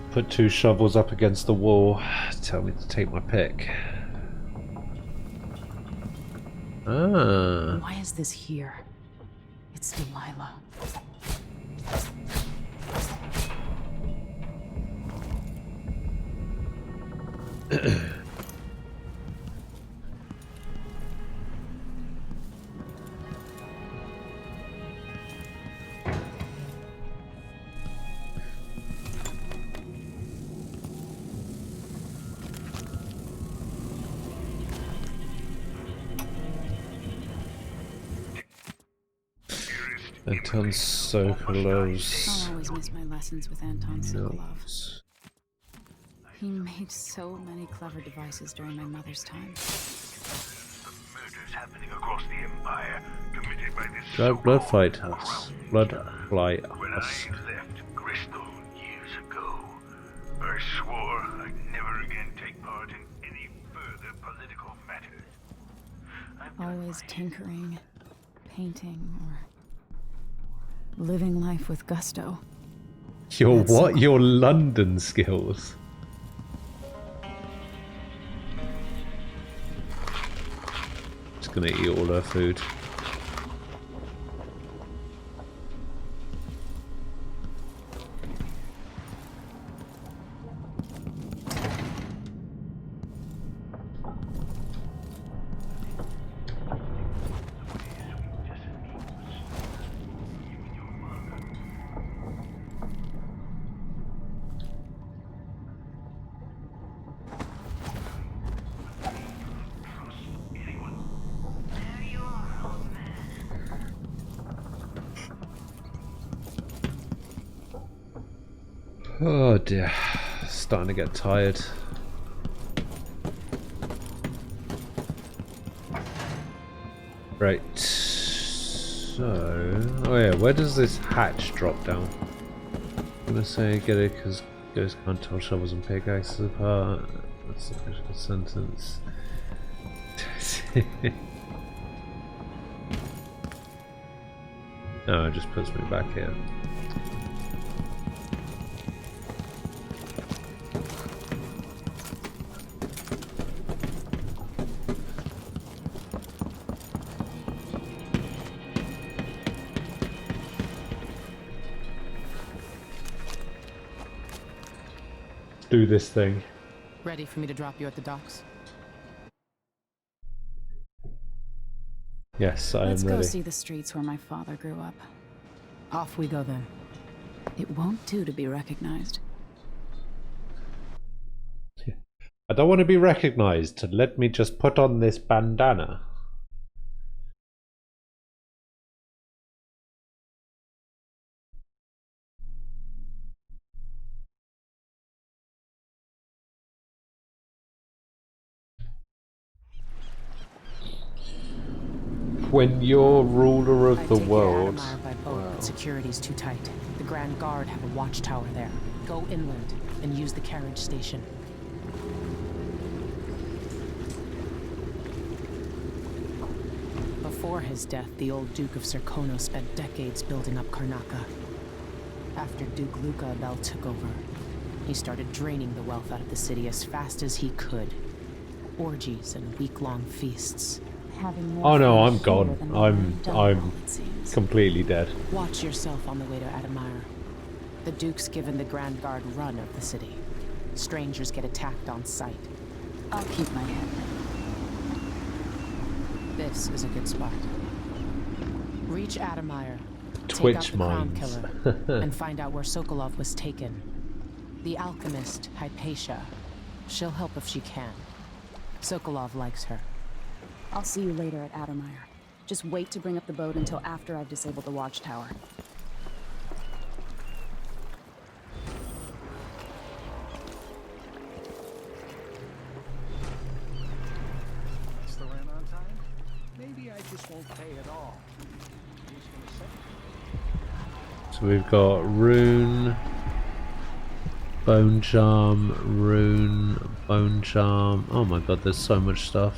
Put 2 shovels up against the wall. Tell me to take my pick. Ah. Why is this here? It's Delilah. Anton Sokolov's. I'll always miss my lessons with Anton Sokolov. He made so many clever devices during my mother's time. Murders happening across the Empire, committed by this Blood fight us. Blood flight When us. I left Bristol years ago, I swore I'd never again take part in any further political matters. Always tinkering, painting, or living life with gusto. Your what? Your London skills. Just gonna eat all her food. Oh dear, starting to get tired. Right, so... oh yeah, where does this hatch drop down? I'm gonna say get it because ghosts can't tell shovels and pickaxes apart. That's a difficult sentence. No, it just puts me back here. Do this thing. Ready for me to drop you at the docks? Yes, I am Let's ready. go see the streets where my father grew up. Off we go then. It won't do to be recognized. I don't want to be recognized. Let me just put on this bandana. When you're ruler of I'd the take you to world. Admire by boat, but security's too tight. The Grand Guard have a watchtower there. Go inland and use the carriage station. Before his death, the old Duke of Serkonos spent decades building up Karnaca. After Duke Luca Abel took over, he started draining the wealth out of the city as fast as he could. Orgies and week-long feasts. Oh no, I'm gone. I'm completely dead. Watch yourself on the way to Admire. The Duke's given the Grand Guard run of the city. Strangers get attacked on sight. I'll keep my head. This is a good spot. Reach Admire. Twitch take out the Crown mines. Killer, and find out where Sokolov was taken. The alchemist, Hypatia. She'll help if she can. Sokolov likes her. I'll see you later at Admire. Just wait to bring up the boat until after I've disabled the watchtower. Is the rent on time? Maybe I just won't pay at all. Who's gonna say? So we've got Rune, Bone Charm, Rune, Bone Charm. Oh my god, there's so much stuff.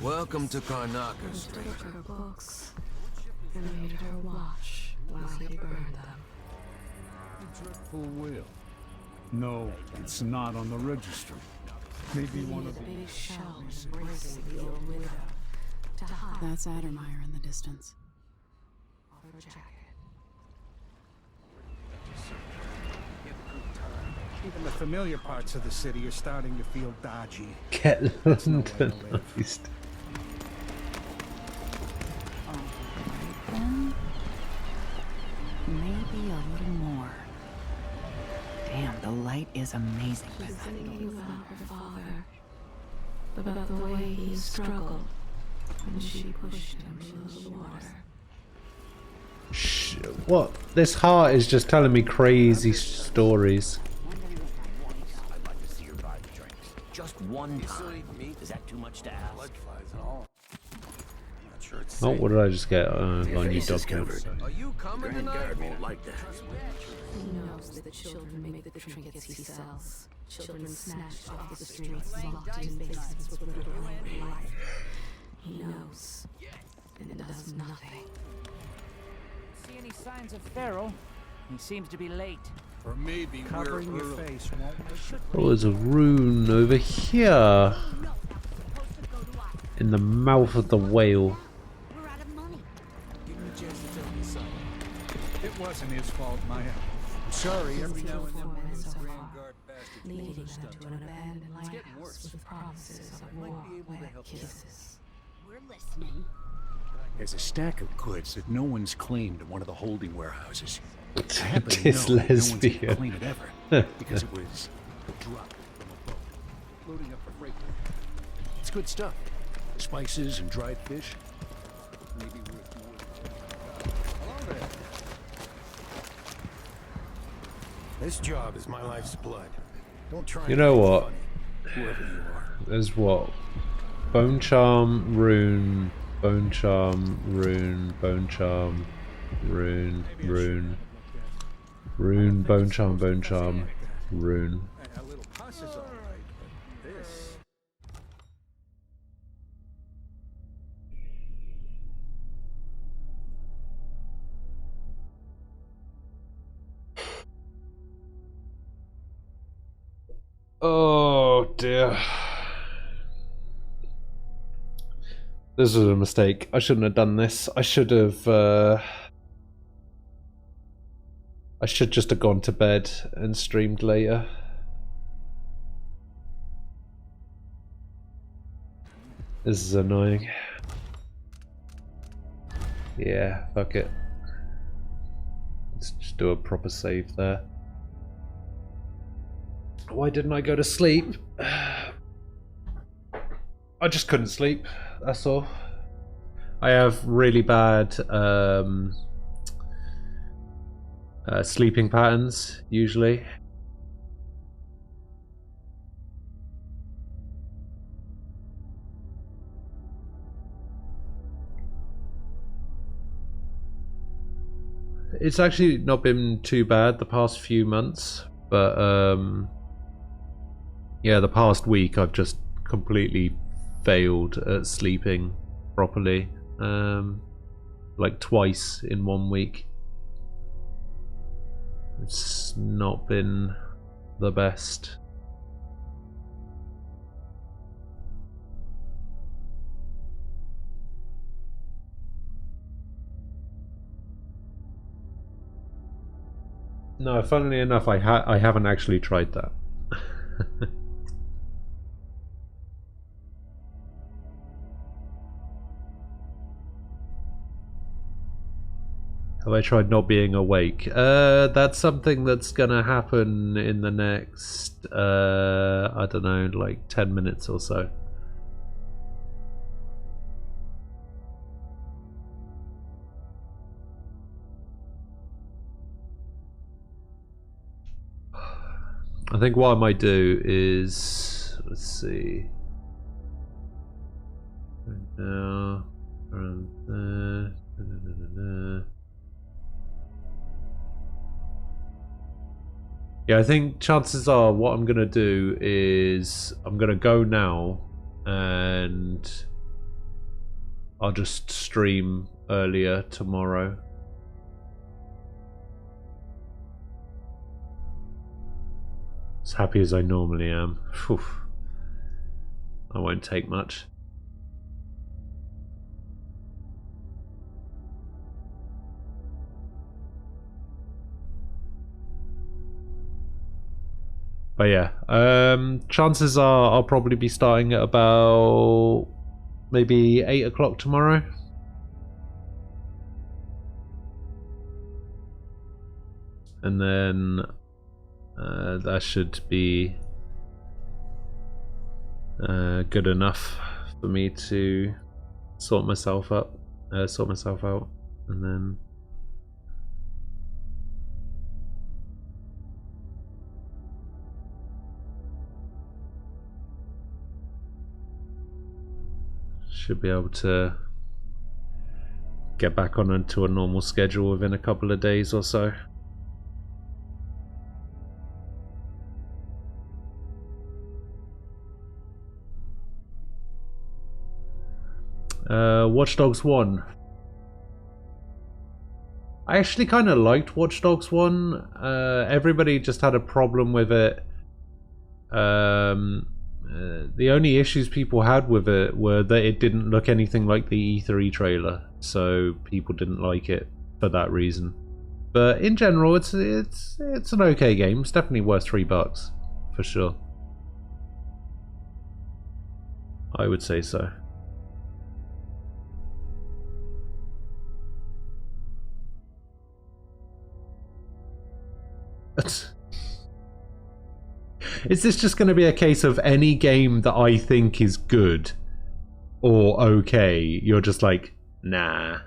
Welcome to Karnaca, stranger. Her books and made her watch while he burned them. Dreadful will. No, it's not on the registry. Maybe one of the big shelves embracing the old widow to hide That's Admire in the distance. her jacket. Even the familiar parts of the city are starting to feel dodgy. Get London East. Then, maybe a little more. Damn, the light is amazing. She's thinking about her father, about the way he struggled when she pushed him into the water. What? This heart is just telling me crazy stories. I'd like to see her buy the drinks. Just one time. Is that too much to ask? Oh, what did I just get? Your Got a new face is document. covered. Are you coming Grand tonight? Guard won't like that. He knows that the children make the trinkets he sells. Children snatched off the streets, locked in basements with little red light. He knows, and does nothing. See any signs of Pharaoh? He seems to be late. Or maybe covering your face won't. Oh, there's a rune over here. In the mouth of the whale. It wasn't his fault, Maya. I'm sorry. Every now and then, Men so Grand far, Guard bastard leading pulls them stuff. to an abandoned It's getting lighthouse worse. with promises of war, wet kisses. We're listening. There's a stack of goods that no one's claimed in one of the holding warehouses. I happen to This know that no one's lesbian. gonna claim it ever, because it was dropped from a boat, loading up a freight. It's good stuff. Spices and dried fish. Maybe worth more. Hello there. This job is my life's blood. Don't try. You know and make it what? funny, whoever you are. There's what? Bone Charm, Rune, Bone Charm, Rune, Bone Charm, Rune, Rune, Rune, Bone Charm, Rune. A little pus is all right, but this. Oh dear. This was a mistake. I shouldn't have done this. I should just have gone to bed and streamed later. This is annoying. Yeah, fuck it. Let's just do a proper save there. Why didn't I go to sleep? I just couldn't sleep, that's all. I have really bad sleeping patterns, usually. It's actually not been too bad the past few months, but yeah, the past week I've just completely failed at sleeping properly, like twice in 1 week. It's not been the best. No, funnily enough, I haven't actually tried that. Have I tried not being awake? That's something that's gonna happen in the next, I don't know, like 10 minutes or so. I think what I might do is, let's see. Now, around there. Yeah, I think chances are what I'm gonna do is I'm gonna go now and I'll just stream earlier tomorrow. As happy as I normally am. Whew. I won't take much. But yeah, chances are I'll probably be starting at about maybe 8 o'clock tomorrow. And then that should be good enough for me to sort myself out, and then should be able to get back on into a normal schedule within a couple of days or so. Watch Dogs 1. I actually kind of liked Watch Dogs 1. Everybody just had a problem with it. The only issues people had with it were that it didn't look anything like the E3 trailer, so people didn't like it for that reason. But in general, it's an okay game. It's definitely worth $3 for sure. I would say so. Is this just going to be a case of any game that I think is good or okay, you're just like, nah?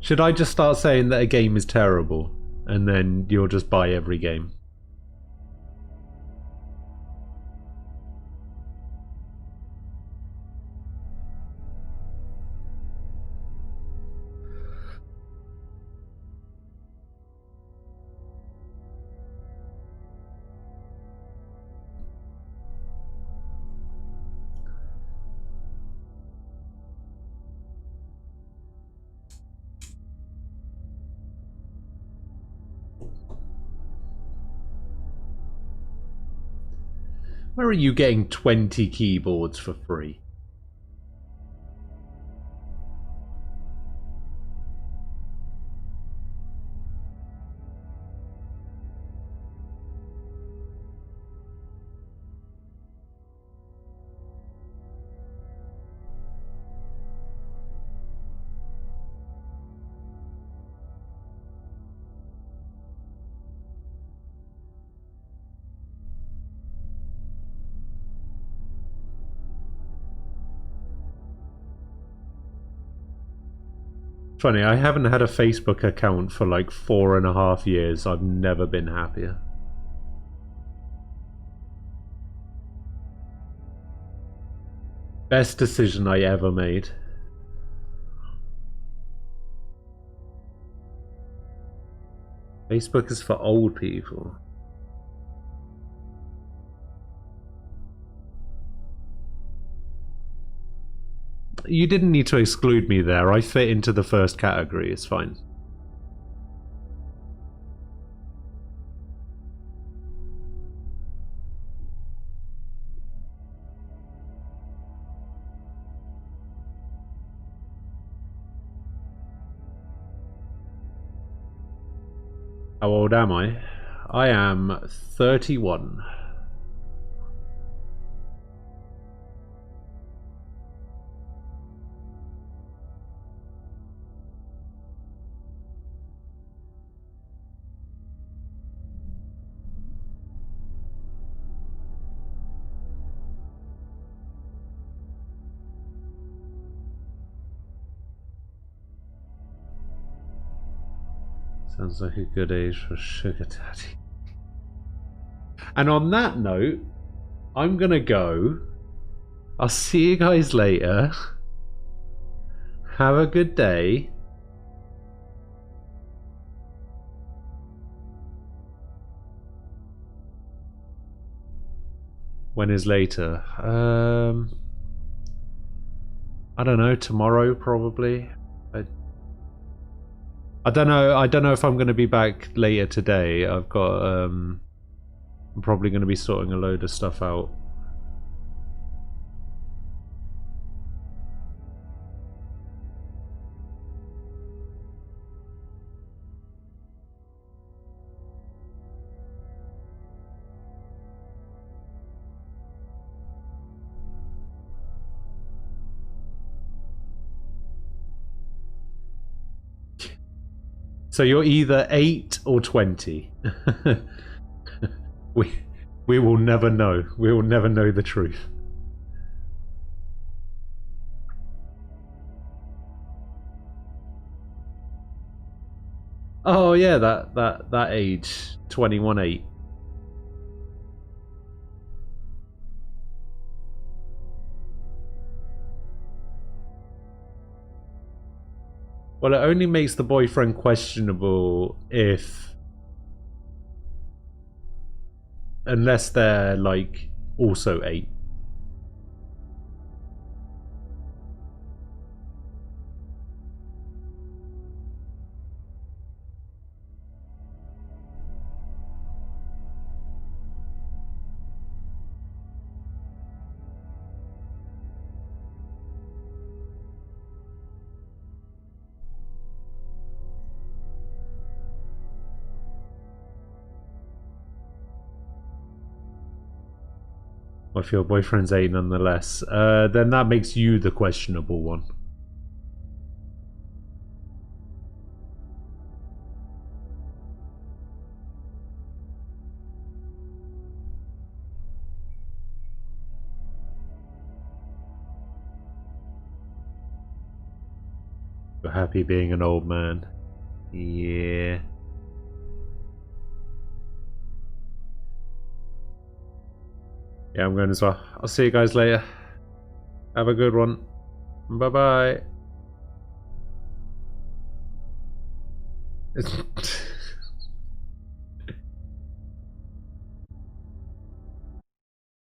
Should I just start saying that a game is terrible and then you'll just buy every game? Where are you getting 20 keyboards for free? Funny, I haven't had a Facebook account for like 4.5 years. I've never been happier. Best decision I ever made. Facebook is for old people. You didn't need to exclude me there. I fit into the first category. It's fine. How old am I? I am 31. Sounds like a good age for sugar daddy. And on that note, I'm gonna go. I'll see you guys later. Have a good day. When is later? I don't know, tomorrow probably. I don't know if I'm going to be back later today. I've got I'm probably going to be sorting a load of stuff out. So you're either 8 or 20. we will never know. We will never know the truth. Oh yeah, that age, 21-8. Well, it only makes the boyfriend questionable if... unless they're, like, also 8. If your boyfriend's 8 nonetheless, then that makes you the questionable one. You're happy being an old man. Yeah. Yeah, I'm going as well. I'll see you guys later. Have a good one. Bye-bye.